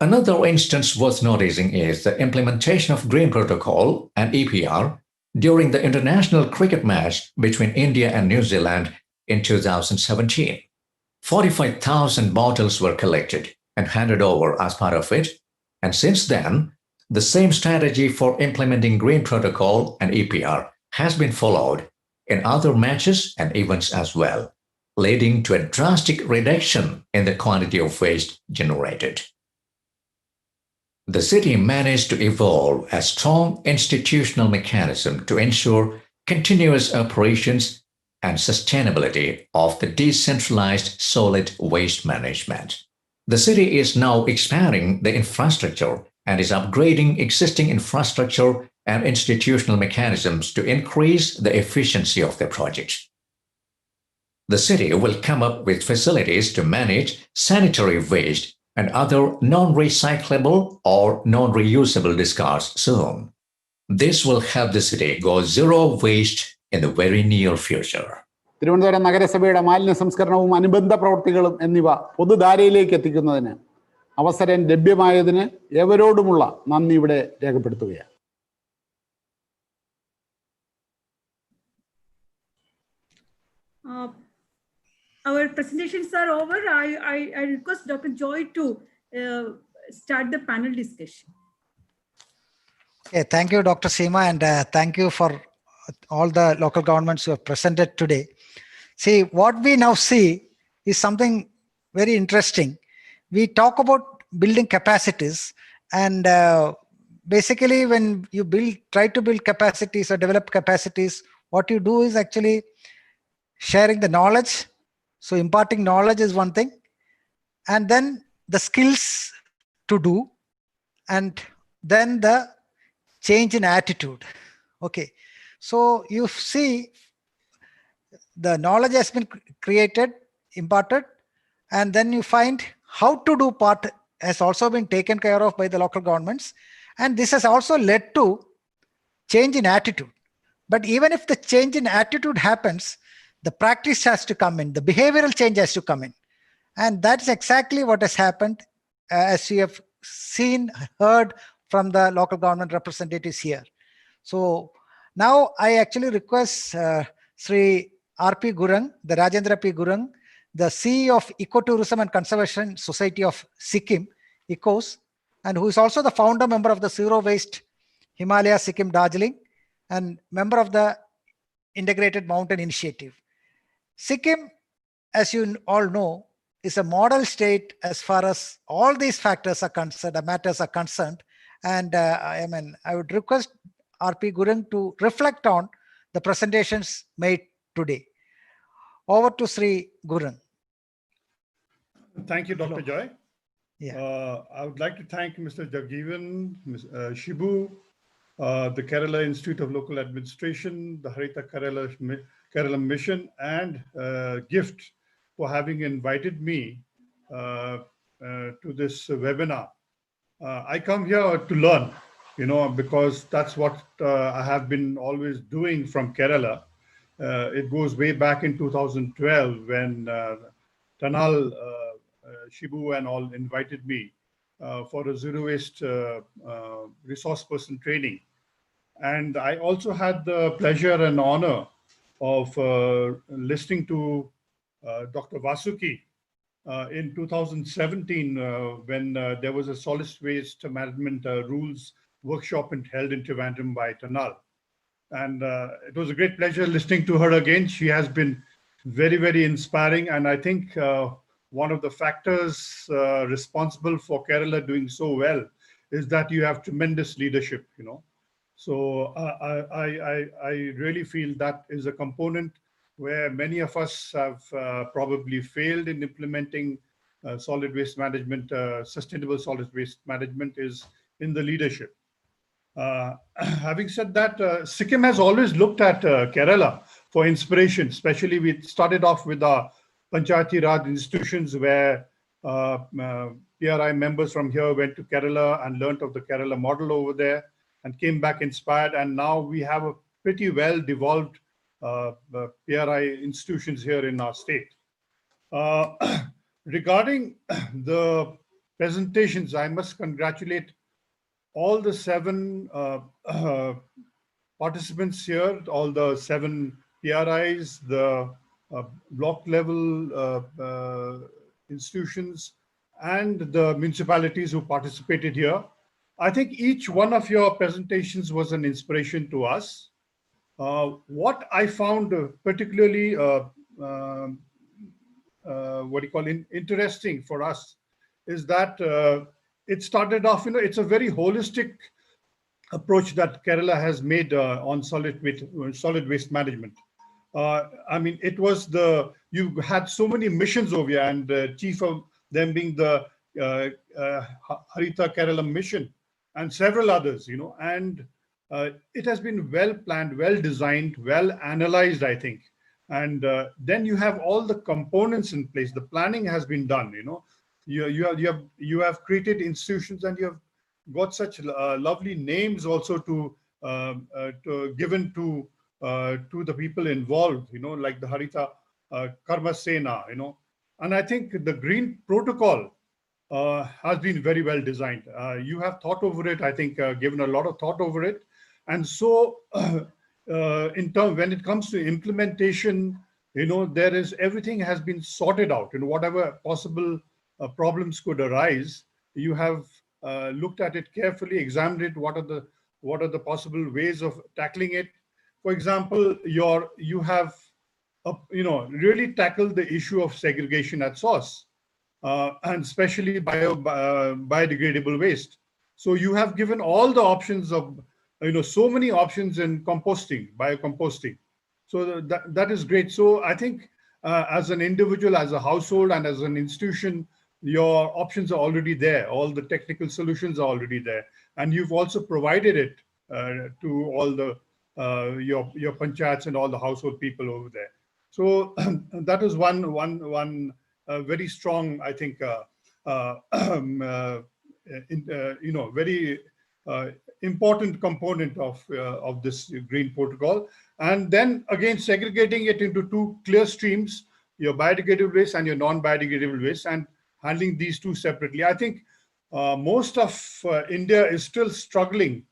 Another instance worth noticing is the implementation of Green Protocol and EPR during the international cricket match between India and New Zealand in 2017. 45,000 bottles were collected and handed over as part of it, and since then, the same strategy for implementing Green Protocol and EPR has been followed in other matches and events as well, leading to a drastic reduction in the quantity of waste generated. The city managed to evolve a strong institutional mechanism to ensure continuous operations and sustainability of the decentralized solid waste management. The city is now expanding the infrastructure and is upgrading existing infrastructure and institutional mechanisms to increase the efficiency of the project. The city will come up with facilities to manage sanitary waste and other non-recyclable or non-reusable discards soon. This will help the city go zero waste in the very near future. Thiruvananthapuram നഗരസഭയുടെ മാലിന്യ സംസ്കരണവും അനുബന്ധ പ്രവൃത്തികളും എന്നിവ പൊതുധാരയിലേക്ക് എത്തിക്കുന്നതിന് അവസരം ലഭ്യമായതിന് ഏവരോടുമുള്ള നന്ദി ഇവിടെ രേഖപ്പെടുത്തുകയാണ്. Our presentations are over. I request Dr. Joy to start the panel discussion. Okay, thank you, Dr. Seema, and thank you for all the local governments who have presented today. See, what we now see is something very interesting. We talk about building capacities, and basically when you try to build capacities or develop capacities, what you do is actually sharing the knowledge. So imparting knowledge is one thing, and then the skills to do, and then the change in attitude. Okay, so you see the knowledge has been created, imparted, and then you find how to do part has also been taken care of by the local governments. And this has also led to change in attitude. But even if the change in attitude happens, the practice has to come in, the behavioral change has to come in. And that's exactly what has happened, as you have seen, heard from the local government representatives here. So now I actually request Sri R.P. Gurung, the Rajendra P. Gurung, the CEO of Ecotourism and Conservation Society of Sikkim, ECOS, and who is also the founder member of the Zero Waste Himalaya Sikkim Darjeeling and member of the Integrated Mountain Initiative. Sikkim, as you all know, is a model state as far as all these factors are concerned, the matters are concerned. And I would request R.P. Gurung to reflect on the presentations made today. Over to Sri Gurung. Thank you, Dr. Joy. Yeah. I would like to thank Mr. Jagjeevan, Shibu, the Kerala Institute of Local Administration, the Harita Keralam Mission, and GIFT for having invited me to this webinar. I come here to learn, because that's what I have been always doing from Kerala. It goes way back in 2012 when Tanal, Shibu and all invited me for a zero waste resource person training. And I also had the pleasure and honor of listening to Dr. Vasuki in 2017 when there was a solid waste management rules workshop held in Trivandrum by Tanal. And it was a great pleasure listening to her again. She has been very, very inspiring. And I think one of the factors responsible for Kerala doing so well is that you have tremendous leadership, So I really feel that is a component where many of us have probably failed in implementing solid waste management, sustainable solid waste management is in the leadership. Having said that, Sikkim has always looked at Kerala for inspiration, especially we started off with our Panchayati Raj institutions where PRI members from here went to Kerala and learnt of the Kerala model over there and came back inspired. And now we have a pretty well devolved PRI institutions here in our state. Regarding the presentations, I must congratulate all the 7 participants here, all the 7 PRIs, the block level institutions, and the municipalities who participated here. I think each one of your presentations was an inspiration to us. What I found particularly interesting for us is that it started off, it's a very holistic approach that Kerala has made on solid waste management. It was you had so many missions over here, and chief of them being the Harita Keralam mission and several others, and it has been well planned, well designed, well analyzed, I think. And then you have all the components in place. The planning has been done, You have created institutions, and you have got such lovely names also to given to the people involved, like the Harita Karma Sena, And I think the green protocol has been very well designed. You have thought over it, I think, given a lot of thought over it. And so when it comes to implementation, everything has been sorted out, whatever possible problems could arise, you have looked at it carefully, examined it, what are the possible ways of tackling it. For example, you have really tackled the issue of segregation at source, and especially biodegradable waste. So you have given all the options of so many options in composting, biocomposting. So that is great. So I think as an individual, as a household, and as an institution, your options are already there. All the technical solutions are already there, and you've also provided it to all the your panchayats and all the household people over there. So that is one very strong, I think, very important component of this green protocol. And then again, segregating it into two clear streams, your biodegradable waste and your non-biodegradable waste, and handling these two separately. I think most of India is still struggling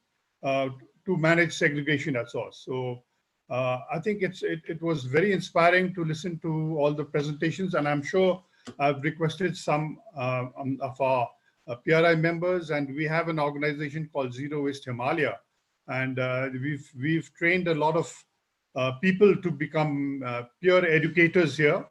to manage segregation at source. So I think it was very inspiring to listen to all the presentations, and I'm sure I've requested some of our PRI members, and we have an organization called Zero Waste Himalaya, and we've trained a lot of people to become peer educators here.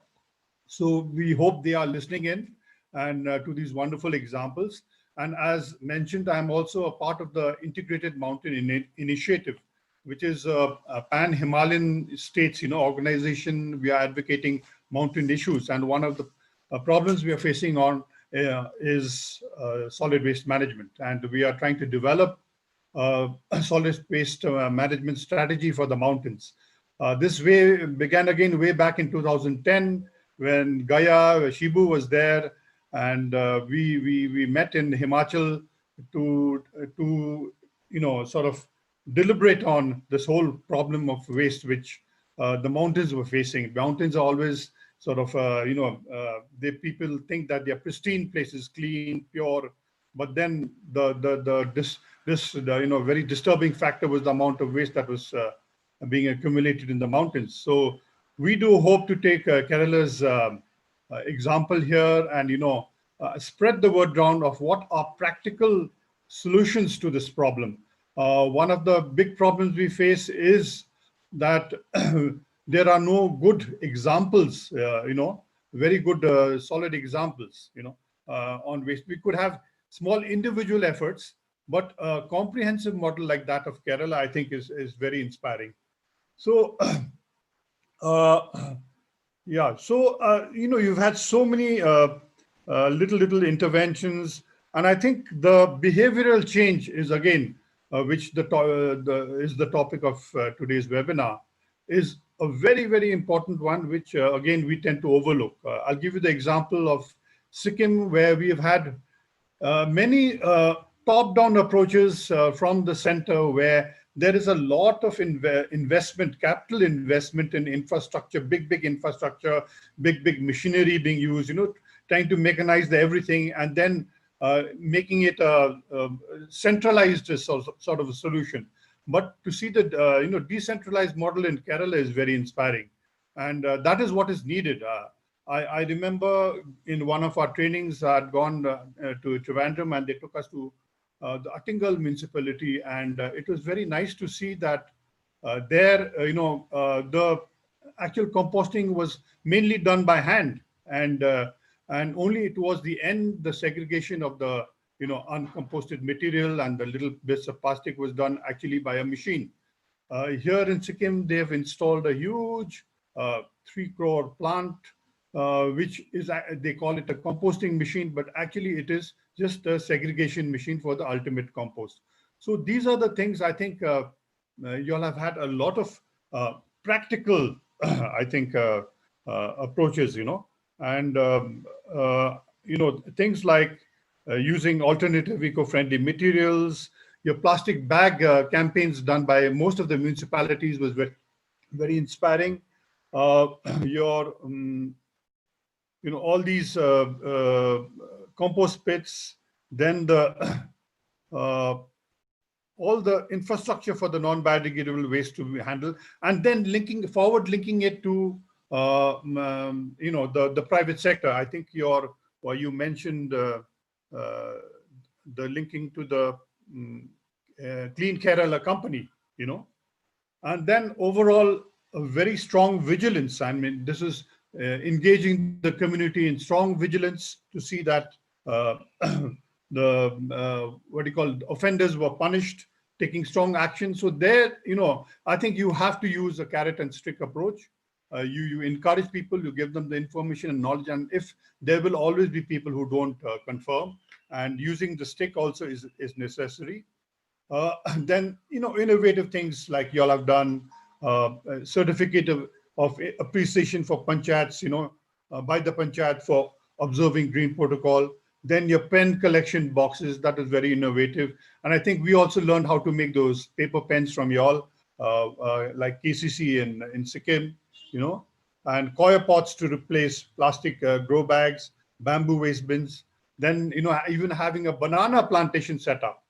So we hope they are listening in and to these wonderful examples. And as mentioned, I'm also a part of the Integrated Mountain Initiative, which is a pan-Himalayan states, organization. We are advocating mountain issues, and one of the problems we are facing on is solid waste management, and we are trying to develop a solid waste management strategy for the mountains. This way began again way back in 2010 when Gaya Shibu was there, and we met in Himachal to sort of deliberate on this whole problem of waste which the mountains were facing. Mountains are always sort of people think that they are pristine places, clean, pure, but then this very disturbing factor was the amount of waste that was being accumulated in the mountains. So we do hope to take Kerala's example here and spread the word round of what are practical solutions to this problem. One of the big problems we face is that there are no good examples, very good solid examples, on waste. We could have small individual efforts, but a comprehensive model like that of Kerala, I think, is very inspiring. So, yeah. So, you've had so many little interventions, and I think the behavioral change is again, which is the topic of today's webinar, is a very, very important one, which again we tend to overlook. I'll give you the example of Sikkim, where we have had many top-down approaches from the center, where there is a lot of investment, capital investment in infrastructure, big infrastructure, big machinery being used, trying to mechanize everything, and then making it a centralized sort of a solution. But to see the decentralized model in Kerala is very inspiring, and that is what is needed. I remember in one of our trainings, I had gone to Trivandrum, and they took us to the Attingal municipality, and it was very nice to see that there, the actual composting was mainly done by hand, and only it was the segregation of the uncomposted material and the little bits of plastic was done actually by a machine. Here in Sikkim, they have installed a huge 3 crore plant, which is, they call it a composting machine, but actually it is just a segregation machine for the ultimate compost. So these are the things I think you all have had a lot of practical, I think, approaches, and things like using alternative eco-friendly materials. Your plastic bag campaigns done by most of the municipalities was very, very inspiring. Your all these compost pits, then the all the infrastructure for the non-biodegradable waste to be handled, and then linking it to the private sector. I think you mentioned the linking to the Clean Kerala company, and then overall a very strong vigilance. I mean, this is engaging the community in strong vigilance to see that the offenders were punished, taking strong action. So there, I think you have to use a carrot and stick approach. You encourage people, you give them the information and knowledge, and if there will always be people who don't conform, and using the stick also is necessary. Then innovative things like you all have done, certificate of appreciation for panchayats, by the panchayat for observing green protocol. Then your pen collection boxes, that is very innovative. And I think we also learned how to make those paper pens from y'all, like KCC in Sikkim, and coir pots to replace plastic grow bags, bamboo waste bins. Then, even having a banana plantation set up,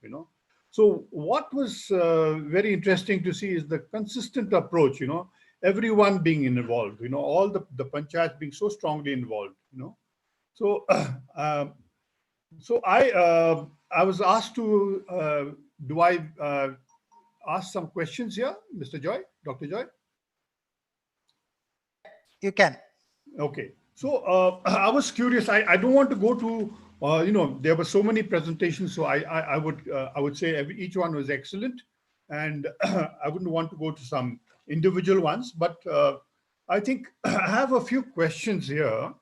So what was very interesting to see is the consistent approach, everyone being involved, all the panchayats being so strongly involved, So, so I was asked to, do I ask some questions here, Mr. Joy, Dr. Joy? You can. Okay. So I was curious. I don't want to go to, there were so many presentations. So I would say each one was excellent, and I wouldn't want to go to some individual ones. But I think I have a few questions here.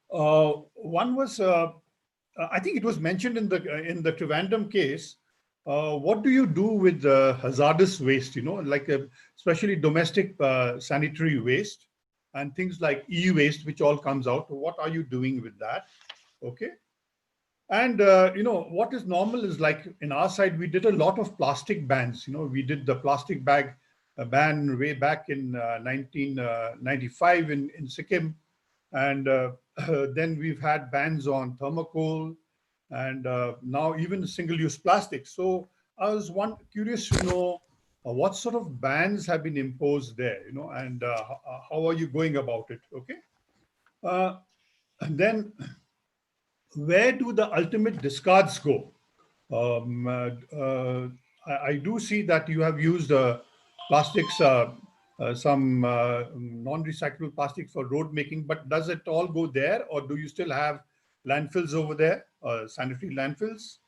One was, I think it was mentioned in the Trivandrum case. What do you do with hazardous waste? Like especially domestic sanitary waste and things like e-waste, which all comes out. What are you doing with that? Okay. And what is normal is, like in our side, we did a lot of plastic bans. We did the plastic bag ban way back in 1995 in Sikkim. And then we've had bans on thermocol and now even single-use plastic. So I was curious to know what sort of bans have been imposed there, and how are you going about it? Okay. And then where do the ultimate discards go? I do see that you have used plastics, some non-recyclable plastic for road making, but does it all go there, or do you still have landfills over there, sanitary landfills?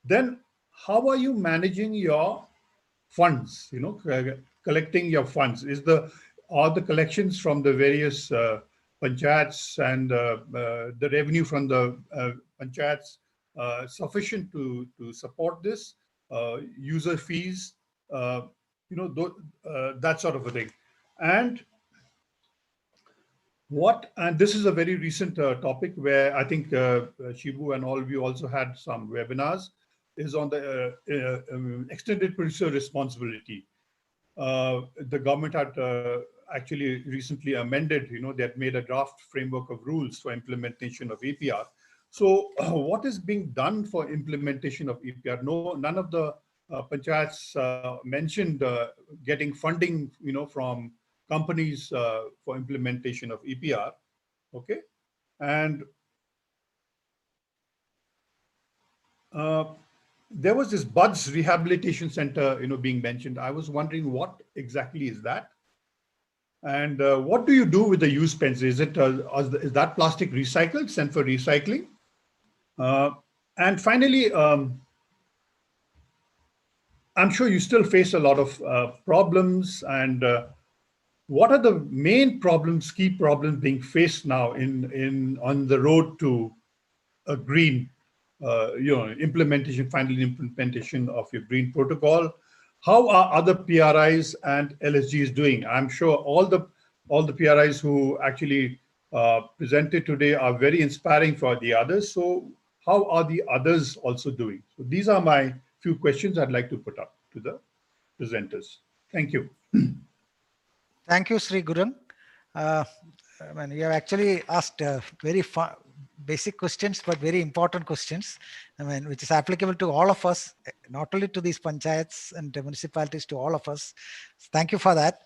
Then how are you managing your funds, collecting your funds? Are the collections from the various panchayats and the revenue from the panchayats sufficient to support this, user fees, that sort of a thing? And this is a very recent topic where I think Shibu and all of you also had some webinars, is on the extended producer responsibility. The government had actually recently amended, they had made a draft framework of rules for implementation of EPR. So what is being done for implementation of EPR? None of the panchayats mentioned getting funding, from companies for implementation of EPR. Okay. And there was this Buds Rehabilitation Center, being mentioned. I was wondering what exactly is that, and what do you do with the used pens? Is that plastic recycled, sent for recycling? And finally, I'm sure you still face a lot of problems. And what are the main problems, key problems being faced now on the road to a green? Final implementation of your green protocol. How are other PRIs and LSGs doing? I'm sure all the PRIs who actually presented today are very inspiring for the others. So how are the others also doing? So these are my few questions I'd like to put up to the presenters. Thank you. Thank you, Sri Gurung. You have actually asked very basic questions, but very important questions, which is applicable to all of us, not only to these panchayats and municipalities, to all of us. Thank you for that.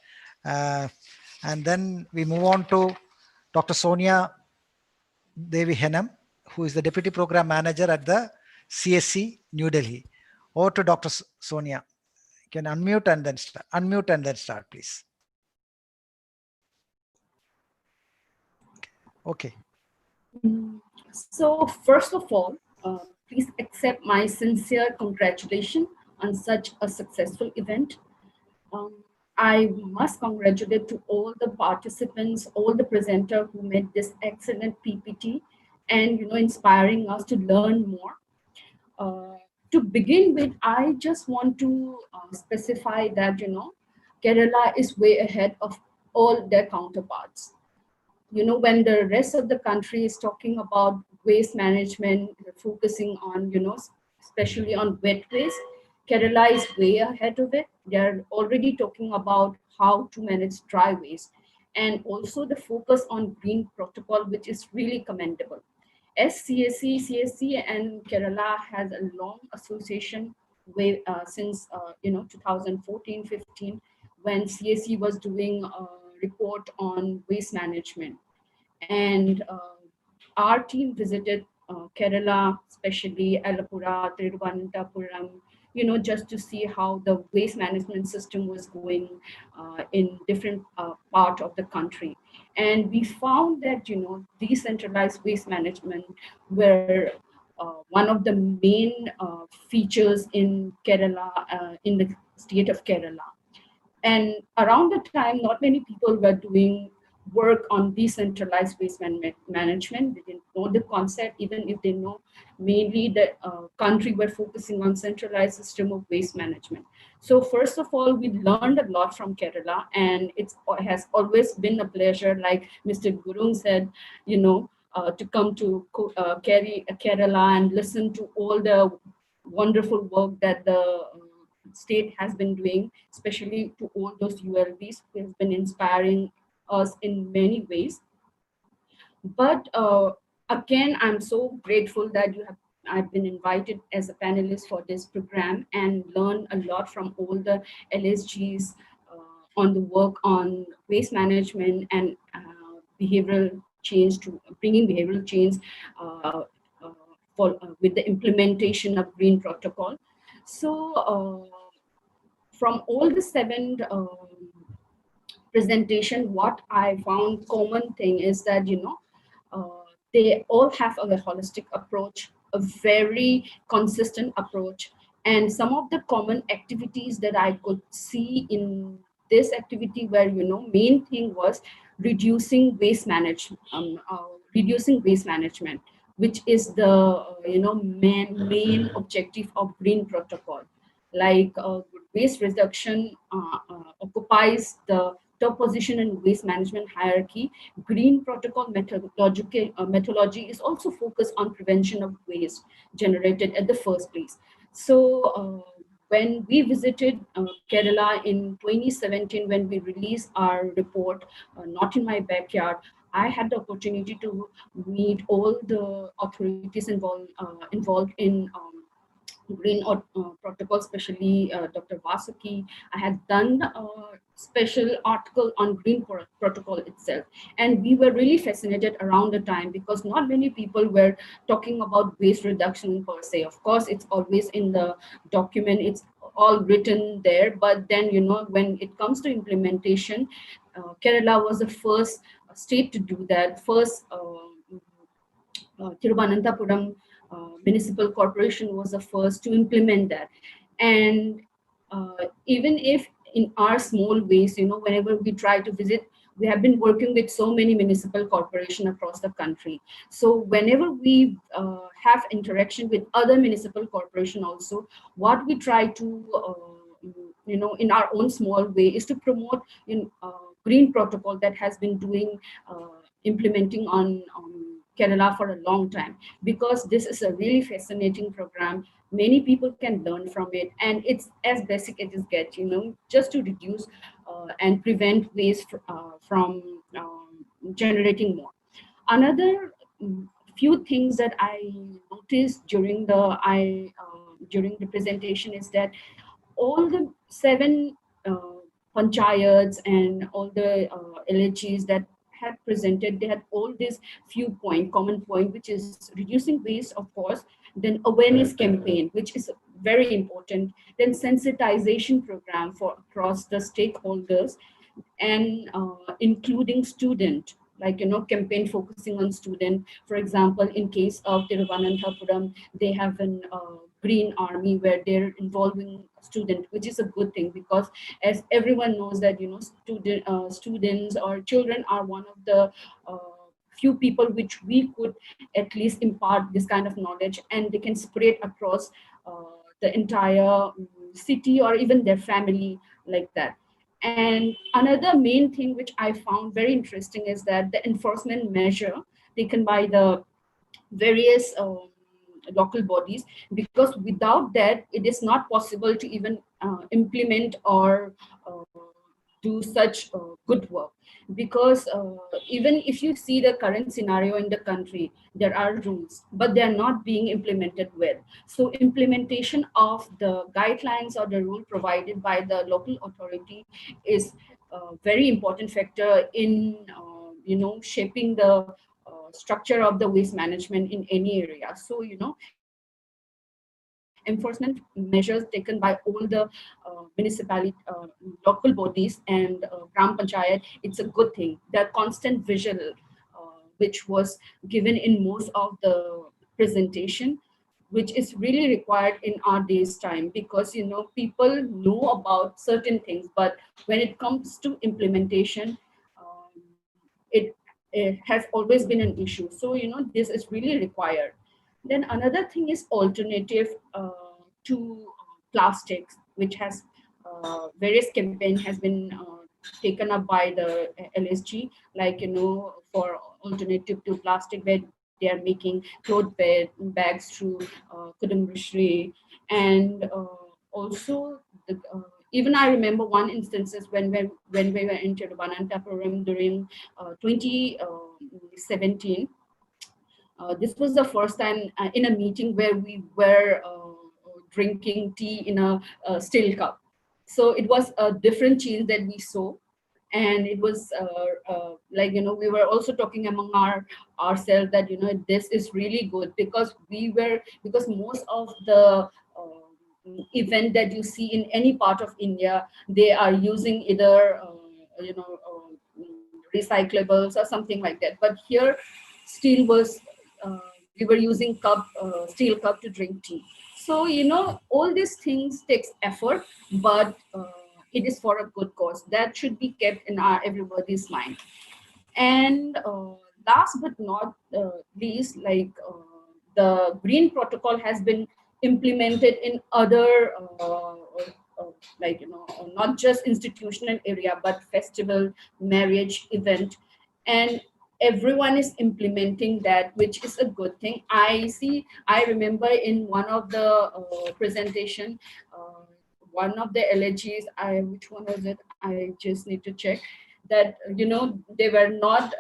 And then we move on to Dr. Sonia Devi Henam, who is the Deputy Program Manager at the CSC, New Delhi. Over to Dr. Sonia. You can unmute and then start. Unmute and then start, please. Okay. So first of all, please accept my sincere congratulations on such a successful event. I must congratulate to all the participants, all the presenters who made this excellent PPT and inspiring us to learn more. To begin with, I just want to specify that Kerala is way ahead of all their counterparts. When the rest of the country is talking about waste management, focusing on, especially on wet waste. Kerala is way ahead of it. They're already talking about how to manage dry waste, and also the focus on green protocol, which is really commendable. As CSC and Kerala has a long association with, since 2014-15, when CSC was doing a report on waste management. And our team visited Kerala, especially Alappuzha, Thiruvananthapuram, just to see how the waste management system was going in different part of the country. And we found that, decentralized waste management were one of the main features in Kerala, in the state of Kerala. And around the time, not many people were doing work on decentralized waste management. They didn't know the concept, even if they know mainly the country were focusing on centralized system of waste management. So first of all, we learned a lot from Kerala, and it has always been a pleasure, like Mr. Gurung said, to come to Kerala and listen to all the wonderful work that the state has been doing, especially to all those ULBs who have been inspiring us in many ways. But again, I'm so grateful that I've been invited as a panelist for this program and learn a lot from all the LSGs on the work on waste management and behavioral change, to bringing behavioral change with the implementation of green protocol. So from all the 7 presentation, what I found common thing is that, they all have a holistic approach, a very consistent approach. And some of the common activities that I could see in this activity were, main thing was reducing waste management, which is the, main objective of green protocol. Like waste reduction occupies the top position in waste management hierarchy. Green protocol methodology is also focused on prevention of waste generated at the first place. So when we visited Kerala in 2017, when we released our report, Not in My Backyard, I had the opportunity to meet all the authorities involved in green protocol, especially Dr. Vasuki. I had done a special article on green protocol itself. And we were really fascinated around the time, because not many people were talking about waste reduction per se. Of course, it's always in the document, it's all written there. But then, when it comes to implementation, Kerala was the first state to do that. First, Thiruvananthapuram Municipal Corporation was the first to implement that. And even if in our small ways, whenever we try to visit, we have been working with so many municipal corporations across the country. So whenever we have interaction with other municipal corporation also, what we try to, in our own small way, is to promote green protocol that has been doing implementing on Kerala for a long time, because this is a really fascinating program. Many people can learn from it, and it's as basic as it gets, just to reduce and prevent waste from generating more. Another few things that I noticed during the presentation is that all the 7 panchayats and all the LHGs that had presented, they had all these few common point, which is reducing waste, of course, then awareness campaign, which is very important, then sensitization program for across the stakeholders, and including student, like, campaign focusing on student. For example, in case of Thiruvananthapuram, they have an green army where they're involving student, which is a good thing, because as everyone knows that, students or children are one of the few people which we could at least impart this kind of knowledge, and they can spread across the entire city or even their family, like that. And another main thing which I found very interesting is that the enforcement measure taken by the various local bodies, because without that it is not possible to even implement or do such good work. Because even if you see the current scenario in the country, there are rules but they are not being implemented well. So implementation of the guidelines or the rule provided by the local authority is a very important factor in shaping the structure of the waste management in any area. So enforcement measures taken by all the municipality, local bodies and Gram Panchayat, it's a good thing. The constant visual, which was given in most of the presentation, which is really required in our days time, because people know about certain things, but when it comes to implementation, it has always been an issue. So this is really required. Then another thing is alternative to plastics, which has various campaign has been taken up by the LSG, like for alternative to plastic, where they are making cloth bags through Kudumrishri, and also even I remember one instances when we were in Tiruvananthapuram during 2017. This was the first time in a meeting where we were drinking tea in a steel cup. So it was a different change that we saw. And it was we were also talking among ourselves that this is really good, because most of the event that you see in any part of India, they are using either recyclables or something like that. But here, steel was we were using steel cup to drink tea. So all these things takes effort, but it is for a good cause. That should be kept in everybody's mind. And last but not least, the green protocol has been implemented in other not just institutional area, but festival, marriage, event, and everyone is implementing that, which is a good thing. I remember in one of the presentation, one of the LHGs, which one was it? I just need to check that, they were not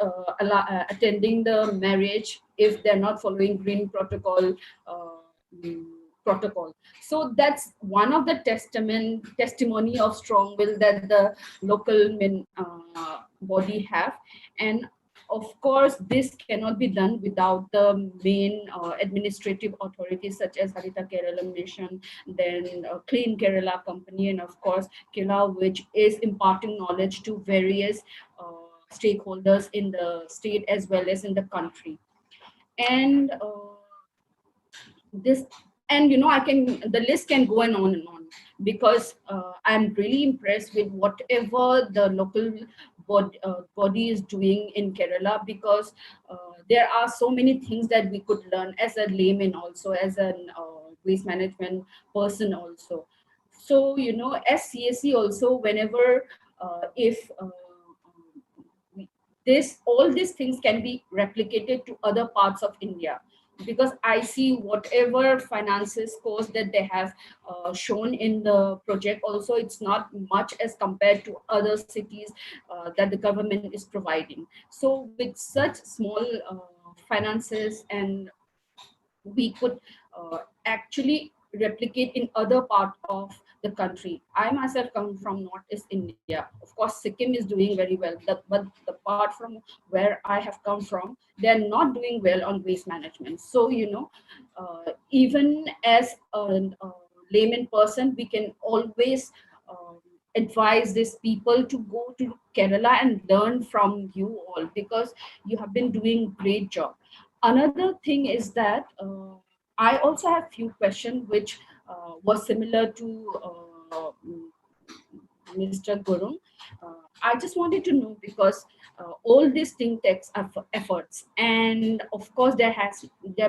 attending the marriage if they're not following green protocol. So that's one of the testimony of strong will that the local body have. And of course, this cannot be done without the main administrative authorities such as Harita Keralam Mission, then Clean Kerala Company, and of course Kela, which is imparting knowledge to various stakeholders in the state as well as in the country. And the list can go on and on, because I'm really impressed with whatever the local body is doing in Kerala, because there are so many things that we could learn as a layman, also as a waste management person also. So as CSC also, whenever if all these things can be replicated to other parts of India, because I see whatever finances cost that they have shown in the project also, it's not much as compared to other cities that the government is providing. So with such small finances, and we could actually replicate in other part of the country. I myself come from Northeast India. Of course, Sikkim is doing very well, but the part from where I have come from, they're not doing well on waste management. So, even as a layman person, we can always advise these people to go to Kerala and learn from you all, because you have been doing great job. Another thing is that I also have few questions which was similar to Mr. Gurung. I just wanted to know, because all these things takes efforts, and of course there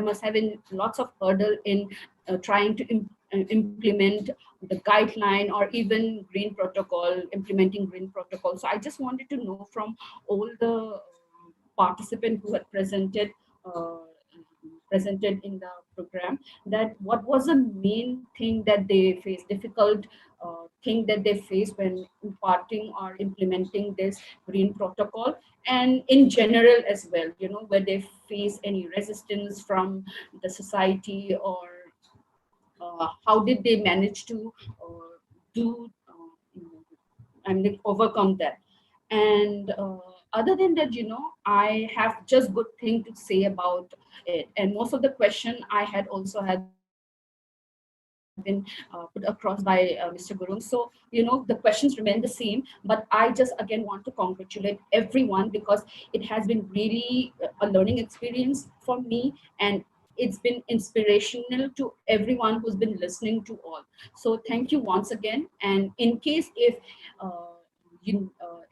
must have been lots of hurdle in trying to implement the guideline or even green protocol, implementing green protocol. So I just wanted to know from all the participants who had presented presented in the program, that what was the main thing that they face, difficult thing that they face when imparting or implementing this green protocol, and in general as well, where they face any resistance from the society, or how did they manage to do overcome that. And other than that, I have just good thing to say about it. And most of the question I had also had been put across by Mr. Gurung. So, the questions remain the same, but I just again want to congratulate everyone, because it has been really a learning experience for me, and it's been inspirational to everyone who's been listening to all. So thank you once again. And in case if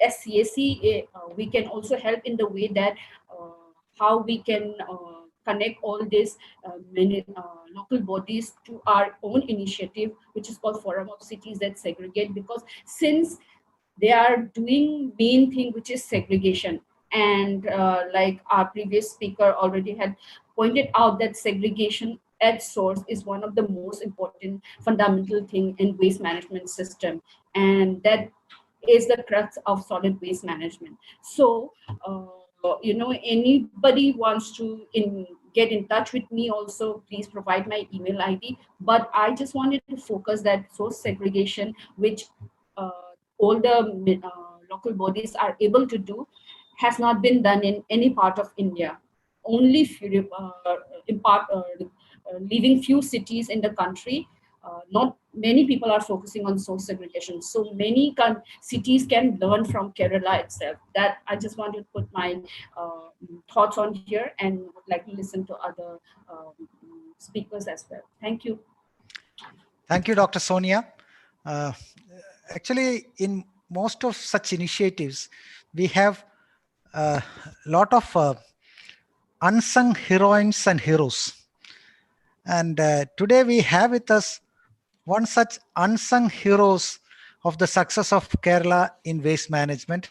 SCAC, we can also help in the way that how we can connect all these many local bodies to our own initiative, which is called Forum of Cities That Segregate, because since they are doing main thing, which is segregation, and like our previous speaker already had pointed out, that segregation at source is one of the most important fundamental thing in waste management system, and that is the crux of solid waste management. So anybody wants to get in touch with me also, please provide my email ID. But I just wanted to focus that source segregation, which all the local bodies are able to do, has not been done in any part of India. Only few, leaving few cities in the country. Not many people are focusing on source segregation. So many cities can learn from Kerala itself. That I just want to put my thoughts on here, and would like to listen to other speakers as well. Thank you. Thank you, Dr. Sonia. Actually, in most of such initiatives, we have a lot of unsung heroines and heroes. And today we have with us one such unsung heroes of the success of Kerala in waste management,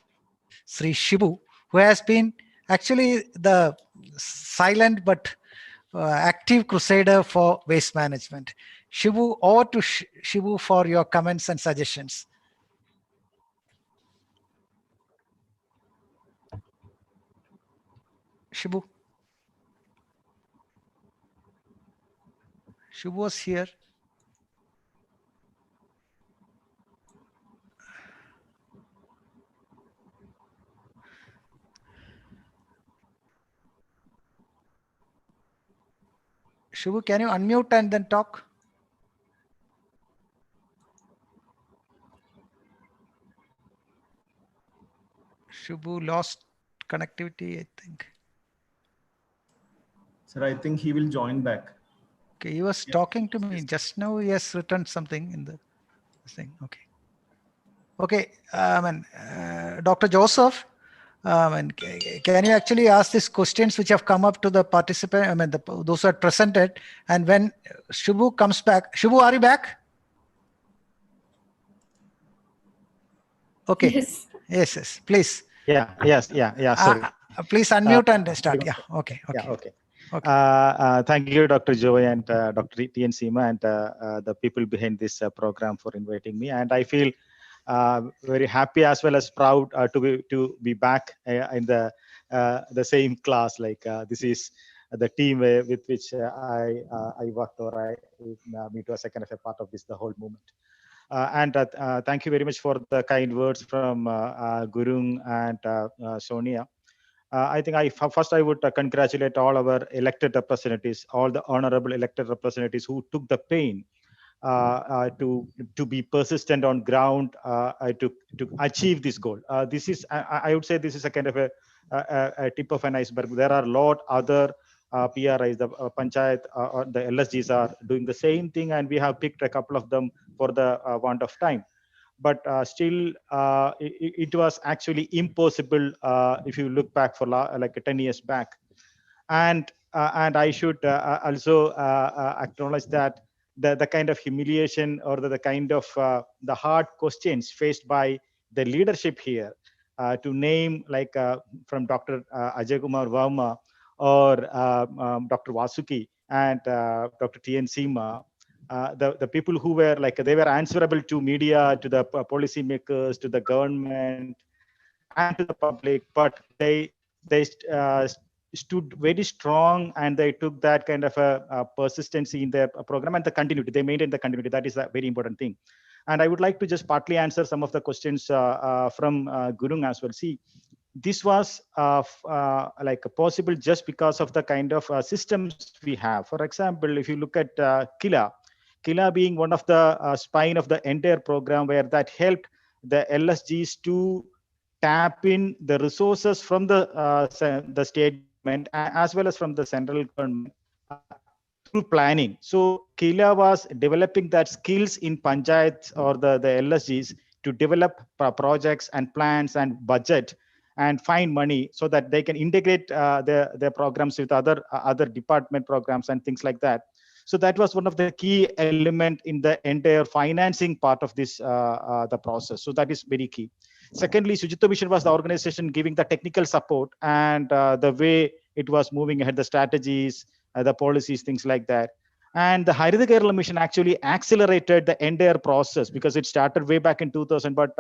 Sri Shibu, who has been actually the silent but active crusader for waste management. Shibu, over to Shibu for your comments and suggestions. Shibu. Shibu was here. Shibu, can you unmute and then talk? Shibu lost connectivity, I think. Sir, I think he will join back. Okay, he was talking to me just now. He has written something in the thing. Okay. Okay, Dr. Joseph, can you actually ask these questions which have come up to the participant, those who are presented, and when Shibu comes back, Shibu, are you back? Okay. Yes, please. Yeah. Sorry. Please unmute and start. Yeah. Okay. Thank you, Dr. Joy and Dr. T. N. Seema, and the people behind this program for inviting me. And I feel very happy as well as proud to be back in the same class. Like this is the team with which I worked, or it was a kind of a part of this the whole movement. And thank you very much for the kind words from Gurung and Sonia. I think first I would congratulate all our elected representatives, all the honorable elected representatives who took the pain to be persistent on ground to achieve this goal. This is, I would say, this is a kind of a tip of an iceberg. There are a lot other PRIs, the Panchayat or the LSGs are doing the same thing, and we have picked a couple of them for the want of time. But still, it was actually impossible if you look back for like 10 years back. And I should also acknowledge that the kind of humiliation or the kind of the hard questions faced by the leadership here, to name like from Dr. Ajay Kumar Verma, or Dr. Vasuki and Dr. T.N. Seema, the people who were like, they were answerable to media, to the policy makers, to the government, and to the public, but they stood very strong, and they took that kind of a persistency in their program and the continuity. They maintained the continuity. That is a very important thing. And I would like to just partly answer some of the questions from Gurung as well. See, this was like possible just because of the kind of systems we have. For example, if you look at KERALAM being one of the spine of the entire program, where that helped the LSGs to tap in the resources from the state government as well as from the central government through planning. So KERALAM was developing that skills in panchayats or the LSGs to develop projects and plans and budget and find money so that they can integrate their programs with other department programs and things like that. So that was one of the key element in the entire financing part of this the process. So that is very key. Secondly, SUCHITWA Mission was the organization giving the technical support and the way it was moving ahead, the strategies, the policies, things like that. And the Haritha Kerala Mission actually accelerated the entire process because it started way back in 2000, but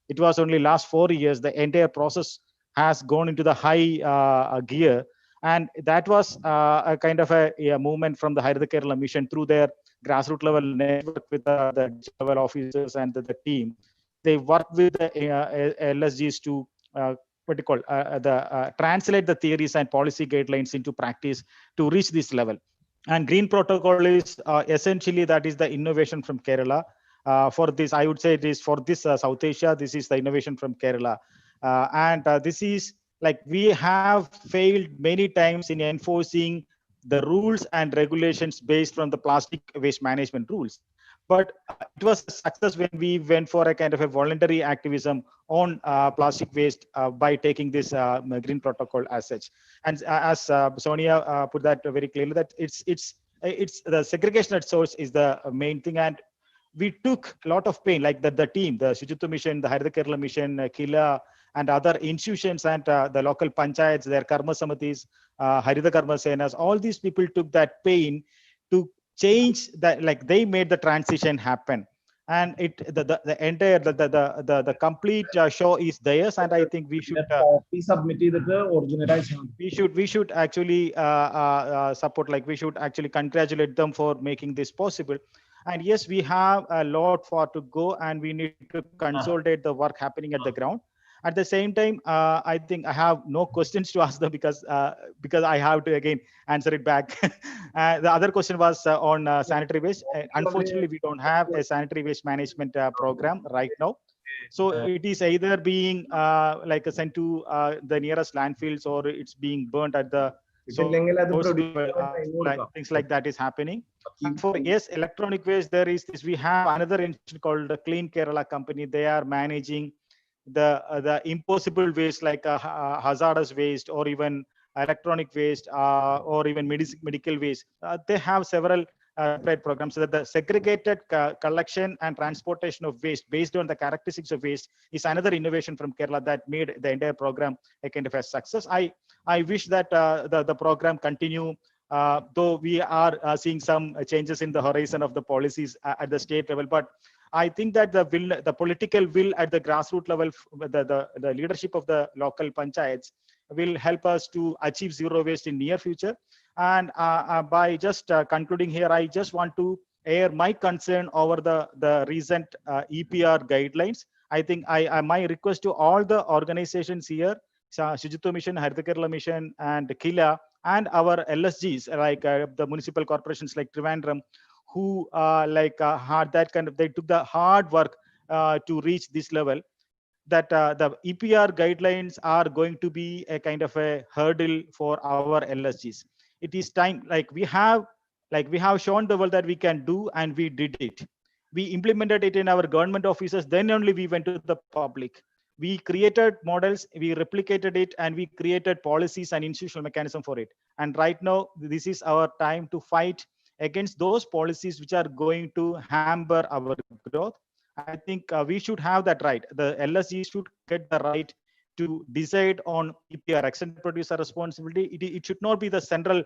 it was only last 4 years. The entire process has gone into the high gear. And that was a kind of a movement from the Haritha Kerala Mission through their grassroots level network with the level officers and the team. They work with the LSGs to translate the theories and policy guidelines into practice to reach this level. And green protocol is essentially that is the innovation from Kerala. For this, I would say it is for this South Asia, this is the innovation from Kerala. And this is like we have failed many times in enforcing the rules and regulations based on the plastic waste management rules. But it was a success when we went for a kind of a voluntary activism on plastic waste by taking this green protocol as such. And as Sonia put that very clearly, that it's the segregation at source is the main thing. And we took a lot of pain, like the team, the SUCHITWA Mission, the Haritha Kerala Mission, KERALAM, and other institutions and the local panchayats, their karma samitis, Haritha Karma Senas, all these people took that pain to change that, like they made the transition happen. And the entire the complete show is theirs, and I think we should we should actually support, like we should actually congratulate them for making this possible. And yes, we have a lot for to go, and we need to consolidate the work happening at the ground. At the same time, I think I have no questions to ask them because I have to again answer it back. The other question was on sanitary waste. Unfortunately, we don't have a sanitary waste management program right now. So it is either being like sent to the nearest landfills, or it's being burnt at the things like that is happening. And for yes, electronic waste, there is this. We have another institution called the Clean Kerala Company. They are managing the impossible waste like hazardous waste or even electronic waste or even medical waste. They have several separate programs, so that the segregated collection and transportation of waste based on the characteristics of waste is another innovation from Kerala that made the entire program a kind of a success. I wish that the program continue, though we are seeing some changes in the horizon of the policies at the state level, but I think that the political will at the grassroots level, the leadership of the local panchayats will help us to achieve zero waste in near future. And by just concluding here, I just want to air my concern over the recent EPR guidelines. I think my request to all the organizations here, SUCHITWA Mission, Haritha Kerala Mission, and KERALAM, and our LSGs, like the municipal corporations like Trivandrum, who had that kind of, they took the hard work to reach this level, that the EPR guidelines are going to be a kind of a hurdle for our LSGs. It is time, like we have shown the world that we can do, and we did it. We implemented it in our government offices, then only we went to the public. We created models, we replicated it, and we created policies and institutional mechanism for it. And right now, this is our time to fight against those policies which are going to hamper our growth. I think we should have that right. The LSG should get the right to decide on EPR, extended producer responsibility. It should not be the central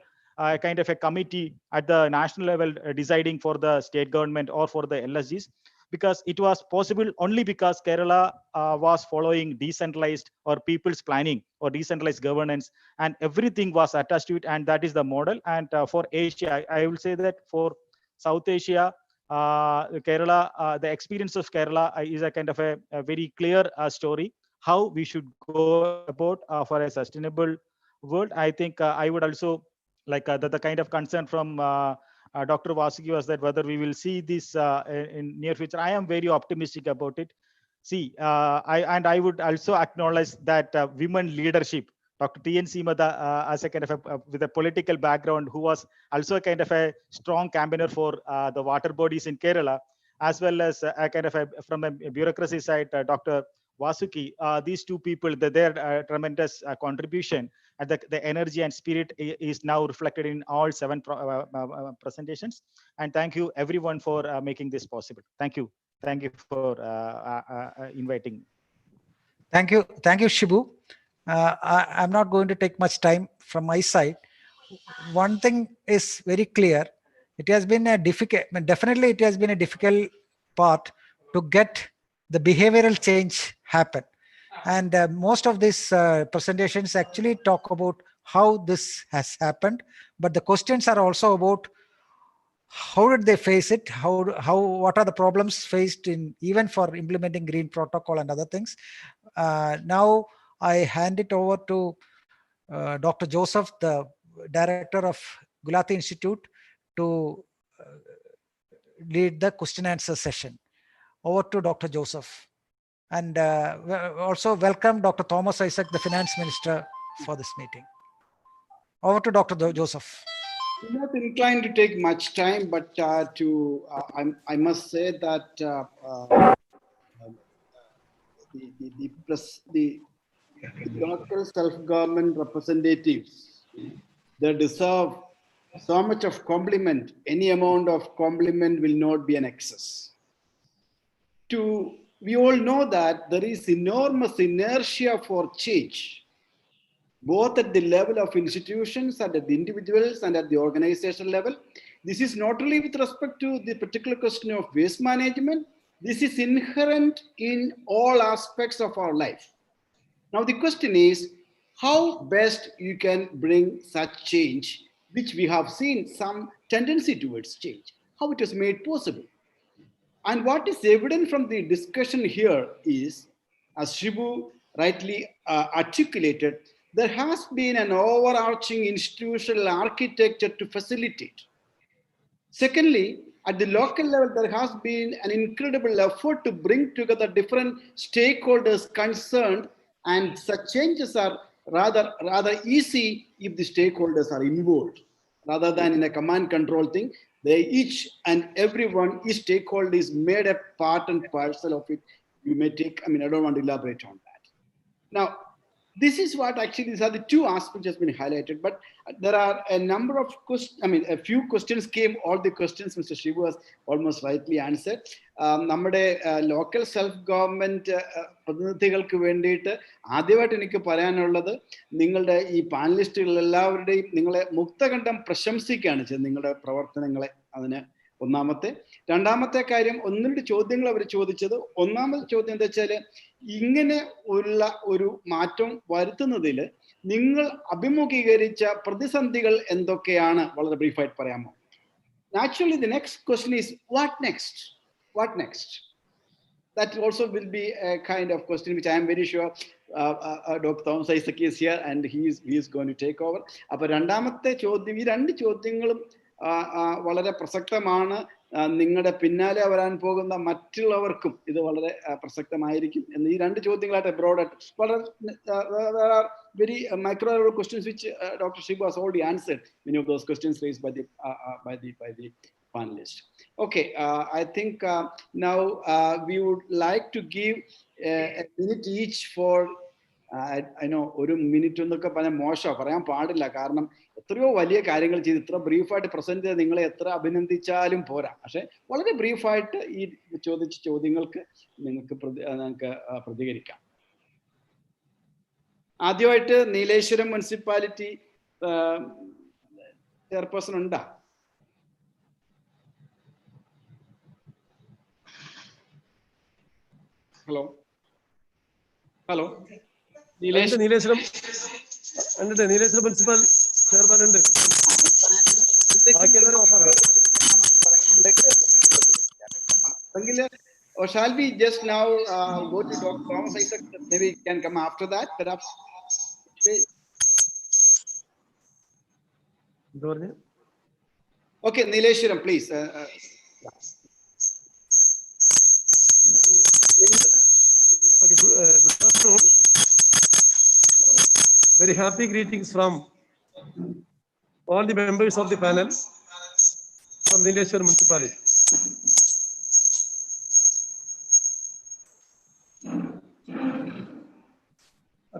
kind of a committee at the national level deciding for the state government or for the LSGs, because it was possible only because Kerala was following decentralized or people's planning or decentralized governance, and everything was attached to it, and that is the model. And for Asia, I will say that for South Asia, Kerala, the experience of Kerala is a kind of a very clear story how we should go about for a sustainable world. I think I would also like the kind of concern from Dr. Vasuki was that whether we will see this in near future. I am very optimistic about it. See, I would also acknowledge that women leadership. Dr. T.N. Seemada, as a kind of with a political background, who was also a kind of a strong campaigner for the water bodies in Kerala, as well as a kind of from a bureaucracy side, Dr. Vasuki. These two people, their tremendous contribution and the energy and spirit is now reflected in all 7 presentations. And thank you everyone for making this possible. Thank you. Thank you for inviting. Thank you, Shibu. I'm not going to take much time from my side. One thing is very clear. It has been a definitely it has been a difficult part to get the behavioral change happen. And most of these presentations actually talk about how this has happened, but the questions are also about how did they face it, what are the problems faced in even for implementing green protocol and other things. Now I hand it over to Dr. Joseph, the director of Gulati Institute, to lead the question answer session. Over to Dr. Joseph. And also welcome Dr. Thomas Isaac, the finance minister, for this meeting. Over to Dr. Joseph. I'm not inclined to take much time, but I must say that the local self-government representatives, they deserve so much of compliment. Any amount of compliment will not be an excess. We all know that there is enormous inertia for change, both at the level of institutions and at the individuals and at the organizational level. This is not only with respect to the particular question of waste management, this is inherent in all aspects of our life. Now the question is, how best you can bring such change, which we have seen some tendency towards change, how it is made possible. And what is evident from the discussion here is, as Shibu rightly articulated, there has been an overarching institutional architecture to facilitate. Secondly, at the local level, there has been an incredible effort to bring together different stakeholders concerned, and such changes are rather easy if the stakeholders are involved, rather than in a command control thing. They each and everyone, each stakeholder is made a part and parcel of it. You may take, I don't want to elaborate on that. Now, this is what actually, these are the 2 aspects has been highlighted, but there are a number of questions, a few questions came, all the questions Mr. Shivu has almost rightly answered. Nammade local self-government പ്രതിനിധികൾക്ക് വേണ്ടിയിട്ട് ആദ്യമായിട്ട് എനിക്ക് പറയാനുള്ളത്, നിങ്ങളുടെ ഈ പാനലിസ്റ്റുകൾ എല്ലാവരുടെയും നിങ്ങളെ മുക്തകണ്ഠം പ്രശംസിക്കുകയാണ് ചെയ്തത്, നിങ്ങളുടെ പ്രവർത്തനങ്ങളെ. അതിന് ഒന്നാമത്തെ. രണ്ടാമത്തെ കാര്യം, 1-2 ചോദ്യങ്ങൾ അവർ ചോദിച്ചത്. ഒന്നാമത്തെ ചോദ്യം എന്താ വെച്ചാൽ, ഇങ്ങനെ ഉള്ള ഒരു മാറ്റം വരുത്തുന്നതിൽ നിങ്ങൾ അഭിമുഖീകരിച്ച പ്രതിസന്ധികൾ എന്തൊക്കെയാണ്, വളരെ ബ്രീഫായിട്ട് പറയാമോ? Naturally, the next question is, what next? What next? That also will be a kind of question which I am very sure Dr. Thomas Isaac is here and he is going to take over. അപ്പോൾ രണ്ടാമത്തെ ചോദ്യം, ഈ 2 ചോദ്യങ്ങളും വളരെ പ്രസക്തമാണ്. നിങ്ങളുടെ പിന്നാലെ വരാൻ പോകുന്ന മറ്റുള്ളവർക്കും ഇത് വളരെ പ്രസക്തമായിരിക്കും എന്ന് ഈ 2 ചോദ്യങ്ങളായിട്ട് ബ്രോഡായിട്ട് വളരെ very micro questions which Dr. Shibu has already answered. Many of those questions raised by the panelists. Okay, I think now we would like to give a minute each for I know 1 minute എന്നൊക്കെ പറഞ്ഞാൽ മോശം, പറയാൻ പാടില്ല. കാരണം എത്രയോ വലിയ കാര്യങ്ങൾ ചെയ്ത് ഇത്ര ബ്രീഫായിട്ട് പ്രസന്റ് ചെയ്ത് നിങ്ങളെ എത്ര അഭിനന്ദിച്ചാലും പോരാ. പക്ഷെ വളരെ ബ്രീഫായിട്ട് ഈ ചോദിച്ച ചോദ്യങ്ങൾക്ക് നിങ്ങൾക്ക് പ്രതികരിക്കാം. ആദ്യമായിട്ട് നീലേശ്വരം മുനിസിപ്പാലിറ്റി ചെയർപേഴ്സൺ ഉണ്ടാ? Hello hello Nileshwaram municipal chairman ഉണ്ട്. Or shall we just now go to Dr. Thomas Isaac? Maybe he can come after that, perhaps. Okay, Nileshwaram, please. Okay, good afternoon. Very happy greetings from all the members of the panel from Nileshwaram Municipality.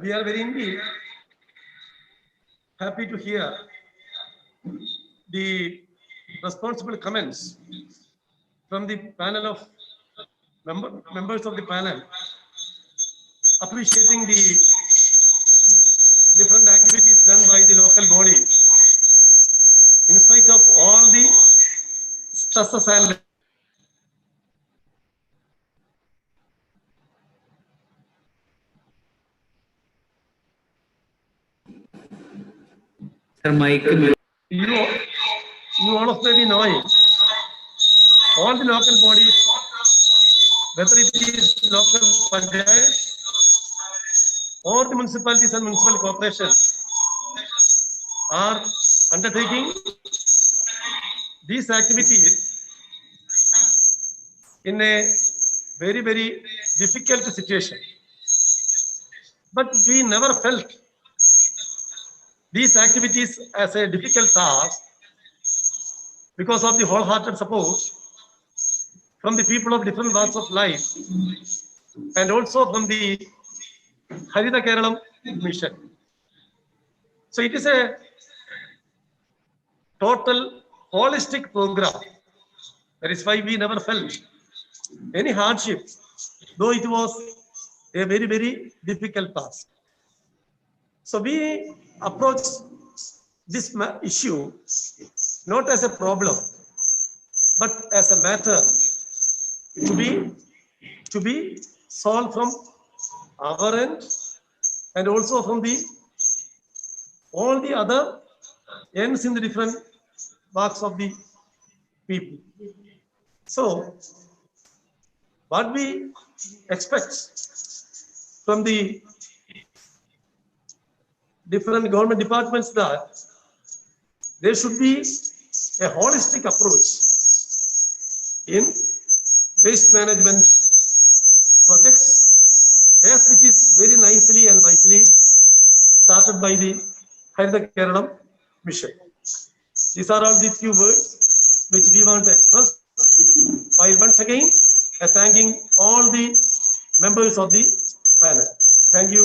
We are very indeed happy to hear the responsible comments from the panel of members of the panel, appreciating the different activities done by the local body in spite of all the stresses and you all of may be knowing all the local bodies, whether it is local panchayat or the municipalities and municipal corporations, are undertaking these activities in a very, very difficult situation. But we never felt these activities as a difficult task because of the wholehearted support from the people of different walks of life and also from the Harita Keralam mission. So it is a total holistic program. That is why we never felt any hardship, though it was a very, very difficult task. So we approach this issue not as a problem, but as a matter to be solved from our end and also from all the other ends in the different walks of the people. So what we expect from the different government departments that there should be a holistic approach in waste management projects, as which is very nicely and wisely started by the Harita Keralam mission. These are all the few words which we want to express, while once again thanking all the members of the panel. Thank you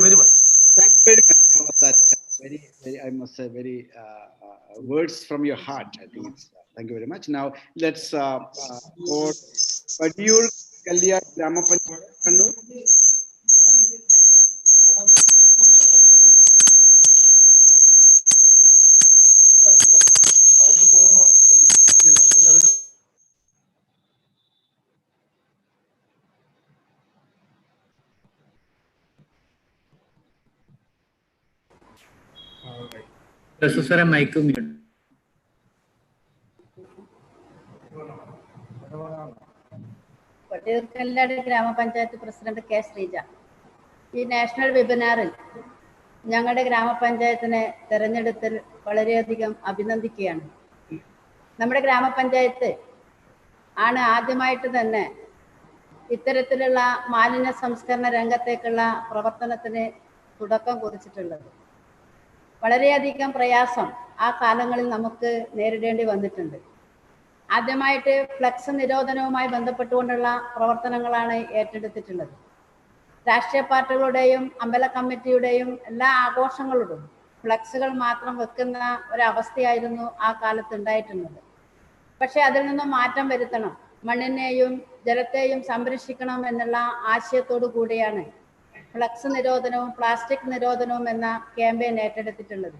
very much. Thank you very much for that. Very, I must say, very words from your heart. I think it's. Thank you very much. Now let's for Padiyur Kalya Grama Panchayat Kannur. Sir, mic mute. പട്ടിയൂർക്കല്ലാട് ഗ്രാമപഞ്ചായത്ത് president K Sreeja. ഈ national വെബിനാറിൽ ഞങ്ങളുടെ ഗ്രാമപഞ്ചായത്തിനെ തെരഞ്ഞെടുത്തിൽ വളരെയധികം അഭിനന്ദിക്കുകയാണ്. നമ്മുടെ ഗ്രാമപഞ്ചായത്ത് ആണ് ആദ്യമായിട്ട് തന്നെ ഇത്തരത്തിലുള്ള മാലിന്യ സംസ്കരണ രംഗത്തേക്കുള്ള പ്രവർത്തനത്തിന് തുടക്കം കുറിച്ചിട്ടുള്ളത്. വളരെയധികം പ്രയാസം ആ കാലങ്ങളിൽ നമുക്ക് നേരിടേണ്ടി വന്നിട്ടുണ്ട്. ആദ്യമായിട്ട് ഫ്ലക്സ് നിരോധനവുമായി ബന്ധപ്പെട്ടുകൊണ്ടുള്ള പ്രവർത്തനങ്ങളാണ് ഏറ്റെടുത്തിട്ടുള്ളത്. രാഷ്ട്രീയ പാർട്ടികളുടെയും അമ്പല കമ്മിറ്റിയുടെയും എല്ലാ ആഘോഷങ്ങളോടും ഫ്ലക്സുകൾ മാത്രം വെക്കുന്ന ഒരവസ്ഥയായിരുന്നു ആ കാലത്ത് ഉണ്ടായിട്ടുള്ളത്. പക്ഷെ അതിൽ നിന്നും മാറ്റം വരുത്തണം, മണ്ണിനെയും ജലത്തെയും സംരക്ഷിക്കണം എന്നുള്ള ആശയത്തോടു കൂടിയാണ് ഫ്ലക്സ് നിരോധനവും പ്ലാസ്റ്റിക് നിരോധനവും എന്ന ക്യാമ്പയിൻ ഏറ്റെടുത്തിട്ടുള്ളത്.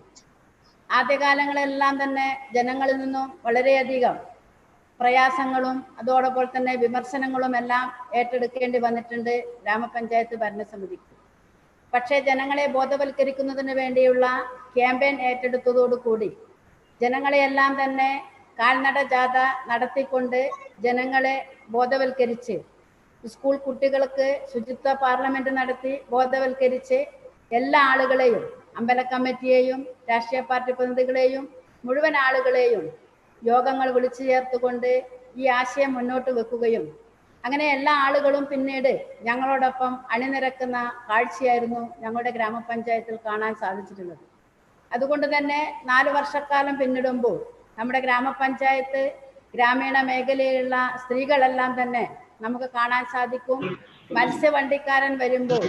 ആദ്യകാലങ്ങളെല്ലാം തന്നെ ജനങ്ങളിൽ നിന്നും വളരെയധികം പ്രയാസങ്ങളും അതോടൊപ്പം തന്നെ വിമർശനങ്ങളും എല്ലാം ഏറ്റെടുക്കേണ്ടി വന്നിട്ടുണ്ട് ഗ്രാമപഞ്ചായത്ത് ഭരണസമിതിക്ക്. പക്ഷേ ജനങ്ങളെ ബോധവൽക്കരിക്കുന്നതിന് വേണ്ടിയുള്ള ക്യാമ്പയിൻ ഏറ്റെടുത്തതോടുകൂടി ജനങ്ങളെയെല്ലാം തന്നെ കാൽനട ജാഥ നടത്തിക്കൊണ്ട് ജനങ്ങളെ ബോധവൽക്കരിച്ച് സ്കൂൾ കുട്ടികൾക്ക് ശുചിത്വ പാർലമെന്റ് നടത്തി ബോധവൽക്കരിച്ച് എല്ലാ ആളുകളെയും, അമ്പല കമ്മിറ്റിയെയും രാഷ്ട്രീയ പാർട്ടി പ്രതിനിധികളെയും മുഴുവൻ ആളുകളെയും യോഗങ്ങൾ വിളിച്ചു ചേർത്തുകൊണ്ട് ഈ ആശയം മുന്നോട്ട് വെക്കുകയും അങ്ങനെ എല്ലാ ആളുകളും പിന്നീട് ഞങ്ങളോടൊപ്പം അണിനിരക്കുന്ന കാഴ്ചയായിരുന്നു ഞങ്ങളുടെ ഗ്രാമപഞ്ചായത്തിൽ കാണാൻ സാധിച്ചിട്ടുള്ളത്. അതുകൊണ്ട് തന്നെ 4 വർഷക്കാലം പിന്നിടുമ്പോൾ നമ്മുടെ ഗ്രാമപഞ്ചായത്ത് ഗ്രാമീണ മേഖലയിലുള്ള സ്ത്രീകളെല്ലാം തന്നെ നമുക്ക് കാണാൻ സാധിക്കും. മത്സ്യവണ്ടിക്കാരൻ വരുമ്പോൾ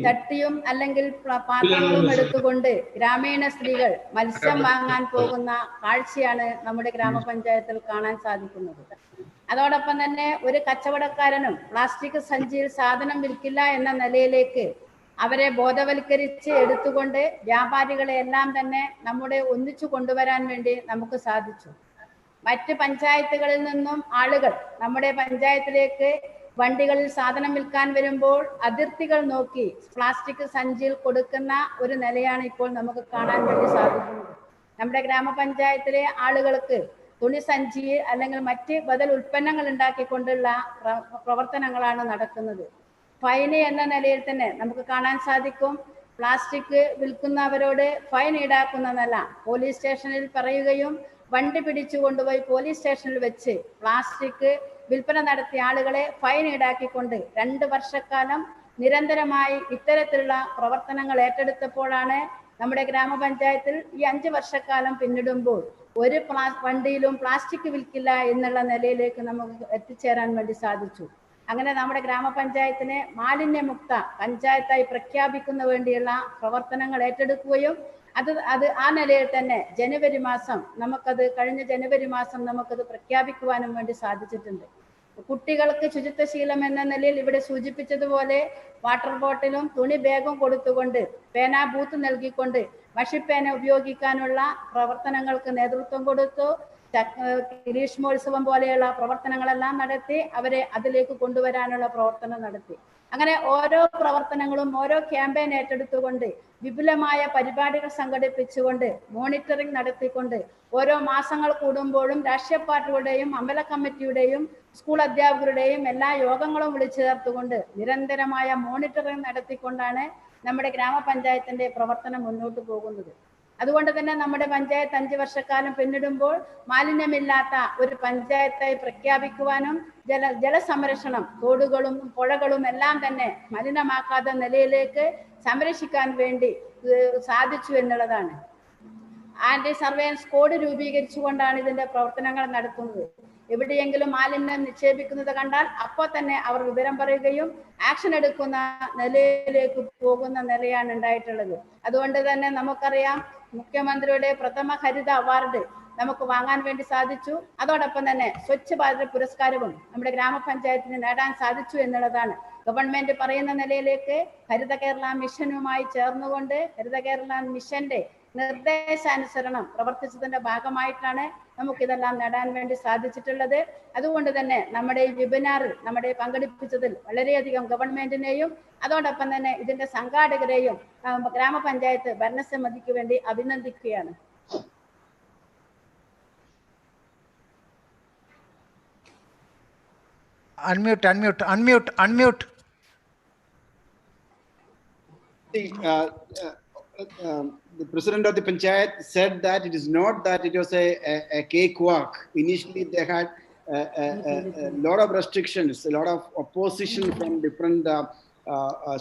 തട്ടിയും അല്ലെങ്കിൽ പാത്രങ്ങളും എടുത്തുകൊണ്ട് ഗ്രാമീണ സ്ത്രീകൾ മത്സ്യം വാങ്ങാൻ പോകുന്ന കാഴ്ചയാണ് നമ്മുടെ ഗ്രാമപഞ്ചായത്തിൽ കാണാൻ സാധിക്കുന്നത്. അതോടൊപ്പം തന്നെ ഒരു കച്ചവടക്കാരനും പ്ലാസ്റ്റിക് സഞ്ചിയിൽ സാധനം വിൽക്കില്ല എന്ന നിലയിലേക്ക് അവരെ ബോധവൽക്കരിച്ച് എടുത്തുകൊണ്ട് വ്യാപാരികളെ എല്ലാം തന്നെ നമ്മുടെ ഒന്നിച്ചു കൊണ്ടുവരാൻ വേണ്ടി നമുക്ക് സാധിച്ചു. മറ്റ് പഞ്ചായത്തുകളിൽ നിന്നും ആളുകൾ നമ്മുടെ പഞ്ചായത്തിലേക്ക് വണ്ടികളിൽ സാധനം വിൽക്കാൻ വരുമ്പോൾ അതിർത്തികൾ നോക്കി പ്ലാസ്റ്റിക് സഞ്ചിയിൽ കൊടുക്കുന്ന ഒരു നിലയാണ് ഇപ്പോൾ നമുക്ക് കാണാൻ വേണ്ടി സാധിക്കുന്നത്. നമ്മുടെ ഗ്രാമപഞ്ചായത്തിലെ ആളുകൾക്ക് തുണി സഞ്ചി അല്ലെങ്കിൽ മറ്റ് ബദൽ ഉൽപ്പന്നങ്ങൾ ഉണ്ടാക്കിക്കൊണ്ടുള്ള പ്രവർത്തനങ്ങളാണ് നടക്കുന്നത്. ഫൈന് എന്ന നിലയിൽ തന്നെ നമുക്ക് കാണാൻ സാധിക്കും. പ്ലാസ്റ്റിക് വിൽക്കുന്നവരോട് ഫൈൻ ഈടാക്കുന്നതല്ല, പോലീസ് സ്റ്റേഷനിൽ പറയുകയും വണ്ടി പിടിച്ചു കൊണ്ടുപോയി പോലീസ് സ്റ്റേഷനിൽ വെച്ച് പ്ലാസ്റ്റിക് വിൽപ്പന നടത്തിയ ആളുകളെ ഫൈൻ ഈടാക്കിക്കൊണ്ട് 2 വർഷക്കാലം നിരന്തരമായി ഇത്തരത്തിലുള്ള പ്രവർത്തനങ്ങൾ ഏറ്റെടുത്തപ്പോഴാണ് നമ്മുടെ ഗ്രാമപഞ്ചായത്തിൽ ഈ 5 വർഷക്കാലം പിന്നിടുമ്പോൾ ഒരു വണ്ടിയിലും പ്ലാസ്റ്റിക് വിൽക്കില്ല എന്നുള്ള നിലയിലേക്ക് നമുക്ക് എത്തിച്ചേരാൻ വേണ്ടി സാധിച്ചു. അങ്ങനെ നമ്മുടെ ഗ്രാമപഞ്ചായത്തിനെ മാലിന്യമുക്ത പഞ്ചായത്തായി പ്രഖ്യാപിക്കുന്ന വേണ്ടിയുള്ള പ്രവർത്തനങ്ങൾ ഏറ്റെടുക്കുകയും അത് ആ നിലയിൽ തന്നെ ജനുവരി മാസം കഴിഞ്ഞ ജനുവരി മാസം നമുക്കത് പ്രഖ്യാപിക്കുവാനും വേണ്ടി സാധിച്ചിട്ടുണ്ട്. കുട്ടികൾക്ക് ശുചിത്വശീലം എന്ന നിലയിൽ ഇവിടെ സൂചിപ്പിച്ചതുപോലെ വാട്ടർ ബോട്ടിലും തുണി ബാഗും കൊടുത്തുകൊണ്ട് പേന ബൂത്ത് നൽകിക്കൊണ്ട് മഷിപ്പേന ഉപയോഗിക്കാനുള്ള പ്രവർത്തനങ്ങൾക്ക് നേതൃത്വം കൊടുത്തു. ഗ്രീഷ്മോത്സവം പോലെയുള്ള പ്രവർത്തനങ്ങളെല്ലാം നടത്തി അവരെ അതിലേക്ക് കൊണ്ടുവരാനുള്ള പ്രവർത്തനം നടത്തി. അങ്ങനെ ഓരോ പ്രവർത്തനങ്ങളും ഓരോ ക്യാമ്പയിൻ ഏറ്റെടുത്തുകൊണ്ട് വിപുലമായ പരിപാടികൾ സംഘടിപ്പിച്ചുകൊണ്ട് മോണിറ്ററിംഗ് നടത്തിക്കൊണ്ട് ഓരോ മാസങ്ങൾ കൂടുമ്പോഴും രാഷ്ട്രീയ പാർട്ടികളുടെയും അമ്പല കമ്മിറ്റിയുടെയും സ്കൂൾ അധ്യാപകരുടെയും എല്ലാ യോഗങ്ങളും വിളിച്ചു ചേർത്തുകൊണ്ട് നിരന്തരമായ മോണിറ്ററിംഗ് നടത്തിക്കൊണ്ടാണ് നമ്മുടെ ഗ്രാമപഞ്ചായത്തിന്റെ പ്രവർത്തനം മുന്നോട്ട് പോകുന്നത്. അതുകൊണ്ട് തന്നെ നമ്മുടെ പഞ്ചായത്ത് 5 വർഷക്കാലം പിന്നിടുമ്പോൾ മാലിന്യമില്ലാത്ത ഒരു പഞ്ചായത്തായി പ്രഖ്യാപിക്കുവാനും ജലസംരക്ഷണം തോടുകളും പുഴകളും എല്ലാം തന്നെ മലിനമാക്കാത്ത നിലയിലേക്ക് സംരക്ഷിക്കാൻ വേണ്ടി സാധിച്ചു എന്നുള്ളതാണ്. ആന്റി സർവേലൻസ് കോഡ് രൂപീകരിച്ചുകൊണ്ടാണ് ഇതിന്റെ പ്രവർത്തനങ്ങൾ നടത്തുന്നത്. എവിടെയെങ്കിലും മാലിന്യം നിക്ഷേപിക്കുന്നത് കണ്ടാൽ അപ്പോൾ തന്നെ അവർ വിവരം പറയുകയും ആക്ഷൻ എടുക്കുന്ന നിലയിലേക്ക് പോകുന്ന നിലയാണ് ഉണ്ടായിട്ടുള്ളത്. അതുകൊണ്ട് തന്നെ നമുക്കറിയാം, മുഖ്യമന്ത്രിയുടെ പ്രഥമ ഹരിത അവാർഡ് നമുക്ക് വാങ്ങാൻ വേണ്ടി സാധിച്ചു. അതോടൊപ്പം തന്നെ സ്വച്ഛ് ഭാരത് പുരസ്കാരവും നമ്മുടെ ഗ്രാമപഞ്ചായത്തിന് നേടാൻ സാധിച്ചു എന്നുള്ളതാണ്. ഗവൺമെന്റ് പറയുന്ന നിലയിലേക്ക് ഹരിത കേരള മിഷനുമായി ചേർന്നുകൊണ്ട് ഹരിത കേരള മിഷന്റെ നിർദ്ദേശാനുസരണം പ്രവർത്തിച്ചതിന്റെ ഭാഗമായിട്ടാണ് നമുക്കിതെല്ലാം നേടാൻ വേണ്ടി സാധിച്ചിട്ടുള്ളത്. അതുകൊണ്ട് തന്നെ നമ്മുടെ ഈ വെബിനാറിൽ പങ്കെടുപ്പിച്ചതിൽ വളരെയധികം ഗവൺമെന്റിനെയും അതോടൊപ്പം തന്നെ ഇതിന്റെ സംഘാടകരെയും ഗ്രാമപഞ്ചായത്ത് ഭരണസമിതിക്ക് വേണ്ടി അഭിനന്ദിക്കുകയാണ്. Unmute. The president of the panchayat said that it is not that it was a cakewalk. Initially, they had a lot of restrictions, a lot of opposition from different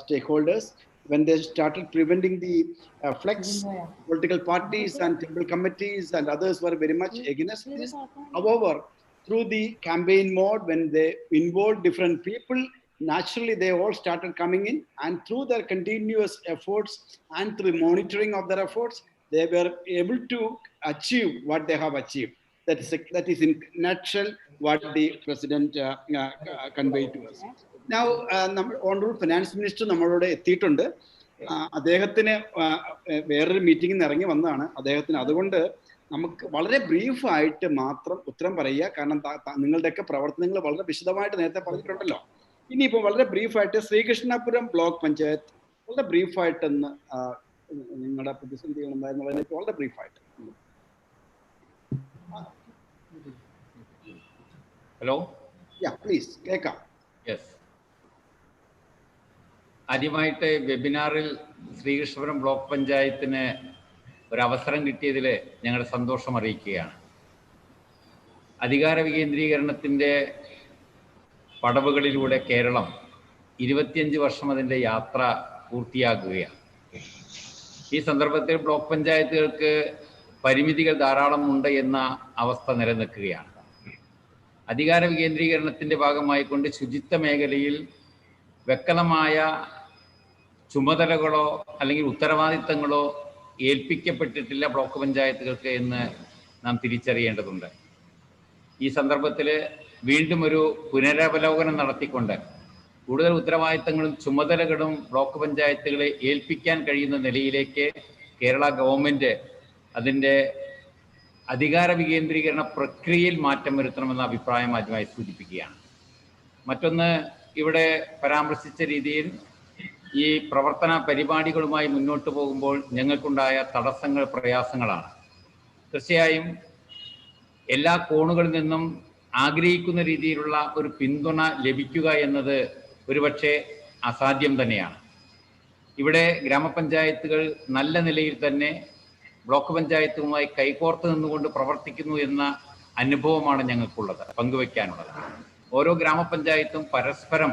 stakeholders. When they started preventing the flex, political parties and temple committees and others were very much against this. However, through the campaign mode, when they involved different people, naturally they all started coming in, and through their continuous efforts and through monitoring of their efforts, they were able to achieve what they have achieved. That is in nutshell what the president conveyed to us. Now, Honorable Finance Minister നമ്മളോട് എത്തിയിട്ടുണ്ട്. അദ്ദേഹത്തിന് വേറൊരു മീറ്റിംഗിൽ ഇറങ്ങി വന്നതാണ് അദ്ദേഹത്തിന്. അതുകൊണ്ട് നമുക്ക് വളരെ ബ്രീഫായിട്ട് മാത്രം ഉത്തരം പറയുക. കാരണം നിങ്ങളുടെയൊക്കെ പ്രവർത്തനങ്ങൾ വളരെ വിശദമായിട്ട് നേരത്തെ പറഞ്ഞിട്ടുണ്ടല്ലോ. ഇനിയിപ്പോൾ വളരെ ബ്രീഫായിട്ട് ശ്രീകൃഷ്ണപുരം ബ്ലോക്ക് പഞ്ചായത്ത് വളരെ ബ്രീഫായിട്ടൊന്ന് നിങ്ങളുടെ പ്രതിസന്ധികൾ ഉണ്ടായിരുന്നതിനെ വളരെ ബ്രീഫായിട്ട്. ഹലോ, പ്ലീസ് കേൾക്കാം. യെസ്, ആദ്യമായിട്ട് വെബിനാറിൽ ശ്രീകൃഷ്ണപുരം ബ്ലോക്ക് പഞ്ചായത്തിന് ഒരവസരം കിട്ടിയതിൽ ഞങ്ങളുടെ സന്തോഷം അറിയിക്കുകയാണ്. അധികാര വികേന്ദ്രീകരണത്തിൻ്റെ പടവുകളിലൂടെ കേരളം 25 വർഷം അതിൻ്റെ യാത്ര പൂർത്തിയാക്കുകയാണ്. ഈ സന്ദർഭത്തിൽ ബ്ലോക്ക് പഞ്ചായത്തുകൾക്ക് പരിമിതികൾ ധാരാളം ഉണ്ട് എന്ന അവസ്ഥ നിലനിൽക്കുകയാണ്. അധികാര വികേന്ദ്രീകരണത്തിൻ്റെ ഭാഗമായിക്കൊണ്ട് ശുചിത്വ മേഖലയിൽ വ്യക്തമായ ചുമതലകളോ അല്ലെങ്കിൽ ഉത്തരവാദിത്തങ്ങളോ ഏൽപ്പിക്കപ്പെട്ടിട്ടില്ല ബ്ലോക്ക് പഞ്ചായത്തുകൾക്ക് എന്ന് നാം തിരിച്ചറിയേണ്ടതുണ്ട്. ഈ സന്ദർഭത്തിൽ വീണ്ടും ഒരു പുനരവലോകനം നടത്തിക്കൊണ്ട് കൂടുതൽ ഉത്തരവാദിത്തങ്ങളും ചുമതലകളും ബ്ലോക്ക് പഞ്ചായത്തുകളെ ഏൽപ്പിക്കാൻ കഴിയുന്ന നിലയിലേക്ക് കേരള ഗവൺമെൻറ് അതിൻ്റെ അധികാര വികേന്ദ്രീകരണ പ്രക്രിയയിൽ മാറ്റം വരുത്തണമെന്ന അഭിപ്രായം ആദ്യമായി സൂചിപ്പിക്കുകയാണ്. മറ്റൊന്ന്, ഇവിടെ പരാമർശിച്ച രീതിയിൽ ഈ പ്രവർത്തന പരിപാടികളുമായി മുന്നോട്ട് പോകുമ്പോൾ ഞങ്ങൾക്കുണ്ടായ തടസ്സങ്ങൾ, പ്രയാസങ്ങളാണ്. തീർച്ചയായും എല്ലാ കോണുകളിൽ നിന്നും ആഗ്രഹിക്കുന്ന രീതിയിലുള്ള ഒരു പിന്തുണ ലഭിക്കുക എന്നത് ഒരുപക്ഷെ അസാധ്യം തന്നെയാണ്. ഇവിടെ ഗ്രാമപഞ്ചായത്തുകൾ നല്ല നിലയിൽ തന്നെ ബ്ലോക്ക് പഞ്ചായത്തുമായി കൈകോർത്ത് നിന്നുകൊണ്ട് പ്രവർത്തിക്കുന്നു എന്ന അനുഭവമാണ് ഞങ്ങൾക്കുള്ളത്, പങ്കുവയ്ക്കാനുള്ളത്. ഓരോ ഗ്രാമപഞ്ചായത്തും പരസ്പരം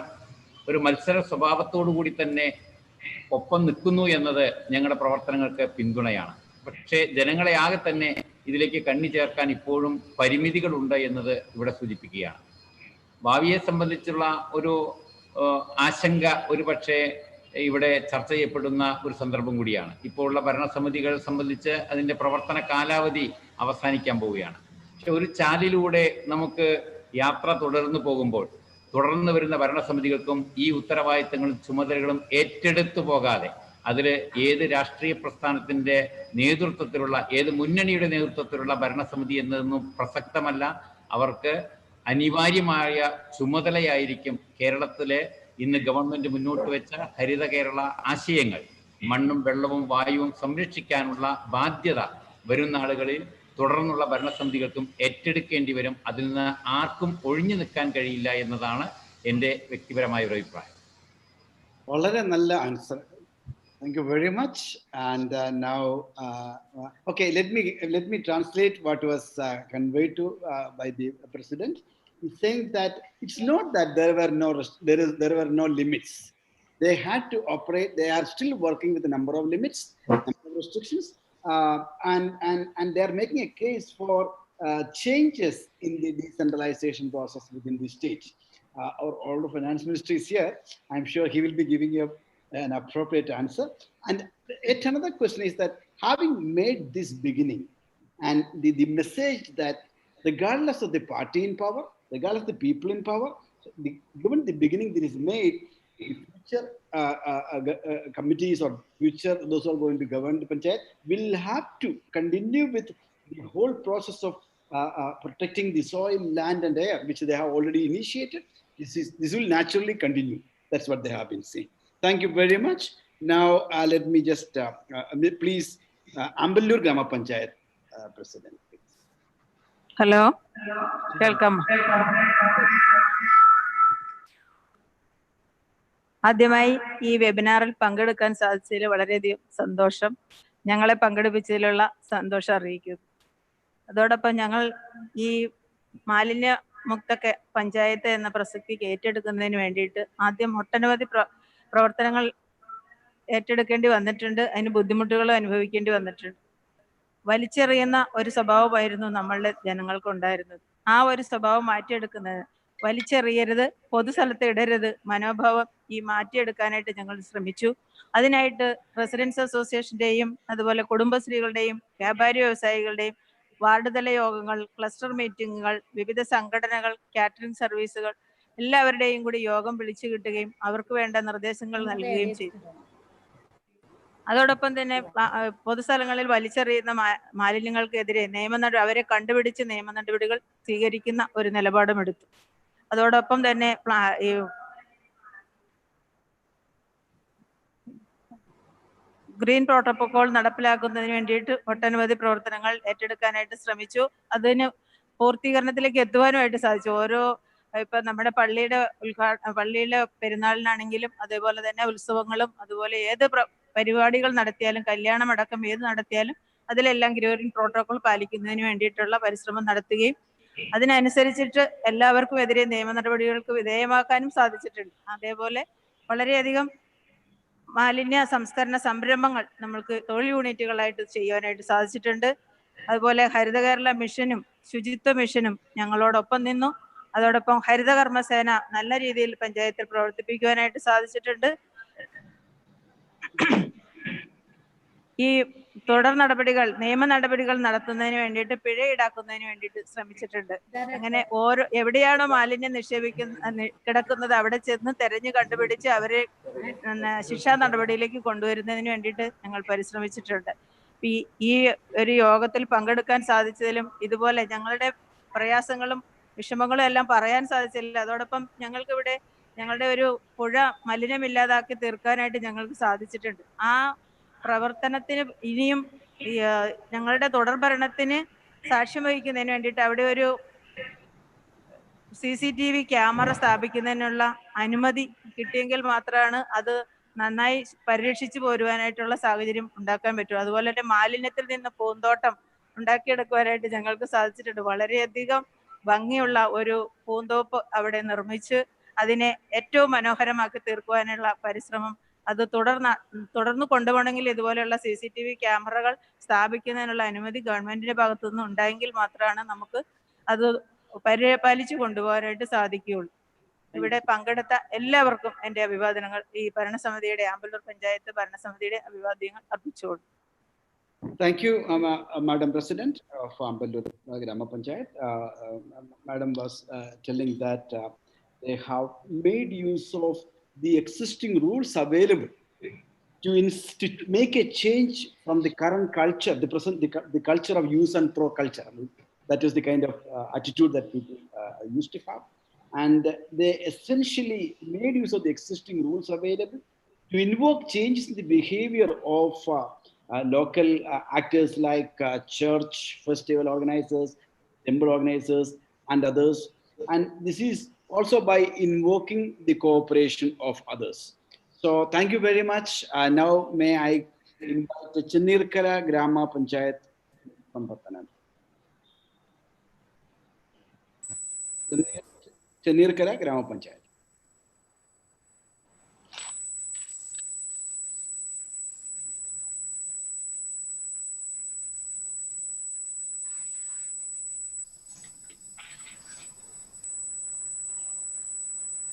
ഒരു മത്സര സ്വഭാവത്തോടു കൂടി തന്നെ ഒപ്പം നിൽക്കുന്നു എന്നത് ഞങ്ങളുടെ പ്രവർത്തനങ്ങൾക്ക് പിന്തുണയാണ്. പക്ഷേ ജനങ്ങളെ ആകെ തന്നെ ഇതിലേക്ക് കണ്ണി ചേർക്കാൻ ഇപ്പോഴും പരിമിതികളുണ്ട് എന്നത് ഇവിടെ സൂചിപ്പിക്കുകയാണ്. ഭാവിയെ സംബന്ധിച്ചുള്ള ഒരു ആശങ്ക ഒരു പക്ഷേ ഇവിടെ ചർച്ച ചെയ്യപ്പെടുന്ന ഒരു സന്ദർഭം കൂടിയാണ്. ഇപ്പോൾ ഉള്ള ഭരണസമിതികൾ സംബന്ധിച്ച് അതിൻ്റെ പ്രവർത്തന കാലാവധി അവസാനിക്കാൻ പോവുകയാണ്. പക്ഷെ ഒരു ചാലിലൂടെ നമുക്ക് യാത്ര തുടർന്നു പോകുമ്പോൾ തുടർന്ന് വരുന്ന ഭരണസമിതികൾക്കും ഈ ഉത്തരവാദിത്തങ്ങളും ചുമതലകളും ഏറ്റെടുത്തു പോകാതെ അതിൽ ഏത് രാഷ്ട്രീയ പ്രസ്ഥാനത്തിൻ്റെ നേതൃത്വത്തിലുള്ള, ഏത് മുന്നണിയുടെ നേതൃത്വത്തിലുള്ള ഭരണസമിതി എന്നതൊന്നും പ്രസക്തമല്ല. അവർക്ക് അനിവാര്യമായ ചുമതലയായിരിക്കും കേരളത്തിലെ ഇന്ന് ഗവൺമെൻറ് മുന്നോട്ട് വെച്ച ഹരിത കേരള ആശയങ്ങൾ. മണ്ണും വെള്ളവും വായുവും സംരക്ഷിക്കാനുള്ള ബാധ്യത വരും നാളുകളിൽ തുടർന്നുള്ള ഭരണസമിതികൾക്കും ഏറ്റെടുക്കേണ്ടി വരും. അതിൽ നിന്ന് ആർക്കും ഒഴിഞ്ഞു നിൽക്കാൻ കഴിയില്ല എന്നതാണ് എൻ്റെ വ്യക്തിപരമായ ഒരു അഭിപ്രായം. വളരെ നല്ല answer. Thank you very much. And now, okay, let me translate what was conveyed to by the President. He's saying that it's not that there were no limits. They had to operate. They are still working with a number of limits, number of restrictions, and they are making a case for changes in the decentralization process within the state. Our Finance Minister is here. I'm sure he will be giving you an appropriate answer. And yet another question is that having made this beginning and the message that regardless of the party in power, regardless of the people in power, given the beginning that is made, the future committees or future those who are going to govern the panchayat will have to continue with the whole process of protecting the soil, land and air, which they have already initiated. This will naturally continue. That's what they have been saying. Thank you very much. Now, let me just, please, Amballur Grama Panchayat President. Please. Hello. Welcome. ആദ്യമായി ഈ വെബിനാറിൽ പങ്കെടുക്കാൻ സാധിച്ചതിൽ വളരെയധികം സന്തോഷം. ഞങ്ങളെ പങ്കെടുപ്പിച്ചതിലുള്ള സന്തോഷം അറിയിക്കുന്നു. അതോടൊപ്പം ഞങ്ങൾ ഈ മാലിന്യമുക്ത പഞ്ചായത്ത് എന്ന പ്രസക്തിക്ക് ഏറ്റെടുക്കുന്നതിന് വേണ്ടിയിട്ട് ആദ്യം ഒട്ടനവധി പ്രവർത്തനങ്ങൾ ഏറ്റെടുക്കേണ്ടി വന്നിട്ടുണ്ട്. അതിന് ബുദ്ധിമുട്ടുകളും അനുഭവിക്കേണ്ടി വന്നിട്ടുണ്ട്. വലിച്ചെറിയുന്ന ഒരു സ്വഭാവമായിരുന്നു നമ്മളുടെ ജനങ്ങൾക്കുണ്ടായിരുന്നത്. ആ ഒരു സ്വഭാവം മാറ്റിയെടുക്കുന്നത്, വലിച്ചെറിയരുത്, പൊതുസ്ഥലത്ത് ഇടരുത് മനോഭാവം ഈ മാറ്റിയെടുക്കാനായിട്ട് ഞങ്ങൾ ശ്രമിച്ചു. അതിനായിട്ട് റെസിഡൻസ് അസോസിയേഷൻ്റെയും അതുപോലെ കുടുംബശ്രീകളുടെയും വ്യാപാരി വ്യവസായികളുടെയും വാർഡ് തല യോഗങ്ങൾ, ക്ലസ്റ്റർ മീറ്റിങ്ങുകൾ, വിവിധ സംഘടനകൾ, കാറ്ററിംഗ് സർവീസുകൾ എല്ലാവരുടെയും കൂടി യോഗം വിളിച്ചു കിട്ടുകയും അവർക്ക് വേണ്ട നിർദ്ദേശങ്ങൾ നൽകുകയും ചെയ്തു. അതോടൊപ്പം തന്നെ പൊതുസ്ഥലങ്ങളിൽ വലിച്ചെറിയുന്ന മാലിന്യങ്ങൾക്കെതിരെ അവരെ കണ്ടുപിടിച്ച് നിയമ നടപടികൾ സ്വീകരിക്കുന്ന ഒരു നിലപാടും എടുത്തു. അതോടൊപ്പം തന്നെ ഗ്രീൻ പ്രോട്ടോകോൾ നടപ്പിലാക്കുന്നതിന് വേണ്ടിയിട്ട് ഒട്ടനവധി പ്രവർത്തനങ്ങൾ ഏറ്റെടുക്കാനായിട്ട് ശ്രമിച്ചു. അതിന് പൂർത്തീകരണത്തിലേക്ക് എത്തുവാനുമായിട്ട് സാധിച്ചു. ഇപ്പൊ നമ്മുടെ പള്ളിയിലെ പെരുന്നാളിനാണെങ്കിലും അതേപോലെ തന്നെ ഉത്സവങ്ങളും അതുപോലെ ഏത് പരിപാടികൾ നടത്തിയാലും കല്യാണം അടക്കം ഏത് നടത്തിയാലും അതിലെല്ലാം ഗ്രീൻ പ്രോട്ടോകോൾ പാലിക്കുന്നതിന് വേണ്ടിയിട്ടുള്ള പരിശ്രമം നടത്തുകയും അതിനനുസരിച്ചിട്ട് എല്ലാവർക്കും എതിരെ നിയമ നടപടികൾക്ക് വിധേയമാക്കാനും സാധിച്ചിട്ടുണ്ട്. അതേപോലെ വളരെയധികം മാലിന്യ സംസ്കരണ സംരംഭങ്ങൾ നമ്മൾക്ക് തൊഴിൽ യൂണിറ്റുകളായിട്ട് ചെയ്യാനായിട്ട് സാധിച്ചിട്ടുണ്ട്. അതുപോലെ ഹരിത കേരള മിഷനും ശുചിത്വ മിഷനും ഞങ്ങളോടൊപ്പം നിന്നു. അതോടൊപ്പം ഹരിതകർമ്മസേന നല്ല രീതിയിൽ പഞ്ചായത്തിൽ പ്രവർത്തിപ്പിക്കുവാനായിട്ട് സാധിച്ചിട്ടുണ്ട്. ഈ തുടർ നടപടികൾ നിയമ നടപടികൾ നടത്തുന്നതിന് വേണ്ടിയിട്ട് പിഴ ഈടാക്കുന്നതിന് വേണ്ടിയിട്ട് ശ്രമിച്ചിട്ടുണ്ട്. അങ്ങനെ എവിടെയാണോ മാലിന്യം കിടക്കുന്നത് അവിടെ ചെന്ന് തെരഞ്ഞു കണ്ടുപിടിച്ച് അവരെ ശിക്ഷാ നടപടിയിലേക്ക് കൊണ്ടുവരുന്നതിന് വേണ്ടിയിട്ട് ഞങ്ങൾ പരിശ്രമിച്ചിട്ടുണ്ട്. ഈ ഒരു യോഗത്തിൽ പങ്കെടുക്കാൻ സാധിച്ചതിലും ഇതുപോലെ ഞങ്ങളുടെ പ്രയാസങ്ങളും വിഷമങ്ങളും എല്ലാം പറയാൻ സാധിച്ചില്ല. അതോടൊപ്പം ഞങ്ങൾക്കിവിടെ ഞങ്ങളുടെ ഒരു പുഴ മലിനമില്ലാതാക്കി തീർക്കാനായിട്ട് ഞങ്ങൾക്ക് സാധിച്ചിട്ടുണ്ട്. ആ പ്രവർത്തനത്തിന് ഇനിയും ഞങ്ങളുടെ തുടർ ഭരണത്തിന് സാക്ഷ്യം വഹിക്കുന്നതിന് വേണ്ടിയിട്ട് അവിടെ ഒരു CCTV ക്യാമറ സ്ഥാപിക്കുന്നതിനുള്ള അനുമതി കിട്ടിയെങ്കിൽ മാത്രമാണ് അത് നന്നായി പരിരക്ഷിച്ചു പോരുവാനായിട്ടുള്ള സാഹചര്യം ഉണ്ടാക്കാൻ പറ്റും. അതുപോലെ തന്നെ മാലിന്യത്തിൽ നിന്ന് പൂന്തോട്ടം ഉണ്ടാക്കിയെടുക്കുവാനായിട്ട് ഞങ്ങൾക്ക് സാധിച്ചിട്ടുണ്ട്. വളരെയധികം ഭംഗിയുള്ള ഒരു പൂന്തോപ്പ് അവിടെ നിർമ്മിച്ച് അതിനെ ഏറ്റവും മനോഹരമാക്കി തീർക്കുവാനുള്ള പരിശ്രമം അത് തുടർന്ന് കൊണ്ടുപോകണമെങ്കിൽ ഇതുപോലെയുള്ള CCTV ക്യാമറകൾ സ്ഥാപിക്കുന്നതിനുള്ള അനുമതി ഗവൺമെന്റിന്റെ ഭാഗത്തു നിന്ന് ഉണ്ടായെങ്കിൽ മാത്രമാണ് നമുക്ക് അത് പരിപാലിച്ചു കൊണ്ടുപോകാനായിട്ട് സാധിക്കുകയുള്ളൂ. ഇവിടെ പങ്കെടുത്ത എല്ലാവർക്കും എൻ്റെ അഭിവാദനങ്ങൾ ഈ ഭരണസമിതിയുടെ ആമ്പല്ലൂർ പഞ്ചായത്ത് ഭരണസമിതിയുടെ അഭിവാദ്യങ്ങൾ അർപ്പിച്ചുകൊള്ളു. Thank you, Madam President of Amballur Grama Panchayat. Madam was telling that they have made use of the existing rules available to make a change from the current culture, the culture of use and throw culture. I mean, that is the kind of attitude that people used to have. And they essentially made use of the existing rules available to invoke changes in the behavior of local actors like church, festival organizers, temple organizers, and others. And this is also by invoking the cooperation of others. So thank you very much. Now may I invite the Chennirkara Grama Panchayat from Pattanad. Chennirkara Grama Panchayat.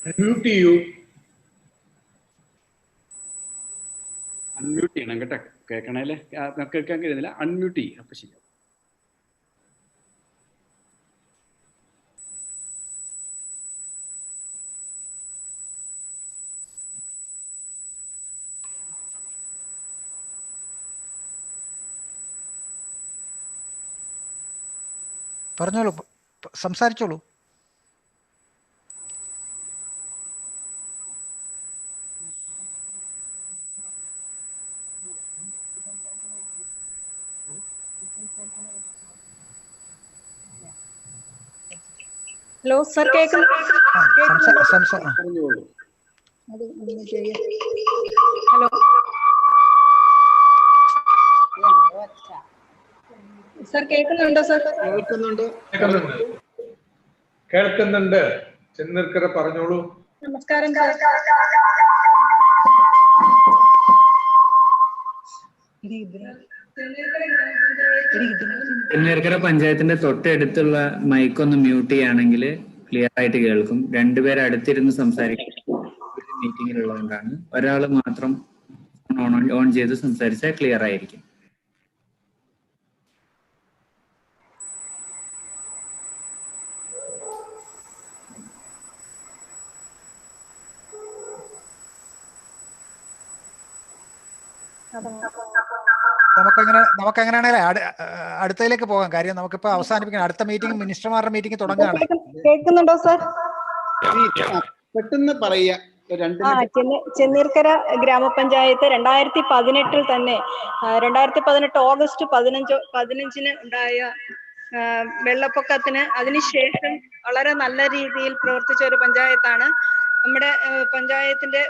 Unmute you. Unmute ചെയ്യണം കേട്ടോ, കേൾക്കണല്ലേ, കേൾക്കാൻ കഴിയുന്നില്ല, unmute ചെയ്യും അപ്പൊ ശരിയാവും. പറഞ്ഞോളൂ, സംസാരിച്ചോളൂ. Hello sir, കേൾക്കുന്നു? ഹലോ സർ, കേൾക്കുന്നുണ്ടോ സർ? കേൾക്കുന്നുണ്ട്. ചെന്നിർക്കര പറഞ്ഞോളൂ. നമസ്കാരം സർ. ചെന്നിർക്കര പഞ്ചായത്തിന്റെ തൊട്ടടുത്തുള്ള മൈക്ക് ഒന്ന് മ്യൂട്ട് ചെയ്യുകയാണെങ്കിൽ ക്ലിയർ ആയിട്ട് കേൾക്കും. രണ്ടുപേരെ അടുത്തിരുന്ന് സംസാരിക്കും, മീറ്റിംഗിലുള്ളതുകൊണ്ടാണ്. ഒരാൾ മാത്രം ഓൺ ചെയ്ത് സംസാരിച്ചാൽ ക്ലിയർ ആയിരിക്കും. നമുക്കങ്ങനെയാണെങ്കിൽ അടുത്തതിലേക്ക് പോകാം. കാര്യം നമുക്കിപ്പോൾ അവസാനിപ്പിക്കണം. അടുത്ത മീറ്റിംഗ് മിനിസ്റ്റർമാരുടെ മീറ്റിംഗ് തുടങ്ങുകയാണ്. കേൾക്കുന്നുണ്ടോ സാർ? പെട്ടെന്ന് പറയുക. ചെന്നീർക്കര ഗ്രാമപഞ്ചായത്ത് 2018 തന്നെ 2018 ഓഗസ്റ്റ് 15 ഉണ്ടായ വെള്ളപ്പൊക്കത്തിന് അതിനുശേഷം വളരെ നല്ല രീതിയിൽ പ്രവർത്തിച്ച ഒരു പഞ്ചായത്താണ്. നമ്മുടെ പഞ്ചായത്തിന്റെ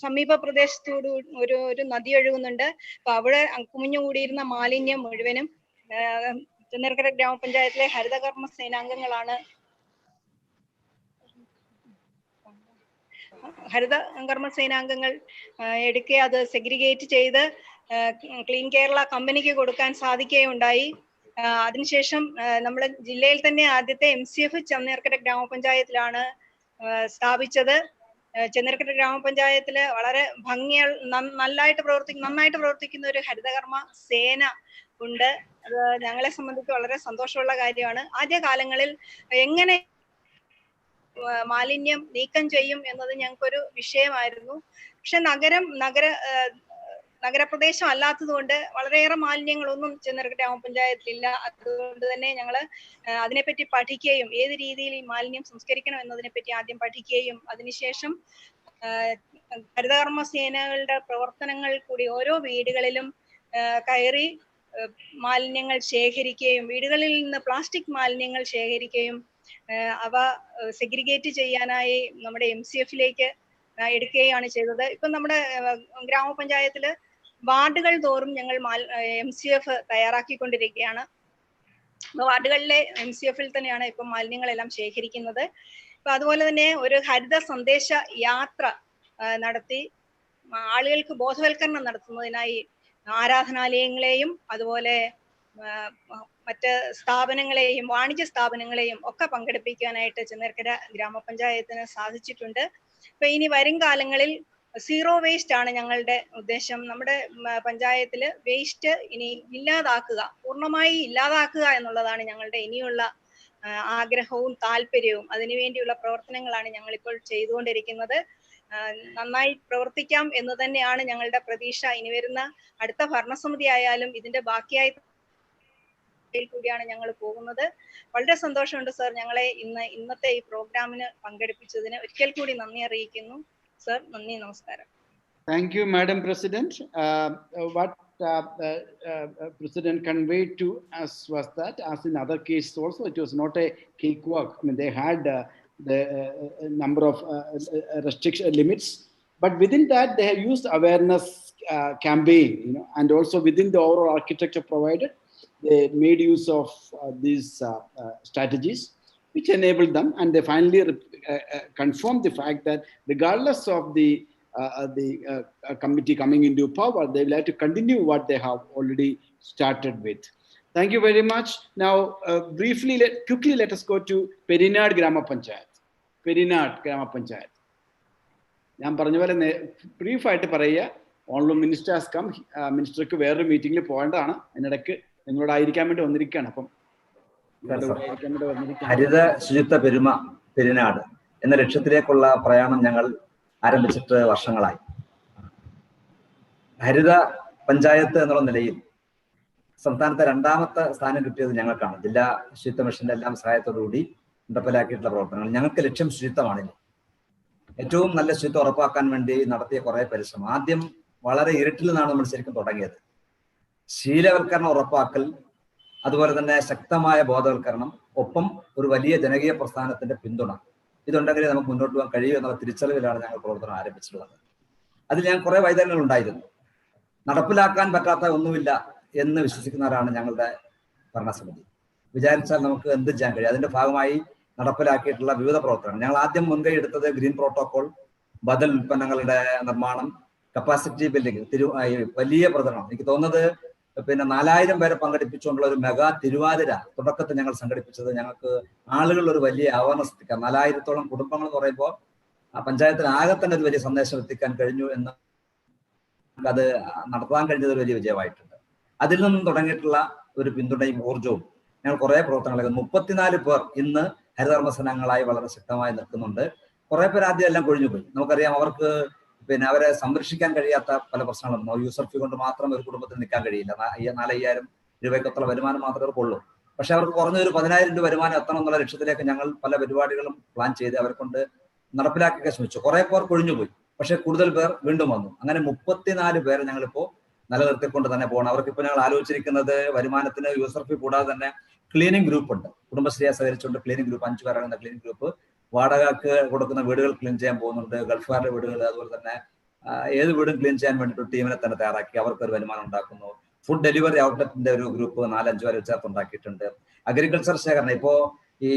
സമീപ പ്രദേശത്തോട് ഒരു നദി ഒഴുകുന്നുണ്ട്. അപ്പൊ അവിടെ കുമിഞ്ഞുകൂടിയിരുന്ന മാലിന്യം മുഴുവനും ചെന്നീർക്കര ഗ്രാമപഞ്ചായത്തിലെ ഹരിതകർമ്മ സേനാംഗങ്ങളാണ് എടുക്കുക. അത് സെഗ്രിഗേറ്റ് ചെയ്ത് ക്ലീൻ കേരള കമ്പനിക്ക് കൊടുക്കാൻ സാധിക്കുകയുണ്ടായി. അതിനുശേഷം നമ്മുടെ ജില്ലയിൽ തന്നെ ആദ്യത്തെ MCF ചെന്നീർക്കര ഗ്രാമപഞ്ചായത്തിലാണ് സ്ഥാപിച്ചത്. ചെന്നീർക്കര ഗ്രാമപഞ്ചായത്തില് വളരെ നന്നായിട്ട് പ്രവർത്തിക്കുന്ന ഒരു ഹരിതകർമ്മ സേന ഉണ്ട്. അത് ഞങ്ങളെ സംബന്ധിച്ച് വളരെ സന്തോഷമുള്ള കാര്യമാണ്. ആദ്യ കാലങ്ങളിൽ എങ്ങനെ മാലിന്യം നീക്കം ചെയ്യും എന്നത് ഞങ്ങൾക്കൊരു വിഷയമായിരുന്നു. പക്ഷെ നഗരപ്രദേശം അല്ലാത്തതുകൊണ്ട് വളരെയേറെ മാലിന്യങ്ങളൊന്നും ചെന്നീർക്കര ഗ്രാമപഞ്ചായത്തിലില്ല. അതുകൊണ്ട് തന്നെ ഞങ്ങൾ അതിനെപ്പറ്റി പഠിക്കുകയും ഏത് രീതിയിൽ ഈ മാലിന്യം സംസ്കരിക്കണം എന്നതിനെപ്പറ്റി ആദ്യം പഠിക്കുകയും അതിനുശേഷം ഹരിതകർമ്മ സേനകളുടെ പ്രവർത്തനങ്ങൾ കൂടി ഓരോ വീടുകളിലും കയറി മാലിന്യങ്ങൾ ശേഖരിക്കുകയും വീടുകളിൽ നിന്ന് പ്ലാസ്റ്റിക് മാലിന്യങ്ങൾ ശേഖരിക്കുകയും അവ സെഗ്രിഗേറ്റ് ചെയ്യാനായി നമ്മുടെ MCFലേക്ക് എടുക്കുകയാണ് ചെയ്തത്. ഇപ്പം നമ്മുടെ ഗ്രാമപഞ്ചായത്തില് വാർഡുകൾ തോറും ഞങ്ങൾ MCF തയ്യാറാക്കിക്കൊണ്ടിരിക്കുകയാണ്. വാർഡുകളിലെ MCFൽ തന്നെയാണ് ഇപ്പം മാലിന്യങ്ങളെല്ലാം ശേഖരിക്കുന്നത്. അപ്പൊ അതുപോലെ തന്നെ ഒരു ഹരിത സന്ദേശ യാത്ര നടത്തി ആളുകൾക്ക് ബോധവൽക്കരണം നടത്തുന്നതിനായി ആരാധനാലയങ്ങളെയും അതുപോലെ മറ്റ് സ്ഥാപനങ്ങളെയും വാണിജ്യ സ്ഥാപനങ്ങളെയും ഒക്കെ പങ്കെടുപ്പിക്കാനായിട്ട് ചെന്നീർക്കര ഗ്രാമപഞ്ചായത്തിന് സാധിച്ചിട്ടുണ്ട്. അപ്പൊ ഇനി വരും കാലങ്ങളിൽ സീറോ വേസ്റ്റ് ആണ് ഞങ്ങളുടെ ഉദ്ദേശം. നമ്മുടെ പഞ്ചായത്തില് വേസ്റ്റ് ഇനി പൂർണ്ണമായി ഇല്ലാതാക്കുക എന്നുള്ളതാണ് ഞങ്ങളുടെ ഇനിയുള്ള ആഗ്രഹവും താല്പര്യവും. അതിനുവേണ്ടിയുള്ള പ്രവർത്തനങ്ങളാണ് ഞങ്ങളിപ്പോൾ ചെയ്തുകൊണ്ടിരിക്കുന്നത്. നന്നായി പ്രവർത്തിക്കാം എന്ന് തന്നെയാണ് ഞങ്ങളുടെ പ്രതീക്ഷ. ഇനി വരുന്ന അടുത്ത ഭരണസമിതി ആയാലും ഇതിന്റെ ബാക്കിയായി കൂടിയാണ് ഞങ്ങൾ പോകുന്നത്. വളരെ സന്തോഷമുണ്ട് സർ, ഞങ്ങളെ ഇന്നത്തെ ഈ പ്രോഗ്രാമിന് പങ്കെടുപ്പിച്ചതിന് ഒരിക്കൽ കൂടി നന്ദി അറിയിക്കുന്നു. സർ, നന്ദി, നമസ്കാരം. Thank you, Madam President. What President conveyed to us was that, as in other cases also, it was not a cakewalk. I mean, they had the number of restriction limits, but within that, they have used awareness campaign, and also within the overall architecture provided, they made use of these strategies, which enabled them, and they finally confirmed the fact that regardless of the committee coming into power, they will have to continue what they have already started with. Thank you very much. Now, briefly, quickly, let us go to Perinad Grama Panchayat. Perinad Grama Panchayat. ഞാൻ പറഞ്ഞ പോലെ ബ്രീഫായിട്ട് പറയുക. Online minister has come. മിനിസ്റ്റർക്ക് വേറൊരു മീറ്റിംഗിൽ പോകേണ്ടതാണ്. അതിനിടയ്ക്ക് നിങ്ങളോടായിരിക്കാൻ വേണ്ടി വന്നിരിക്കുകയാണ്. അപ്പം ഹരിത ശുചിത്വ പെരുമ പെരിനാട് എന്ന ലക്ഷ്യത്തിലേക്കുള്ള പ്രയാണം ഞങ്ങൾ ആരംഭിച്ചിട്ട് വർഷങ്ങളായി. ഹരിത പഞ്ചായത്ത് എന്നുള്ള നിലയിൽ സംസ്ഥാനത്തെ 2ാമത്തെ സ്ഥാനം കിട്ടിയത് ഞങ്ങൾക്കാണ്. ജില്ലാ ശുചിത്വ മിഷന്റെ എല്ലാം സഹായത്തോടുകൂടി നടപ്പിലാക്കിയിട്ടുള്ള പ്രവർത്തനങ്ങൾ. ഞങ്ങൾക്ക് ലക്ഷ്യം ശുചിത്വമാണ്. ഏറ്റവും നല്ല ശുചിത്വം ഉറപ്പാക്കാൻ വേണ്ടി നടത്തിയ കുറെ പരിശ്രമം. ആദ്യം വളരെ ഇരുട്ടിൽ നിന്നാണ് നമ്മൾ ശരിക്കും തുടങ്ങിയത്. ശീലവൽക്കരണം ഉറപ്പാക്കൽ, അതുപോലെ തന്നെ ശക്തമായ ബോധവൽക്കരണം, ഒപ്പം ഒരു വലിയ ജനകീയ പ്രസ്ഥാനത്തിന്റെ പിന്തുണ. ഇതുണ്ടെങ്കിലേ നമുക്ക് മുന്നോട്ട് പോകാൻ കഴിയൂ എന്നുള്ള തിരിച്ചറിവിലാണ് ഞങ്ങൾ പ്രവർത്തനം ആരംഭിച്ചിട്ടുള്ളത്. അതിൽ ഞാൻ കുറെ വൈതങ്ങൾ ഉണ്ടായിരുന്നു. നടപ്പിലാക്കാൻ പറ്റാത്ത ഒന്നുമില്ല എന്ന് വിശ്വസിക്കുന്നവരാണ് ഞങ്ങളുടെ ഭരണസമിതി. വിചാരിച്ചാൽ നമുക്ക് എന്ത് ചെയ്യാൻ കഴിയും. അതിന്റെ ഭാഗമായി നടപ്പിലാക്കിയിട്ടുള്ള വിവിധ പ്രവർത്തനങ്ങൾ. ഞങ്ങൾ ആദ്യം മുൻകൈ എടുത്തത് ഗ്രീൻ പ്രോട്ടോകോൾ, ബദൽ ഉൽപ്പന്നങ്ങളുടെ നിർമ്മാണം, കപ്പാസിറ്റി ബിൽഡിംഗ്, വലിയ പ്രചരണം. എനിക്ക് തോന്നുന്നത് 4000 പേരെ പങ്കെടുപ്പിച്ചുകൊണ്ടുള്ള ഒരു മെഗാ തിരുവാതിര തുടക്കത്തിൽ ഞങ്ങൾ സംഘടിപ്പിച്ചത് ഞങ്ങൾക്ക് ആളുകളിൽ ഒരു വലിയ അവയർനെസ് എത്തിക്കാൻ, 4000-ഓളം കുടുംബങ്ങൾ എന്ന് പറയുമ്പോൾ ആ പഞ്ചായത്തിന് ആകെ തന്നെ ഒരു വലിയ സന്ദേശം എത്തിക്കാൻ കഴിഞ്ഞു എന്ന് അത് നടത്താൻ കഴിഞ്ഞത് ഒരു വലിയ വിജയമായിട്ടുണ്ട്. അതിൽ നിന്നും തുടങ്ങിയിട്ടുള്ള ഒരു പിന്തുണയും ഊർജവും ഞങ്ങൾ കുറെ പ്രവർത്തനങ്ങൾ 34 പേർ ഇന്ന് ഹരിതകർമ്മ സേനാംഗങ്ങളായി വളരെ ശക്തമായി നിൽക്കുന്നുണ്ട്. കുറെ പേർ ആദ്യം എല്ലാം കൊഴിഞ്ഞുപോയി. നമുക്കറിയാം, അവർക്ക് പിന്നെ അവരെ സംരക്ഷിക്കാൻ കഴിയാത്ത പല പ്രശ്നങ്ങളും. യൂസർ ഫീ കൊണ്ട് മാത്രം ഒരു കുടുംബത്തിൽ നിൽക്കാൻ കഴിയില്ല. 4,000 രൂപയ്ക്കൊത്തുള്ള വരുമാനം മാത്രമേ അവർക്കുള്ളൂ. പക്ഷെ അവർക്ക് കുറഞ്ഞൊരു 10,000 രൂപ വരുമാനം എത്തണം എന്നുള്ള ലക്ഷ്യത്തിലേക്ക് ഞങ്ങൾ പല പരിപാടികളും പ്ലാൻ ചെയ്ത് അവരെ കൊണ്ട് നടപ്പിലാക്കാൻ ശ്രമിച്ചു. കുറെ പേർ കൊഴിഞ്ഞുപോയി, പക്ഷെ കൂടുതൽ പേർ വീണ്ടും വന്നു. അങ്ങനെ 34 പേരെ ഞങ്ങളിപ്പോൾ നിലനിർത്തിക്കൊണ്ട് തന്നെ പോകണം. അവർക്കിപ്പോൾ ഞങ്ങൾ ആലോചിച്ചിരിക്കുന്നത് വരുമാനത്തിന് യൂസർ ഫീ കൂടാതെ തന്നെ ക്ലീനിങ് ഗ്രൂപ്പ് ഉണ്ട്. കുടുംബശ്രീയെ സഹകരിച്ചുകൊണ്ട് ക്ലീനിങ് ഗ്രൂപ്പ് 5 പേരടങ്ങുന്ന ക്ലീനിങ് ഗ്രൂപ്പ് വാടകയ്ക്ക് കൊടുക്കുന്ന വീടുകൾ ക്ലീൻ ചെയ്യാൻ പോകുന്നുണ്ട്. ഗൾഫുകാരുടെ വീടുകൾ, അതുപോലെ തന്നെ ഏത് വീടും ക്ലീൻ ചെയ്യാൻ വേണ്ടിയിട്ട് ടീമിനെ തന്നെ തയ്യാറാക്കി അവർക്കൊരു വരുമാനം ഉണ്ടാക്കുന്നു. ഫുഡ് ഡെലിവറി ഔട്ട്ലെറ്റിന്റെ ഒരു ഗ്രൂപ്പ് 4-5 പേരെ ചേർത്ത് ഉണ്ടാക്കിയിട്ടുണ്ട്. അഗ്രികൾച്ചർ ശേഖരണം, ഇപ്പോ ഈ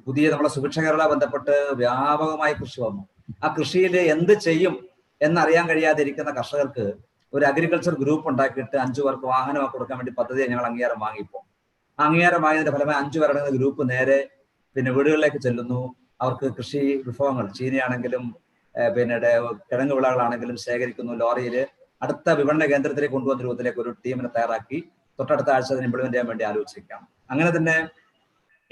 പുതിയ നമ്മളെ സുഭിക്ഷ കേരള ബന്ധപ്പെട്ട് വ്യാപകമായി കൃഷി വന്നു. ആ കൃഷിയിൽ എന്ത് ചെയ്യും എന്നറിയാൻ കഴിയാതെ ഇരിക്കുന്ന കർഷകർക്ക് ഒരു അഗ്രികൾച്ചർ ഗ്രൂപ്പ് ഉണ്ടാക്കിയിട്ട് 5 പേർക്ക് വാഹനം കൊടുക്കാൻ വേണ്ടി പദ്ധതിയെ ഞങ്ങൾ അംഗീകാരം വാങ്ങിപ്പോ. ആ അംഗീകാരം വാങ്ങിയതിന്റെ ഫലമായി 5 പേരടങ്ങുന്ന ഗ്രൂപ്പ് നേരെ പിന്നെ വീടുകളിലേക്ക് ചെല്ലുന്നു. അവർക്ക് കൃഷി വിഭവങ്ങൾ, ചീനിയാണെങ്കിലും പിന്നെ കിഴങ്ങ് വിളകളാണെങ്കിലും ശേഖരിക്കുന്നു. ലോറിയിൽ അടുത്ത വിപണന കേന്ദ്രത്തിലേക്ക് കൊണ്ടുവന്ന രൂപത്തിലേക്ക് ഒരു ടീമിനെ തയ്യാറാക്കി തൊട്ടടുത്ത ആഴ്ച അതിന് ഇംപ്ലിമെന്റ് ചെയ്യാൻ വേണ്ടി ആലോചിക്കാം. അങ്ങനെ തന്നെ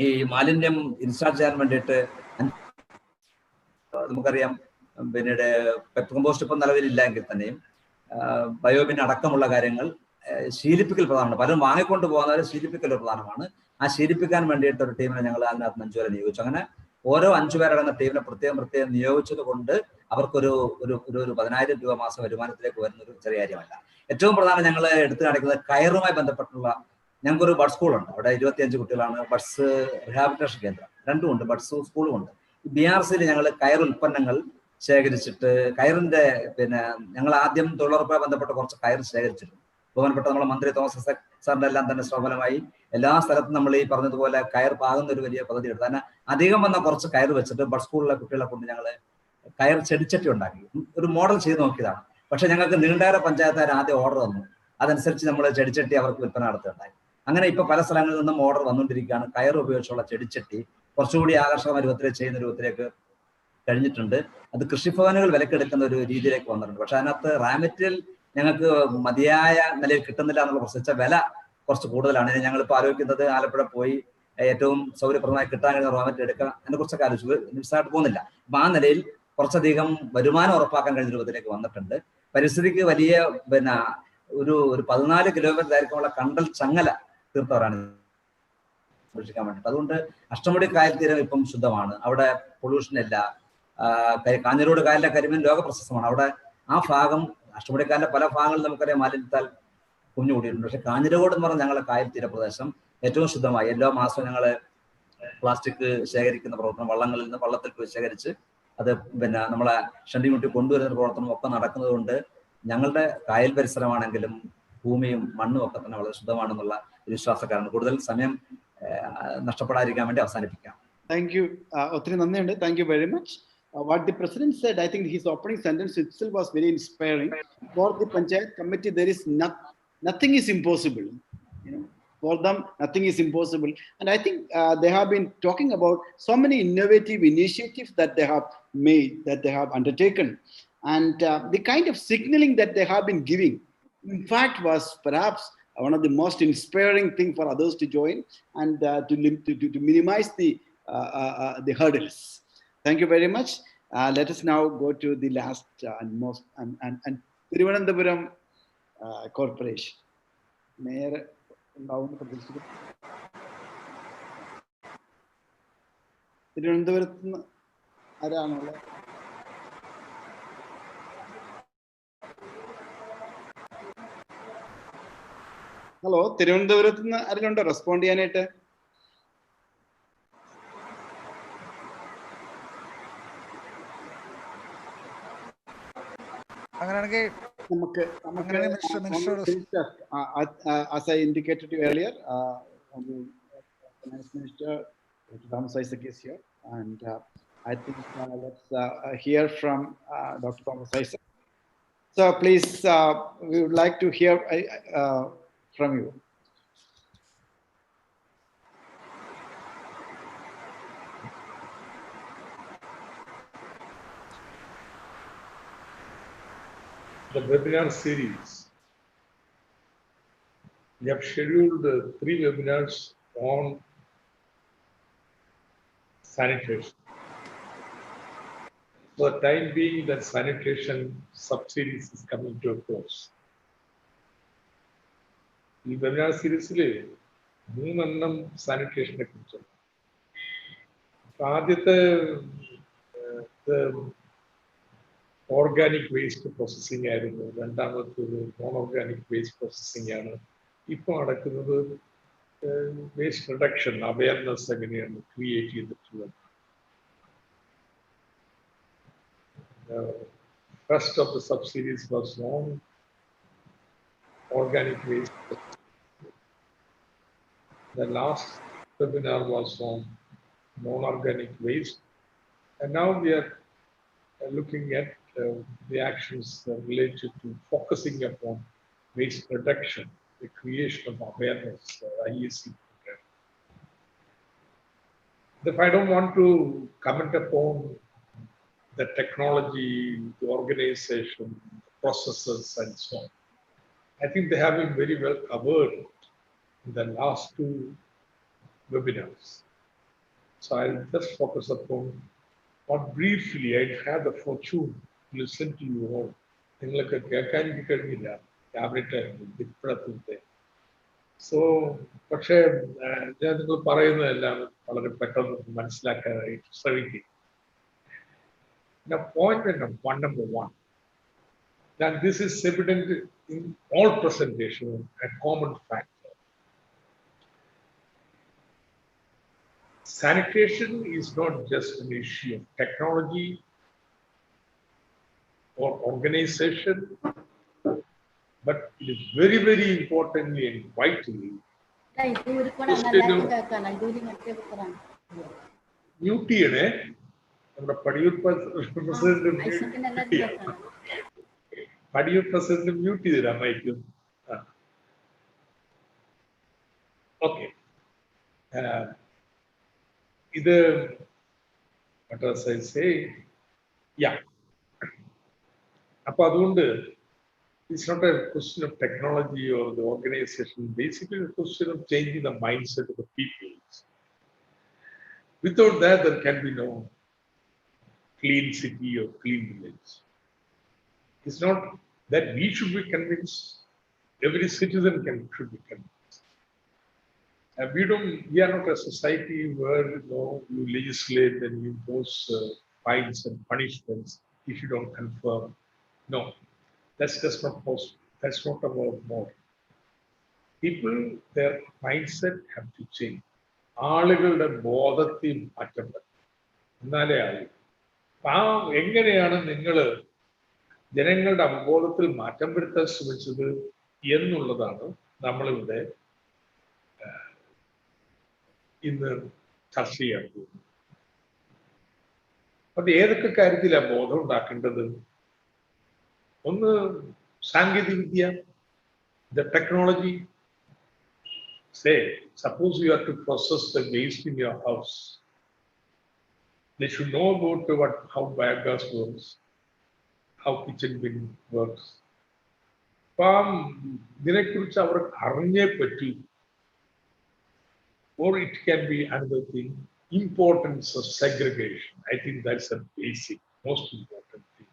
ഈ മാലിന്യം ഇൻസ്റ്റാൾ ചെയ്യാൻ വേണ്ടിയിട്ട് നമുക്കറിയാം, പിന്നീട് പെറ്റ് കമ്പോസ്റ്റ് ഇപ്പം നിലവിലില്ല എങ്കിൽ തന്നെയും ബയോബിൻ അടക്കമുള്ള കാര്യങ്ങൾ ശീലിപ്പിക്കൽ പ്രധാനമാണ്. പലരും വാങ്ങിക്കൊണ്ട് പോകുന്നവർ ശീലിപ്പിക്കൽ പ്രധാനമാണ്. ആ ശീലിപ്പിക്കാൻ വേണ്ടിയിട്ട് ഒരു ടീമിനെ ഞങ്ങൾ അതിനകത്ത് 5 പേരെ നിയോഗിച്ചു. അങ്ങനെ ഓരോ 5 പേരടങ്ങുന്ന ടീമിനെ പ്രത്യേകം നിയോഗിച്ചത് കൊണ്ട് അവർക്കൊരു ഒരു 10,000 രൂപ മാസം വരുമാനത്തിലേക്ക് വരുന്ന ഒരു ചെറിയ കാര്യമല്ല. ഏറ്റവും പ്രധാനം ഞങ്ങൾ എടുത്തു കാണിക്കുന്നത് കയറുമായി ബന്ധപ്പെട്ടുള്ള, ഞങ്ങൾക്കൊരു ബഡ് സ്കൂളുണ്ട്. അവിടെ 25 കുട്ടികളാണ്. ബഡ്സ് റിഹാബിലിറ്റേഷൻ കേന്ദ്രം രണ്ടും ഉണ്ട്, ബഡ്സ് സ്കൂളും ഉണ്ട്. BRCയിൽ ഞങ്ങൾ കയർ ഉൽപ്പന്നങ്ങൾ ശേഖരിച്ചിട്ട് കയറിന്റെ പിന്നെ ഞങ്ങൾ ആദ്യം തൊഴിലുറപ്പുമായി ബന്ധപ്പെട്ട് കുറച്ച് കയർ ശേഖരിച്ചിട്ടുണ്ട്. ബഹുമാനപ്പെട്ട നമ്മുടെ മന്ത്രി തോമസ് സാറിന്റെ എല്ലാം തന്നെ ശ്രമഫലമായി എല്ലാ സ്ഥലത്തും നമ്മൾ ഈ പറഞ്ഞതുപോലെ കയർ പാകുന്ന ഒരു വലിയ പദ്ധതി എടുത്തു. തന്നെ അധികം വന്ന കുറച്ച് കയർ വെച്ചിട്ട് ബഡ് സ്കൂളിലെ കുട്ടികളെ കൊണ്ട് ഞങ്ങൾ കയർ ചെടിച്ചട്ടി ഉണ്ടാക്കി ഒരു മോഡൽ ചെയ്ത് നോക്കിയതാണ്. പക്ഷെ ഞങ്ങൾക്ക് നീണ്ടാര പഞ്ചായത്തുകാർ ആദ്യം ഓർഡർ തന്നു. അതനുസരിച്ച് നമ്മൾ ചെടിച്ചട്ടി അവർക്ക് വിൽപ്പന നടത്തുകയുണ്ടായി. അങ്ങനെ ഇപ്പൊ പല സ്ഥലങ്ങളിൽ നിന്നും ഓർഡർ വന്നുകൊണ്ടിരിക്കുകയാണ്. കയർ ഉപയോഗിച്ചുള്ള ചെടിച്ചട്ടി കുറച്ചുകൂടി ആകർഷകമായ രൂപത്തിലേക്ക് ചെയ്യുന്ന രൂപത്തിലേക്ക് കഴിഞ്ഞിട്ടുണ്ട്. അത് കൃഷിഭവനുകൾ വിലക്കെടുക്കുന്ന ഒരു രീതിയിലേക്ക് വന്നിട്ടുണ്ട്. പക്ഷെ അതിനകത്ത് റാ മെറ്റീരിയൽ ഞങ്ങൾക്ക് മതിയായ നിലയിൽ കിട്ടുന്നില്ല എന്നുള്ള പ്രശ്നം. വില കുറച്ച് കൂടുതലാണ്. ഇനി ഞങ്ങളിപ്പോൾ ആലോചിക്കുന്നത് ആലപ്പുഴ പോയി ഏറ്റവും സൗകര്യപ്രദമായി കിട്ടാൻ കഴിയുന്ന റോ മെറ്റീരിയൽ എടുക്കാൻ, അതിനെ കുറിച്ചൊക്കെ ആലോചിച്ചു നിസ്സായിട്ട് പോകുന്നില്ല. അപ്പൊ ആ നിലയിൽ കുറച്ചധികം വരുമാനം ഉറപ്പാക്കാൻ കഴിയുന്ന രൂപത്തിലേക്ക് വന്നിട്ടുണ്ട്. പരിസ്ഥിതിക്ക് വലിയ പിന്നെ ഒരു 14 കിലോമീറ്റർ ദൈർഘ്യമുള്ള കണ്ടൽ ചങ്ങല തീർത്തവരാണ് സംരക്ഷിക്കാൻ വേണ്ടിയിട്ട്. അതുകൊണ്ട് അഷ്ടമുടി കായൽ തീരം ഇപ്പം ശുദ്ധമാണ്. അവിടെ പൊല്യൂഷൻ ഇല്ല. കാഞ്ഞിരോട് കായലിലെ കരിമീൻ ലോക പ്രശസ്തമാണ്. അവിടെ ആ ഭാഗം അഷ്ടമുടി കായലിലെ പല ഭാഗങ്ങളിൽ നമുക്കറിയാം മാലിന്യത്താൽ കുഞ്ഞുകൂടിയിട്ടുണ്ട്. പക്ഷെ കാഞ്ഞിരോട് എന്ന് പറഞ്ഞാൽ ഞങ്ങളുടെ കായൽ തീരപ്രദേശം ഏറ്റവും ശുദ്ധമായി. എല്ലാ മാസവും ഞങ്ങൾ പ്ലാസ്റ്റിക് ശേഖരിക്കുന്ന പ്രവർത്തനം, വള്ളങ്ങളിൽ നിന്ന് വള്ളത്തിൽ പോയി ശേഖരിച്ച് അത് പിന്നെ നമ്മളെ ഷണ്ടിമുട്ടി കൊണ്ടുവരുന്ന പ്രവർത്തനം ഒക്കെ നടക്കുന്നത് കൊണ്ട് ഞങ്ങളുടെ കായൽ പരിസരമാണെങ്കിലും ഭൂമിയും മണ്ണും ഒക്കെ തന്നെ വളരെ ശുദ്ധമാണെന്നുള്ള ഒരു വിശ്വാസക്കാരാണ്. കൂടുതൽ സമയം നഷ്ടപ്പെടാതിരിക്കാൻ വേണ്ടി അവസാനിപ്പിക്കാം. Thank you. ഒത്തിരി നന്ദിയുണ്ട്. Thank you very much. What the president said, I think his opening sentence itself was very inspiring. For the Panchayat committee, there is nothing is impossible. You know, for them, nothing is impossible. And I think they have been talking about so many innovative initiatives that they have made, that they have undertaken. And the kind of signaling that they have been giving, in fact, was perhaps one of the most inspiring thing for others to join and to minimize the hurdles. Thank you very much. Let us now go to the last and most and Thiruvananthapuram Corporation. Mayor തിരുവനന്തപുരത്ത് ആരാണുള്ളത്? Hello, തിരുവനന്തപുരത്ത് നിന്ന് ആരെങ്കിലും respond ചെയ്യാനായിട്ട്? നമുക്ക് as I indicated to you earlier, Finance Minister Thomas Isaac is here, and I think let's hear from Dr. Thomas Isaac. So please, we would like to hear from you. The webinar series. We have scheduled 3 webinars on sanitation. For the time being, that sanitation subsidies is coming to a close. ഈ webinar സീരീസിൽ 3 എണ്ണം സാനിറ്റേഷനെ കുറിച്ചുണ്ട്. ആദ്യത്തെ organic waste processing ആയിരുന്നു, രണ്ടാമത്തേത് non organic waste processing ആണ്. ഇപ്പോൾ നടക്കുന്നത് waste reduction awareness എങ്ങനെയാണ് ക്രിയേറ്റ് ചെയ്തിട്ടുള്ളത്. First of the subsidies was non-organic waste. The last webinar was on non-organic waste, and now we are looking at the actions related to focusing upon waste reduction, the creation of awareness, IEC program. If I don't want to comment upon the technology, the organization, the processes, and so on, I think they have been very well covered in the last 2 webinars. So I'll just focus upon what briefly I had the fortune to listen to you all. നിങ്ങൾക്ക് കേൾക്കാൻ എനിക്ക് കഴിഞ്ഞില്ല, cabinet ആയിരുന്നു ഇപ്പോഴത്തെ. So പക്ഷേ ഞാൻ നിങ്ങൾ പറയുന്നതെല്ലാം വളരെ പെട്ടെന്ന് മനസ്സിലാക്കാനായിട്ട് ശ്രമിക്കും. Now, point number one, that this is evident in all presentation, a common factor. Sanitation is not just an issue of technology or organization, but it is very, very importantly and vitally മ്യൂട്ടിയുടെ നമ്മുടെ Padiyoor president mute ചെയ്തിരാ മൈക്കും. Okay, ഇത് അപ്പൊ അതുകൊണ്ട് it's not a question of technology or the organization, basically a question of changing the mindset of the people. Without that, there can be no clean city or clean village. It's not that we should be convinced, every citizen should be convinced. And we are not a society where you legislate and you impose fines and punishments if you don't conform. No, that's just not possible. That's not our model. People, their mindset have to change. ആളുകളുടെ ബോധത്തിൽ മാറ്റം വരും, എന്നാലേ ആയി. എങ്ങനെയാണ് നിങ്ങൾ ജനങ്ങളുടെ അവബോധത്തിൽ മാറ്റം വരുത്താൻ ശ്രമിച്ചത് എന്നുള്ളതാണ് നമ്മളിവിടെ ഇന്ന് ചർച്ച ചെയ്യാൻ പോകുന്നത്. അത് ഏതൊക്കെ കാര്യത്തിലാണ് ബോധം ഉണ്ടാക്കേണ്ടത്? ഒന്ന് സാങ്കേതിക വിദ്യ, the technology. Say, suppose you have to process the waste in your house. They should know about how biogas works, how kitchen bin works. ഇതിനെക്കുറിച്ച് അവർ അറിഞ്ഞേ പറ്റൂ. Or it can be another thing, importance of segregation. I think that's a basic, most important thing.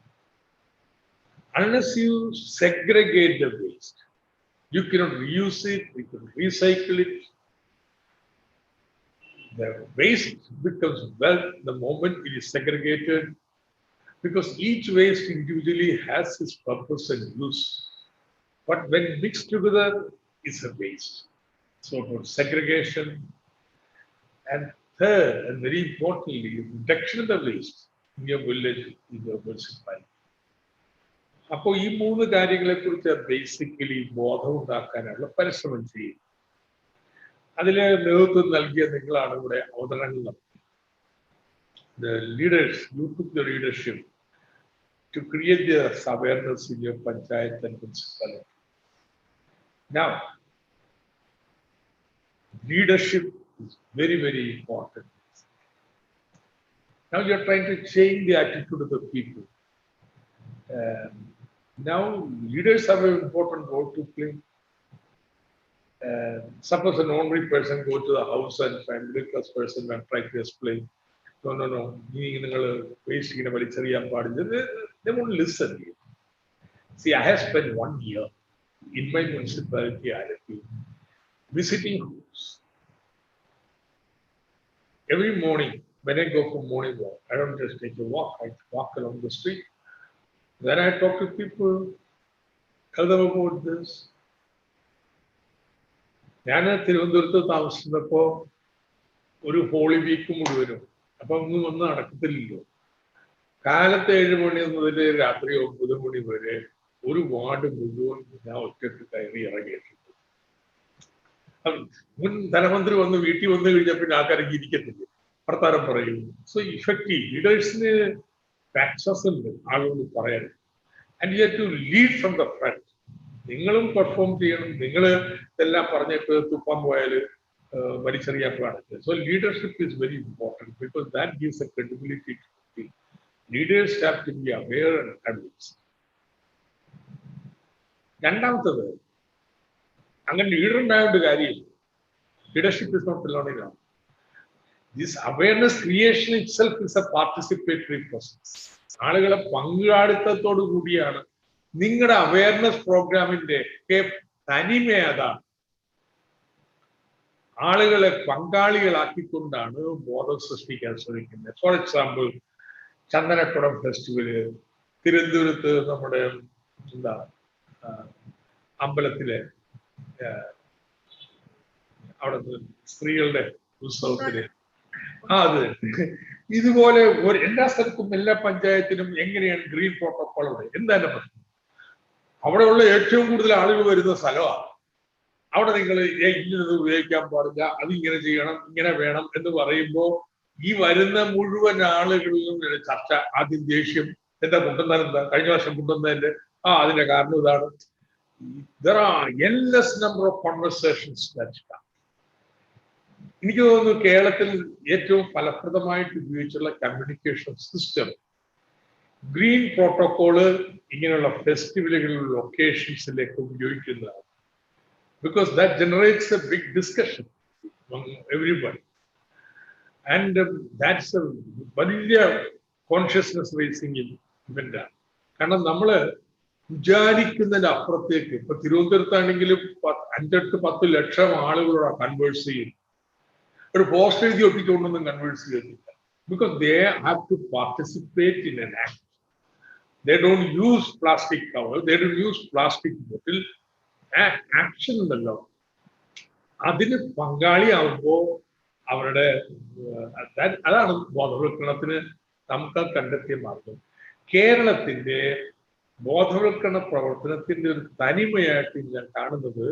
Unless you segregate the waste, you cannot reuse it, you can recycle it. The waste becomes wealth the moment it is segregated, because each waste individually has its purpose and use. But when mixed together, it's a waste. So about segregation. And third, and very importantly, reduction of the waste in your village is your municipality. അപ്പോൾ ഈ 3 കാര്യങ്ങളെ കുറിച്ച് basically ബോധം ഉണ്ടാക്കാനുള്ള പരിശ്രമം ചെയ്യും. അതിലെ നേതൃത്വം നൽകിയ നിങ്ങളാണ് ഇവിടെ അവതരണങ്ങൾ നടത്തുന്നത്. The leaders, you took the leadership to create this awareness in your panchayat and municipality. Now, leadership is very, very important. Now you're trying to change the attitude of the people. Now, leaders have an important role to play. Suppose an ordinary person go to the house and find middle class person and try to explain no, waste they won't listen. See, I have spent 1 year in my municipality visiting homes. Every morning, when I go for morning walk, I don't just take a walk, I walk along the street. Then I talk to people, tell them about this. ഞാൻ തിരുവനന്തപുരത്ത് താമസിച്ചപ്പോൾ ഒരു holy week മുഴുവനും അപ്പൊ ഒന്നും നടക്കത്തില്ലല്ലോ. കാലത്ത് 7 മണി മുതൽ രാത്രി 9 മണി വരെ ഒരു വാർഡ് മുഴുവൻ ഞാൻ ഒറ്റയ്ക്ക് കയറി ഇറങ്ങിയിട്ടുണ്ട്. മുൻ ധനമന്ത്രി വന്ന് വീട്ടിൽ വന്നു കഴിഞ്ഞാൽ പിന്നെ ആൾക്കാരൊക്കെ ഇരിക്കത്തില്ല, വർത്താനം പറയും. സോ ഇഫക്റ്റീവ് ലീഡേഴ്സിന് ആക്സസ് ഉണ്ട് ആളുകൾ പറയാൻ. And you have to lead from the front. നിങ്ങളും പെർഫോം ചെയ്യണം. നിങ്ങൾ ഇതെല്ലാം പറഞ്ഞിട്ട് തുപ്പാൻ പോയാൽ വലിച്ചെറിയാൻ പാടില്ല. So leadership is very important because that gives a credibility to the leaders have to be aware and convinced. രണ്ടാമത്തത്, അങ്ങനെ ലീഡർ ഉണ്ടാവേണ്ട കാര്യമില്ല. Leadership is not alone enough. This awareness creation itself is a participatory process. ആളുകളെ പങ്കാളിത്തത്തോടു കൂടിയാണ്. നിങ്ങളുടെ awareness പ്രോഗ്രാമിന്റെ തനിമ അതാണ്. ആളുകളെ പങ്കാളികളാക്കിക്കൊണ്ടാണ് ബോധം സൃഷ്ടിക്കാൻ ശ്രമിക്കുന്നത്. ഫോർ എക്സാമ്പിൾ, ചന്ദനക്കുടം ഫെസ്റ്റിവല് തിരുവനന്തപുരത്ത് നമ്മുടെ അമ്പലത്തിലെ അവിടുത്തെ സ്ത്രീകളുടെ ഉത്സവത്തില് അത് ഇതുപോലെ എല്ലാ സ്ഥലത്തും എല്ലാ പഞ്ചായത്തിലും എങ്ങനെയാണ് ഗ്രീൻ പ്രോട്ടോകോൾ അവിടെ എന്താണ് പ്രശ്നം? അവിടെയുള്ള ഏറ്റവും കൂടുതൽ ആളുകൾ വരുന്ന സ്ഥലമാണ്. അവിടെ നിങ്ങൾ ഇന്നത് ഉപയോഗിക്കാൻ പാടില്ല, അതിങ്ങനെ ചെയ്യണം, ഇങ്ങനെ വേണം എന്ന് പറയുമ്പോൾ ഈ വരുന്ന മുഴുവൻ ആളുകളിലും ചർച്ച, ആദ്യം ദേഷ്യം, എന്താ കൊണ്ടുവന്നാൽ എന്താ, കഴിഞ്ഞ വർഷം കൊണ്ടുവന്നതിന്റെ അതിന്റെ കാരണം ഇതാണ്. There are endless number of conversations that come. എനിക്ക് തോന്നുന്നു കേരളത്തിൽ ഏറ്റവും ഫലപ്രദമായിട്ട് ഉപയോഗിച്ചുള്ള കമ്മ്യൂണിക്കേഷൻ സിസ്റ്റം ഗ്രീൻ പ്രോട്ടോകോള് ഇങ്ങനെയുള്ള ഫെസ്റ്റിവലുകളിലുള്ള ഒക്കേഷൻസിലേക്ക് ഉപയോഗിക്കുന്നതാണ്. Because that generates a big discussion everybody and that's a വലിയ കോൺഷ്യസ്നെസ് റേസിംഗ് ഇവന്റാണ്. കാരണം നമ്മള് വിചാരിക്കുന്നതിന് അപ്പുറത്തേക്ക് ഇപ്പൊ തിരുവനന്തപുരത്താണെങ്കിലും 5-10 ലക്ഷം ആളുകളോട് കൺവേഴ്സ് ചെയ്യുന്നു. ഒരു പോസ്റ്റ് എഴുതി ഒട്ടിക്കൊണ്ടൊന്നും കൺവേഴ്സ് ചെയ്തില്ല. Because they have to participate in an act. They don't use plastic cover, they don't use plastic bottle. Action ഉണ്ടല്ലോ, അതിന് പങ്കാളിയാവുമ്പോ അവരുടെ അതാണ് ബോധവൽക്കരണത്തിന് നമുക്ക് കണ്ടെത്തിയ മാർഗം. കേരളത്തിന്റെ ബോധവൽക്കരണ പ്രവർത്തനത്തിന്റെ ഒരു തനിമയായിട്ട് ഞാൻ കാണുന്നത്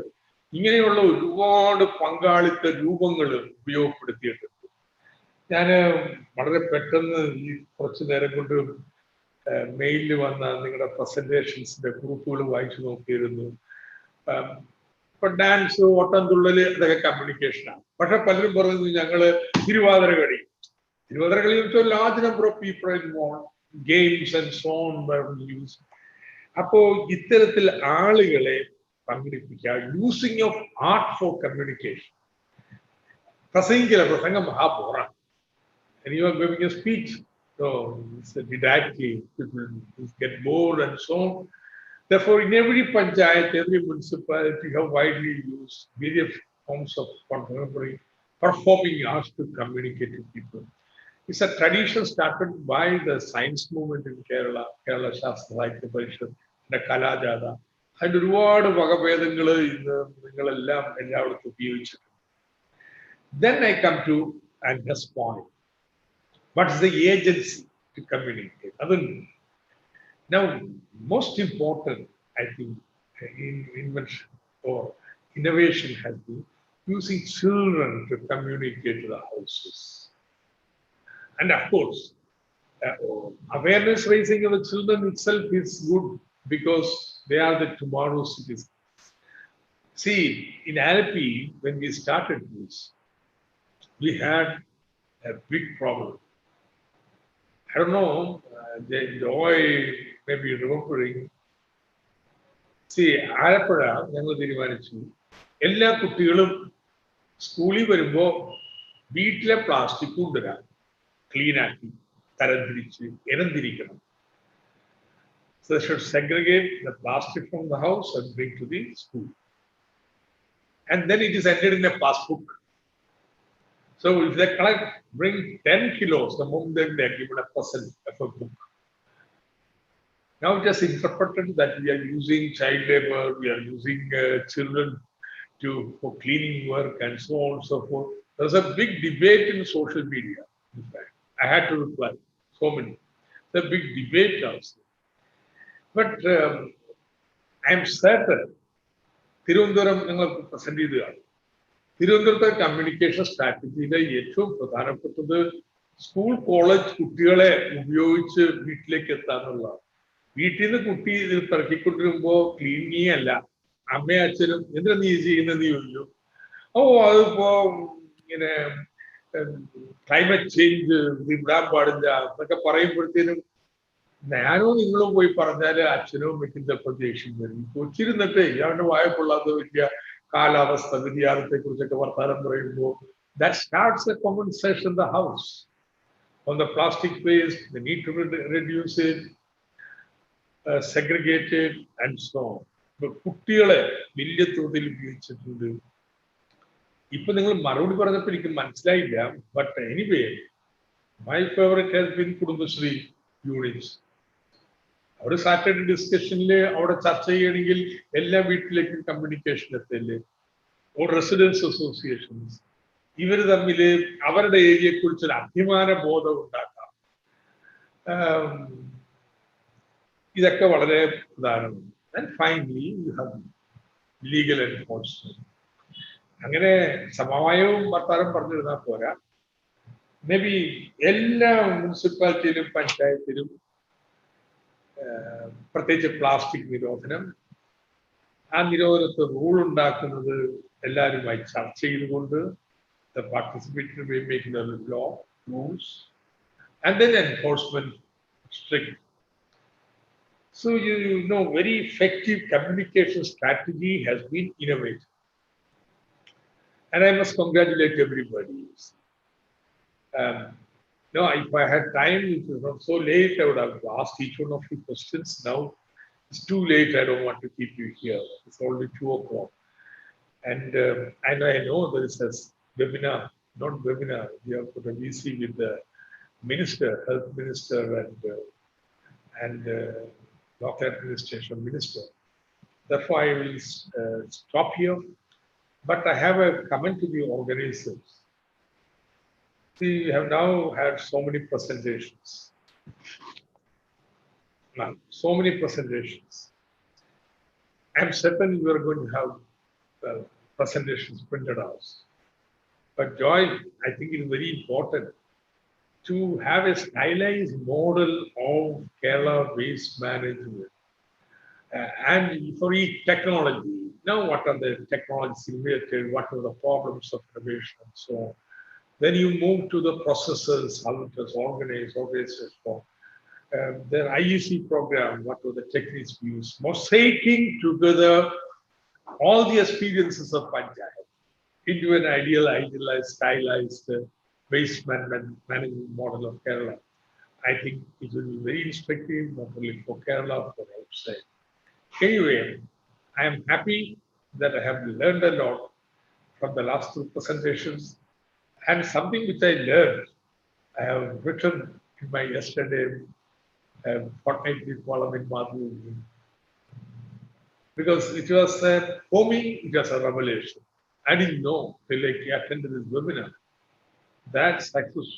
ഇങ്ങനെയുള്ള ഒരുപാട് പങ്കാളിത്ത രൂപങ്ങൾ ഉപയോഗപ്പെടുത്തിയിട്ടുണ്ട്. ഞാൻ വളരെ പെട്ടെന്ന് ഈ കുറച്ചു നേരം കൊണ്ട് മെയിലിൽ വന്ന നിങ്ങളുടെ പ്രസന്റേഷൻസിന്റെ ഗ്രൂപ്പുകൾ വായിച്ചു നോക്കിയിരുന്നു. ഇപ്പൊ ഡാൻസ്, ഓട്ടംതുള്ളല് ഇതൊക്കെ കമ്മ്യൂണിക്കേഷനാണ്. പക്ഷെ പലരും പറയുന്നത് ഞങ്ങള് തിരുവാതിര കളി വെച്ചാൽ large number of people involve, games and so on were used. അപ്പോ ഇത്തരത്തിൽ ആളുകളെ പങ്കെടുപ്പിക്കുക, using of art for communication. പ്രസംഗം മഹാബോറാണ്. You are giving a speech, so it's a didactic, people get bored and so on. Therefore, in every panchayat, every municipality have widely used various forms of contemporary performing arts to communicate to people. It's a tradition started by the science movement in Kerala, Kerala Shastra Sahitya Parishad, the Kalajada. അതിൻ്റെ ഒരുപാട് വകഭേദങ്ങൾ ഇന്ന് നിങ്ങളെല്ലാം എല്ലായിടത്തും ഉപയോഗിച്ചിട്ടുണ്ട്. Then I come to Angus point. What is the agency to communicate? Now, most important, I think, invention or innovation has been using children to communicate to the houses. And of course, awareness raising of the children itself is good because they are the tomorrow citizens. See, in Alpi, when we started this, we had a big problem. I don't know, the joy may be remembering. See, Alappuzha ഞങ്ങൾ തീരുമാനിച്ചു എല്ലാ കുട്ടികളും സ്കൂളിൽ വരുമ്പോൾ വീട്ടിലെ plastic കൊണ്ടുവരാം. clean ആക്കി തരംതിരിച്ച് ഇനംതിരിക്കണം. So they should segregate the plastic from the house and bring to the school. And then it is entered in a passbook. So if they bring 10 kilos, the moment then they are given a percent of a book. Now it is interpreted that we are using child labor, we are using children for cleaning work and so on and so forth. There's a big debate in social media. In fact, I had to reply. So many. It's a big debate also. But I am certain, Tirundaram present ചെയ്തതാണ്. തിരുവനന്തപുരത്തെ communication സ്ട്രാറ്റജിയിലെ ഏറ്റവും പ്രധാനപ്പെട്ടത് school college കുട്ടികളെ ഉപയോഗിച്ച് വീട്ടിലേക്ക് എത്താന്നുള്ളതാണ്. വീട്ടിൽ നിന്ന് കുട്ടി പിറക്കിക്കൊണ്ടിരുമ്പോൾ ക്ലീനിങ് അല്ല, അമ്മയും അച്ഛനും എന്തിനാ നീ ചെയ്യുന്നത് ചോദിച്ചു. അതിപ്പോ ഇങ്ങനെ ക്ലൈമറ്റ് ചേഞ്ച് വിടാൻ പാടില്ല എന്നൊക്കെ പറയുമ്പോഴത്തേനും ഞാനോ നിങ്ങളും പോയി പറഞ്ഞാല് അച്ഛനോ അമ്മയ്ക്കും ദേഷ്യം വരും. കൊച്ചിരുന്നിട്ട് അവന്റെ വായ കൊള്ളാത്ത വലിയ കാലാവസ്ഥ വ്യതിയാനത്തെ കുറിച്ചൊക്കെ വർത്താനം പറയുമ്പോൾ that starts a conversation in the house on the plastic waste, the need to reduce it, segregate it and so on. കുട്ടികളെ വലിയ തോതിൽ ഉപയോഗിച്ചിട്ടുണ്ട്. ഇപ്പൊ നിങ്ങൾ മറുപടി പറഞ്ഞപ്പോൾ എനിക്ക് മനസ്സിലായില്ല. But anyway my favourite has been Kudumbashree units. അവിടെ സാറ്റർഡേ ഡിസ്കഷനിൽ അവിടെ ചർച്ച ചെയ്യണമെങ്കിൽ എല്ലാ വീട്ടിലേക്കും കമ്മ്യൂണിക്കേഷൻ എത്തല്ലേ. റെസിഡൻസ് അസോസിയേഷൻസ് ഇവർ തമ്മിൽ അവരുടെ ഏരിയയെ കുറിച്ചൊരു അഭിമാന ബോധം ഉണ്ടാക്കാം. ഇതൊക്കെ വളരെ പ്രധാനമാണ്. And finally you have legal enforcement. അങ്ങനെ സമവായവും വർത്താനം പറഞ്ഞിരുന്നാൽ പോരാ. മേ ബി എല്ലാ മുനിസിപ്പാലിറ്റിയിലും പഞ്ചായത്തിലും പ്രത്യേകിച്ച് പ്ലാസ്റ്റിക് നിരോധനം, ആ നിരോധനത്തെ റൂൾ ഉണ്ടാക്കുന്നത് എല്ലാവരുമായി ചർച്ച ചെയ്തുകൊണ്ട് the participatory way making the law, rules, and then enforcement strict. So you know, very effective communication strategy has been innovated. And I must congratulate everybody. No, if I had time, it was not so late, I would have asked each one of you questions. Now it's too late, I don't want to keep you here. It's already 2 o'clock. And I know there is a webinar, not webinar, we have put a VC with the minister, health minister and local administration minister. Therefore, I will stop here. But I have a comment to the organizers. We have now had so many presentations. Now, so many presentations. I'm certain we are going to have presentations printed out. But Joy, I think it is very important to have a stylized model of Kerala waste management. And for each technology, now what are the technologies related, what are the problems of innovation and so on. Then you move to the processes, how it was organized for their IEC program, what were the techniques used, mosaicing together all the experiences of Panchayat into an idealized, stylized waste management model of Kerala. I think it will be very instructive, not only for Kerala, but outside. Anyway, I am happy that I have learned a lot from the last 2 presentations. And something which I learned, I have written in my yesterday fortnightly column in Madhu. Because it was, for me, it was a revelation. I didn't know till I attended this webinar that success